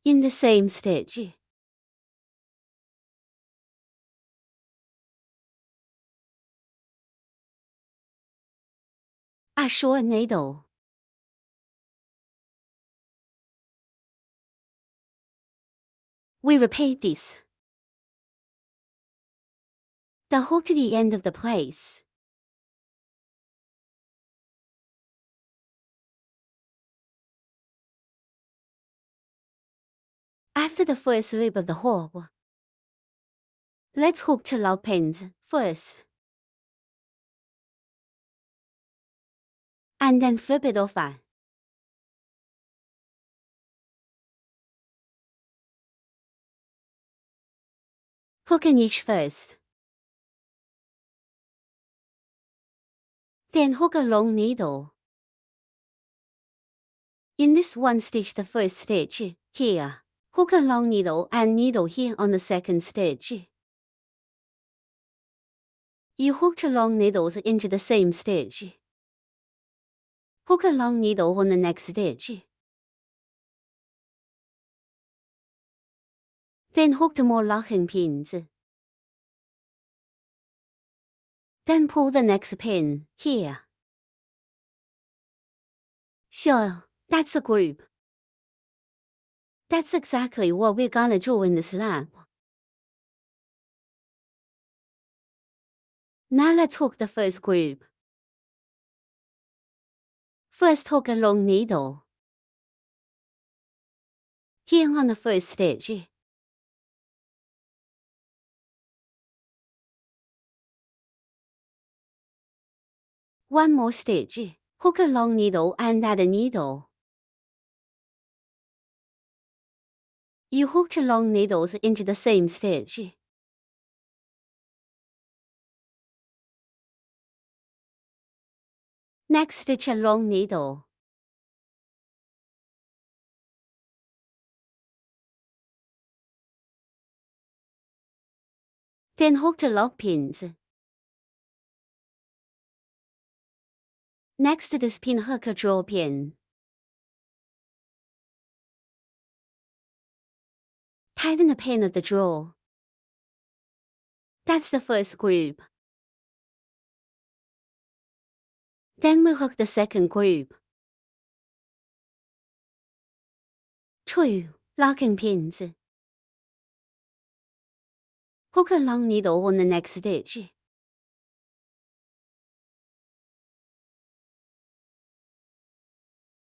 In the same stitch. A short needle. We repeat this. The hook to the end of the place. After the first loop of the hook, let's hook 2 log pins first. And then flip it over. Hook in each first. Then hook a long needle. In this 1 stitch the first stitch, here. Hook a long needle and needle here on the second stitch. You hook 2 long needles into the same stitch. Hook a long needle on the next stitch. Then hook 2 more locking pins. Then pull the next pin, here. So, that's a group. That's exactly what we're gonna do in this lap. Now let's hook the first group. First hook a long needle. Here on the first stitch. One more stitch. Hook a long needle and add a needle. You hook 2 long needles into the same stitch. Next, stitch a long needle. Then hook 2 lock pins. Next to this pin, hook a draw pin. Tighten the pin of the draw. That's the first group. Then we hook the second group. 2 locking pins. Hook a long needle on the next stitch.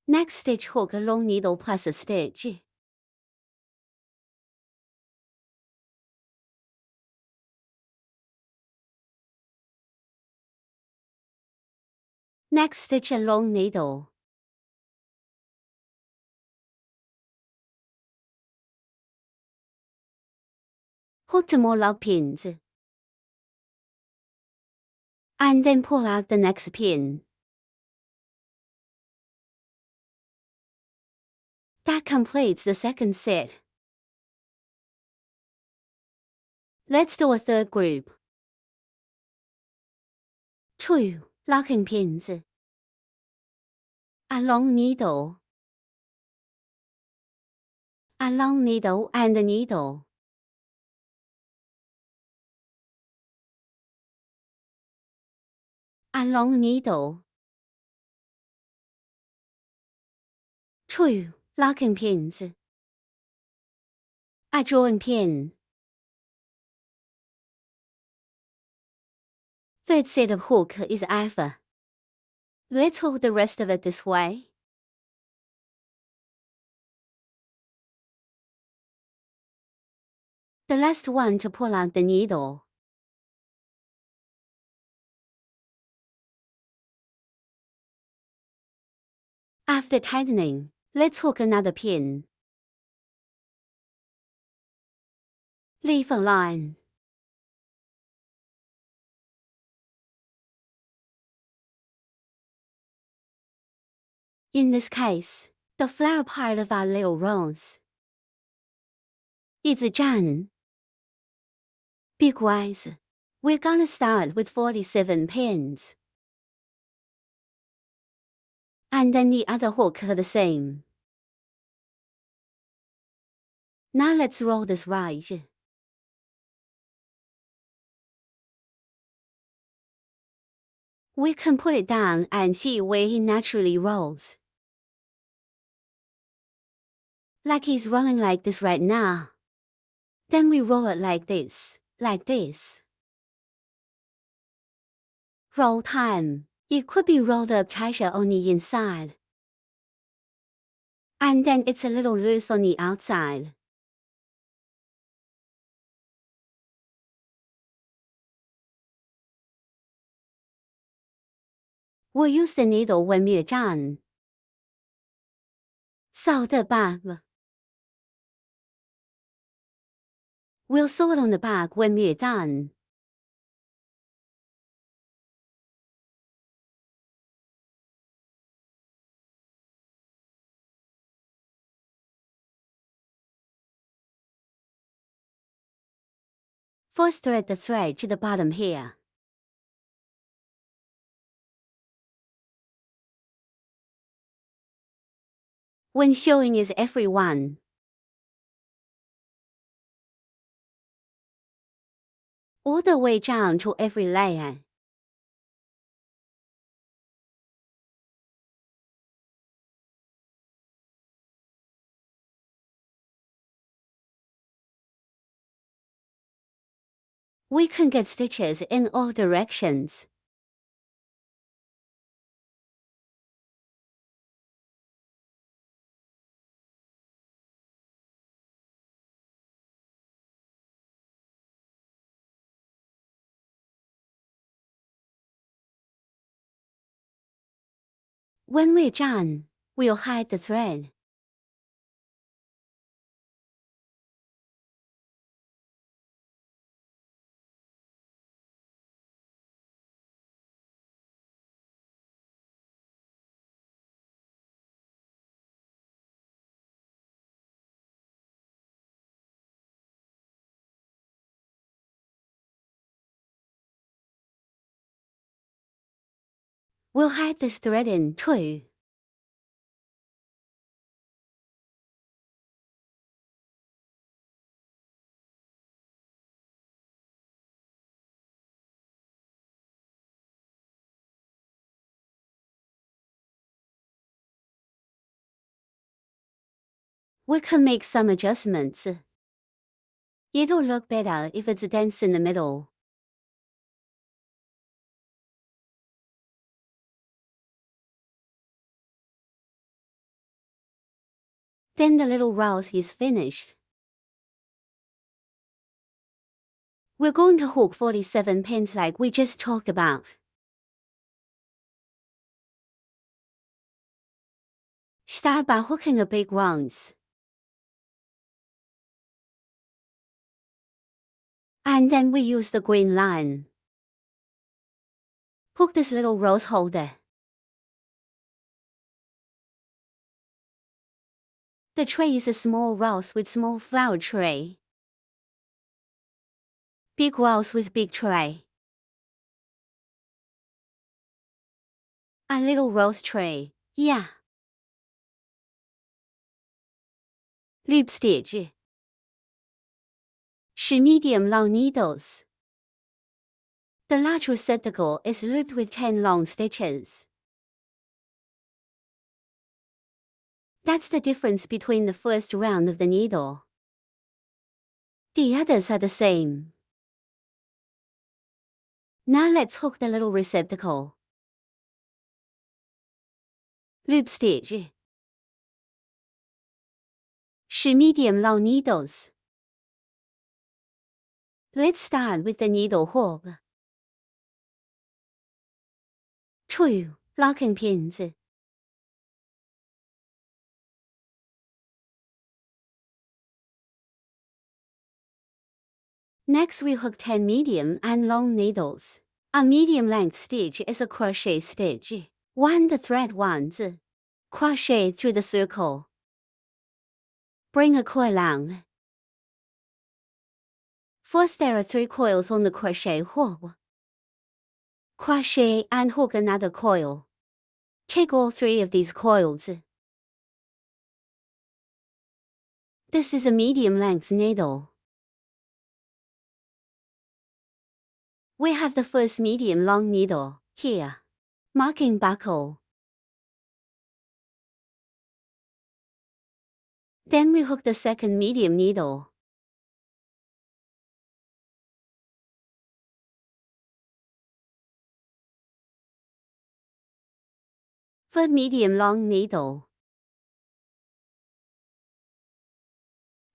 Next stitch, hook a long needle plus a stitch. Next, stitch a long needle. Hook 2 more lock pins. And then pull out the next pin. That completes the second set. Let's do a third group. 2 locking pins. A long needle. A long needle and a needle. A long needle. 2 locking pins. A drawing pin. Third set of hook is alpha. Let's hook the rest of it this way. The last one to pull out the needle. After tightening, let's hook another pin. Leave a line. In this case, the flower part of our little rose is a Jan. Big wise, we're gonna start with 47 pins. And then the other hook are the same. Now let's roll this right. We can put it down and see where he naturally rolls. Like he's rolling like this right now. Then we roll it like this, like this. Roll time. It could be rolled up tighter on the inside. And then it's a little loose on the outside. We'll use the needle when we're done. Sew the back. We'll sew it on the back when we're done. First, thread the thread to the bottom here. When sewing is every one, all the way down to every layer. We can get stitches in all directions. When we're done, we'll hide the thread. We'll hide this thread in too. We can make some adjustments. It'll look better if it's dense in the middle. Then the little rouse is finished. We're going to hook 47 pins like we just talked about. Start by hooking a big ones. And then we use the green line. Hook this little rose holder. The tray is a small rose with small flower tray. Big rose with big tray. A little rose tray, yeah. Loop stitch. 是 medium long needles. The large receptacle is looped with 10 long stitches. That's the difference between the first round of the needle. The others are the same. Now let's hook the little receptacle. Loop stitch. 是 medium long needles. Let's start with the needle hook. 2 locking pins. Next we hook 10 medium and long needles. A medium length stitch is a crochet stitch. Wind the thread once. Crochet through the circle. Bring a coil on. First there are 3 coils on the crochet hook. Crochet and hook another coil. Take all 3 of these coils. This is a medium length needle. We have the first medium long needle, here. Marking buckle. Then we hook the second medium needle. Third medium long needle.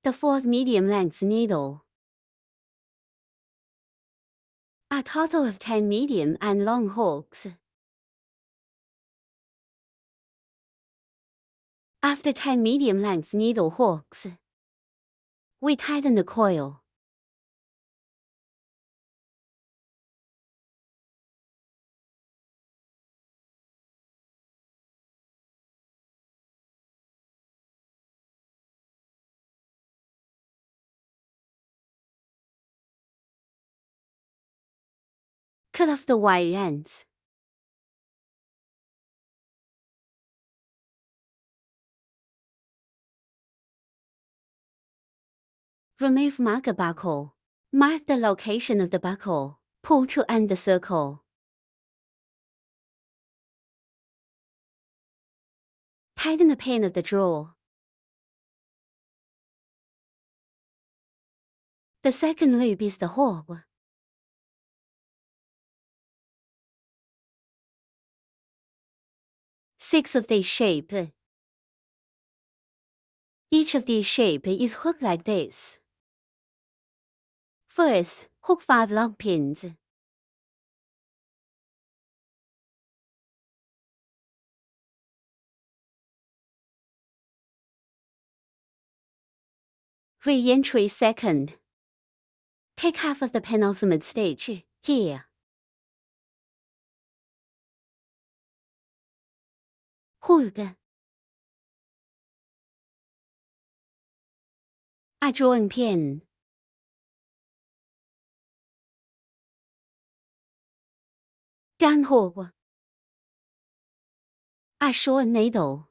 The fourth medium length needle. A total of 10 medium and long hooks. After 10 medium length needle hooks, we tighten the coil. Cut off the wire ends. Remove marker buckle. Mark the location of the buckle. Pull to end the circle. Tighten the pin of the drawer. The second loop is the hook. Six of this shape. Each of these shape is hooked like this. First, hook 5 long pins. Re-entry second. Take half of the penultimate stitch, here. Hook. A drawing pin. Down hook. a short needle.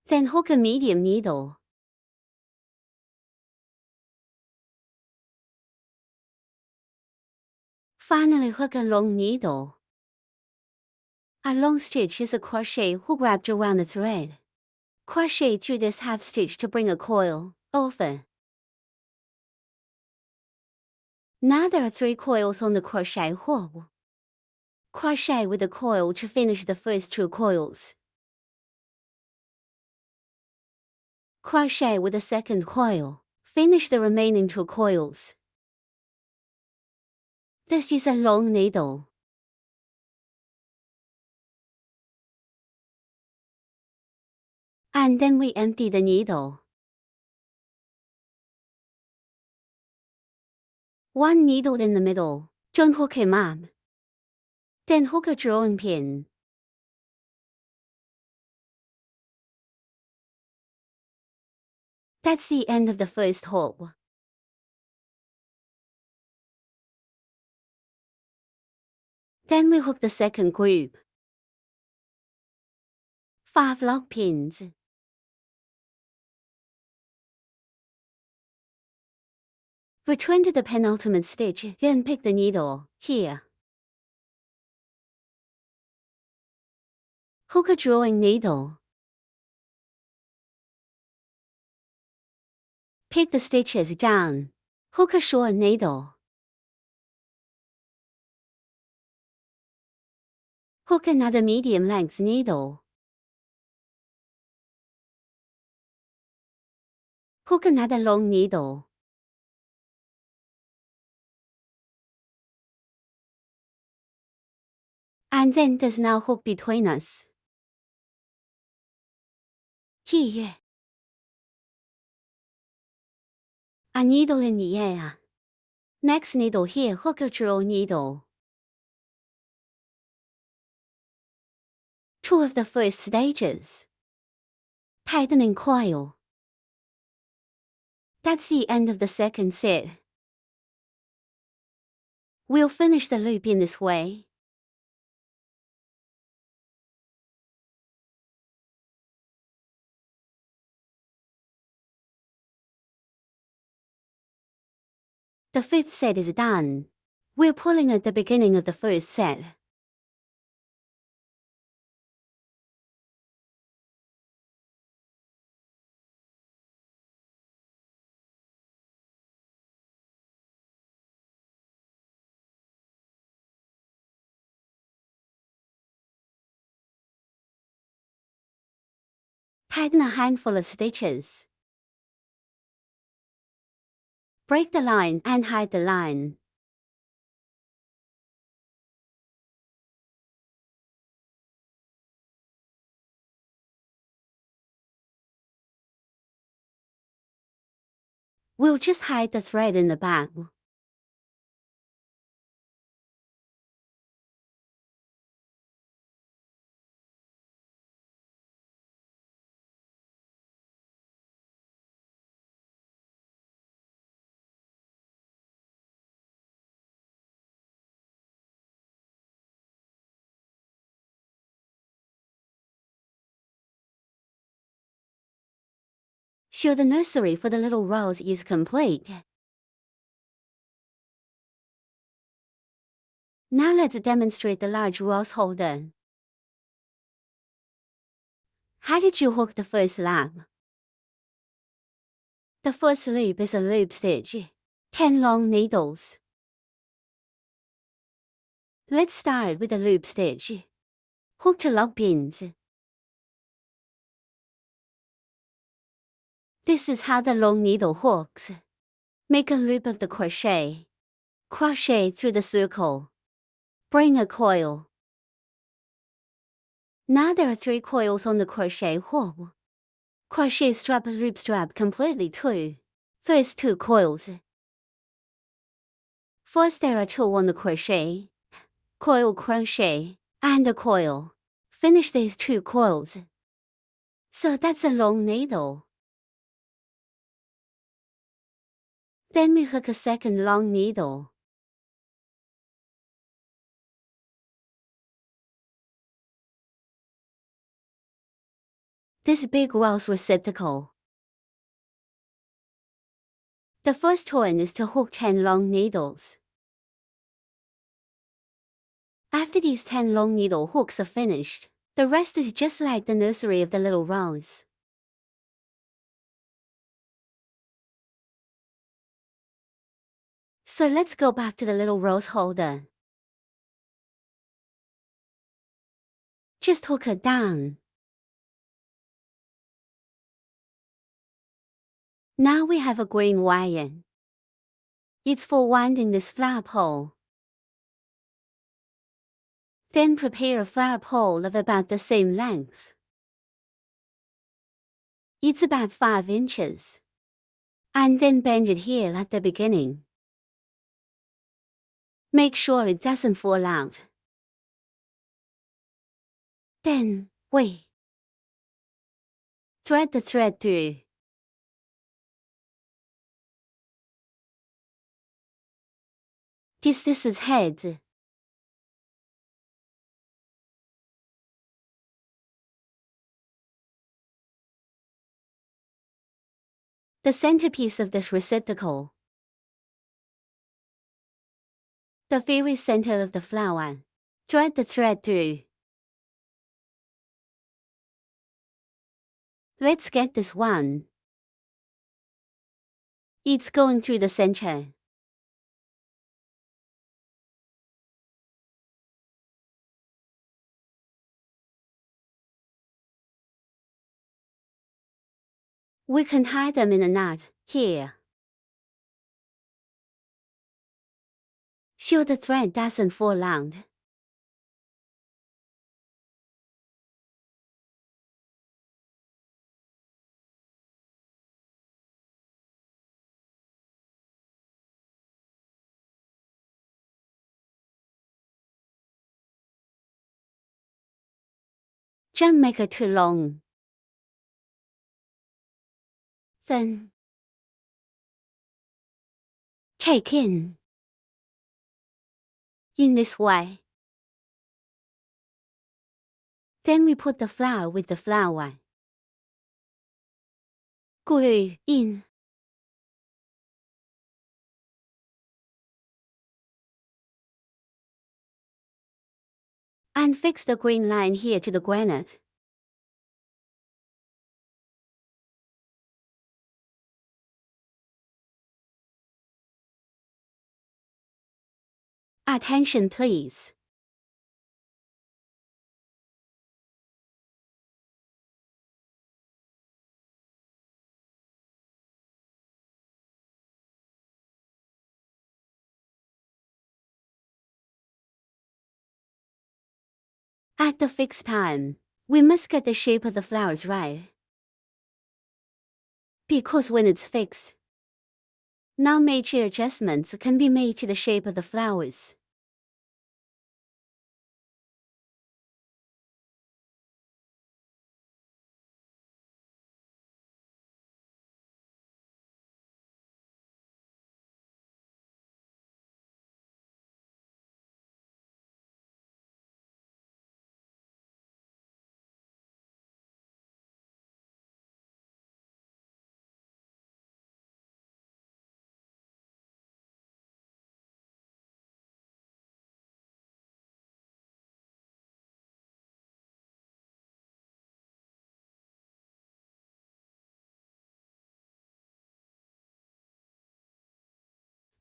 Then hook a medium needle. Finally, hook a long needle. A long stitch is a crochet hook wrapped around the thread. Crochet through this half stitch to bring a coil over. Now there are 3 coils on the crochet hook. Crochet with the coil to finish the first 2 coils. Crochet with the second coil. Finish the remaining 2 coils. This is a long needle. And then we empty the needle. 1 needle in the middle. Don't hook him up. Then hook a drawing pin. That's the end of the first hook. Then we hook the second group. 5 lock pins. Return to the penultimate stitch and pick the needle, here. Hook a drawing needle. Pick the stitches down. Hook a short needle. Hook another medium-length needle. Hook another long needle. And then there's now hook between us. Here. A needle in the air. Next needle here, hook a draw needle. 2 of the first stages. Tightening coil. That's the end of the second set. We'll finish the loop in this way. The 5th set is done. We're pulling at the beginning of the first set. Tighten a handful of stitches. Break the line and hide the line. We'll just hide the thread in the back. Show the nursery for the little rose is complete. Now let's demonstrate the large rose holder. How did you hook the first lap? The first loop is a loop stitch. 10 long needles. Let's start with a loop stitch. Hook 2 lock pins. This is how the long needle hooks. Make a loop of the crochet. Crochet through the circle. Bring a coil. Now there are 3 coils on the crochet hook. Crochet strap loop strap completely too. First 2 coils. First there are 2 on the crochet. Coil crochet and a coil. Finish these 2 coils. So that's a long needle. Then we hook a second long needle. this big rose receptacle. The first one is to hook 10 long needles. After these 10 long needle hooks are finished, the rest is just like the nursery of the little rose. So let's go back to the little rose holder. Just hook her down. Now we have a green wire. It's for winding this flower pole. Then prepare a flower pole of about the same length. It's about 5 inches. And then bend it here at the beginning. Make sure it doesn't fall out. Then, wait. Thread the thread through. This is head. The centerpiece of this receptacle. The very center of the flower. Thread the thread through. Let's get this one. It's going through the center. We can tie them in a knot, here. Sure the thread doesn't fall out. Don't make it too long. Then, take in this way. Then we put the flower with the flower. Glue in. And fix the green line here to the granite. Attention please. At the fixed time, we must get the shape of the flowers right. Because when it's fixed, now major adjustments can be made to the shape of the flowers.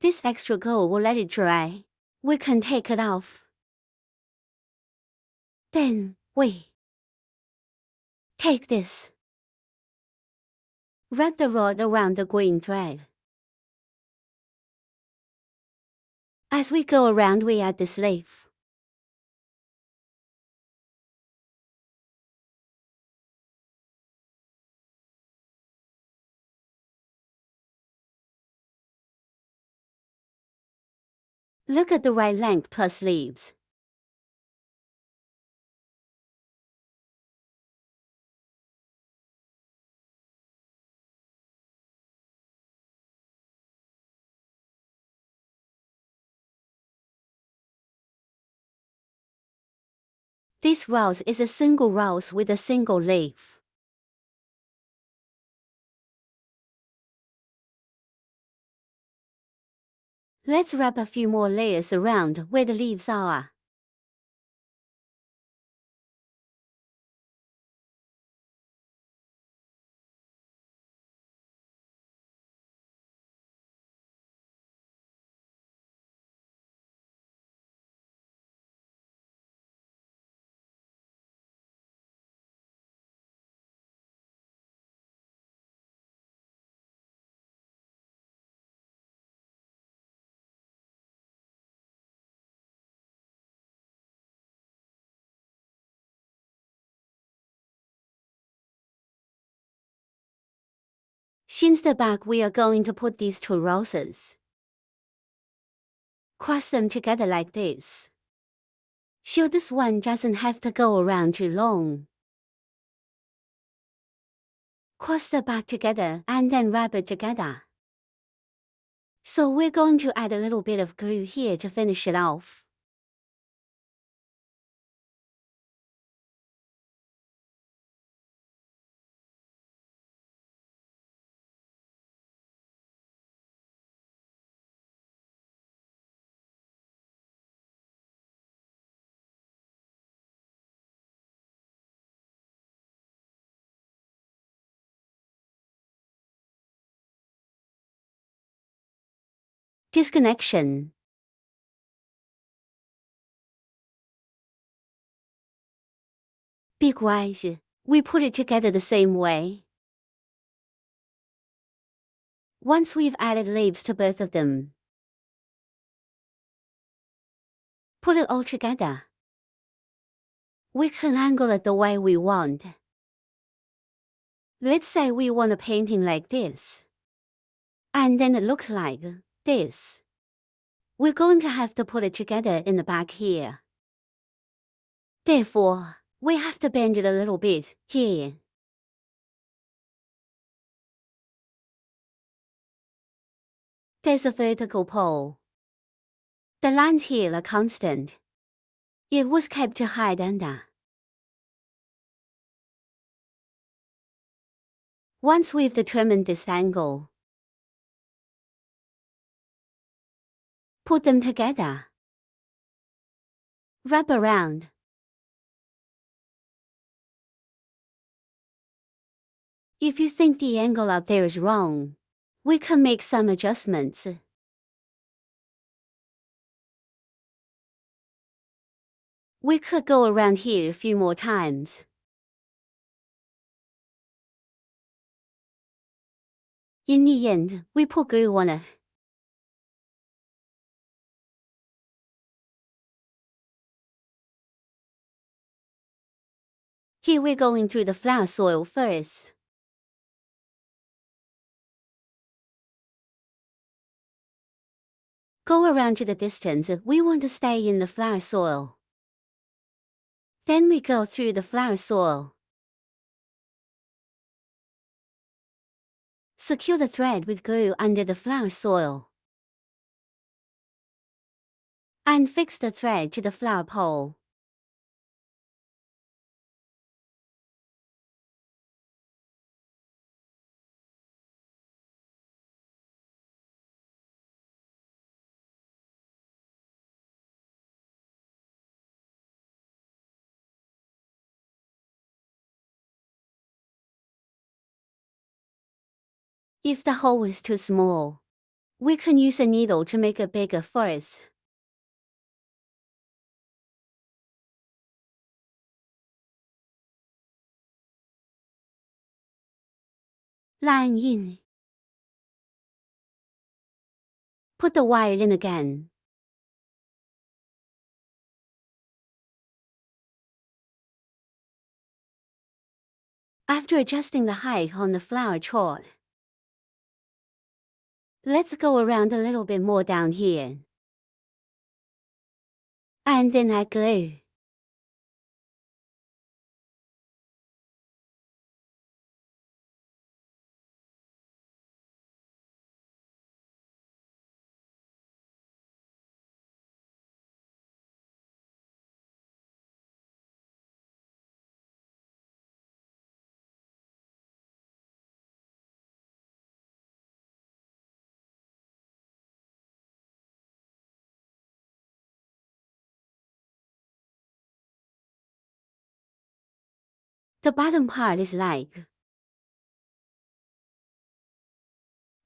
This extra glue will let it dry. We can take it off. Then, wait. Take this. Wrap the rod around the green thread. As we go around, we add this leaf. Look at the right length plus leaves. This rose is a single rose with a single leaf. Let's wrap a few more layers around where the leaves are. Since the back, we are going to put these two roses. Cross them together like this. So this one doesn't have to go around too long. Cross the back together and then wrap it together. So we're going to add a little bit of glue here to finish it off. Disconnection. Big wise, we put it together the same way. Once we've added leaves to both of them, put it all together. We can angle it the way we want. Let's say we want a painting like this. And then it looks like this. We're going to have to put it together in the back here. Therefore, we have to bend it a little bit here. There's a vertical pole. The lines here are constant. It was kept to hide under. Once we've determined this angle, put them together. Wrap around. If you think the angle up there is wrong, we can make some adjustments. We could go around here a few more times. In the end, we put glue on it. Here we're going through the flower soil first. Go around to the distance if we want to stay in the flower soil. Then we go through the flower soil. Secure the thread with glue under the flower soil. And fix the thread to the flower pole. If the hole is too small, we can use a needle to make it bigger first. Line in. Put the wire in again. After adjusting the height on the flower chart, let's go around a little bit more down here. And then add glue. The bottom part is like.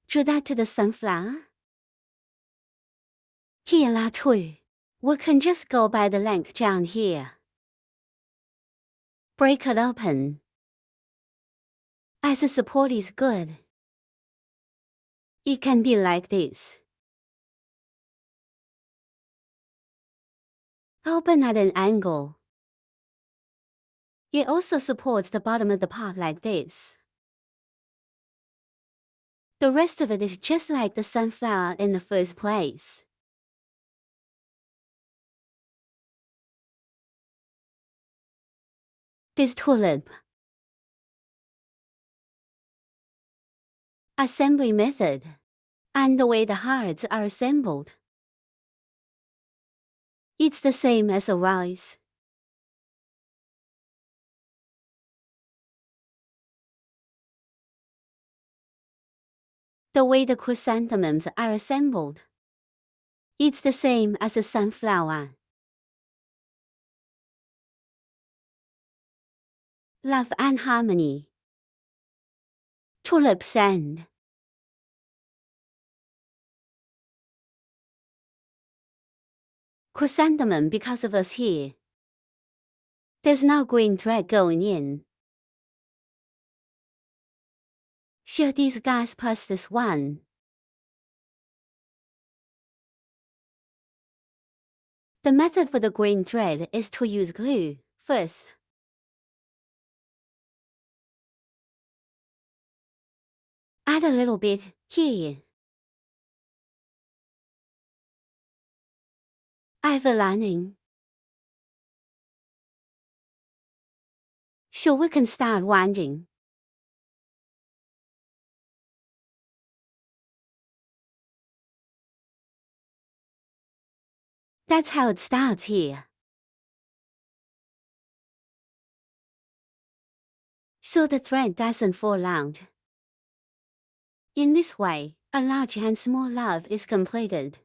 Drew that to the sunflower. Here are two. We can just go by the length down here. Break it open. As the support is good, it can be like this. Open at an angle. It also supports the bottom of the pot like this. The rest of it is just like the sunflower in the first place. This tulip. Assembly method. And the way the hearts are assembled. It's the same as a rose. The way the chrysanthemums are assembled. It's the same as a sunflower. Love and harmony. Tulip sand. Chrysanthemum because of us here. There's no green thread going in. Show these guys past this one. The method for the green thread is to use glue first. Add a little bit here. I have a lining. So we can start winding. That's how it starts here. So the thread doesn't fall out. In this way, a large and small love is completed.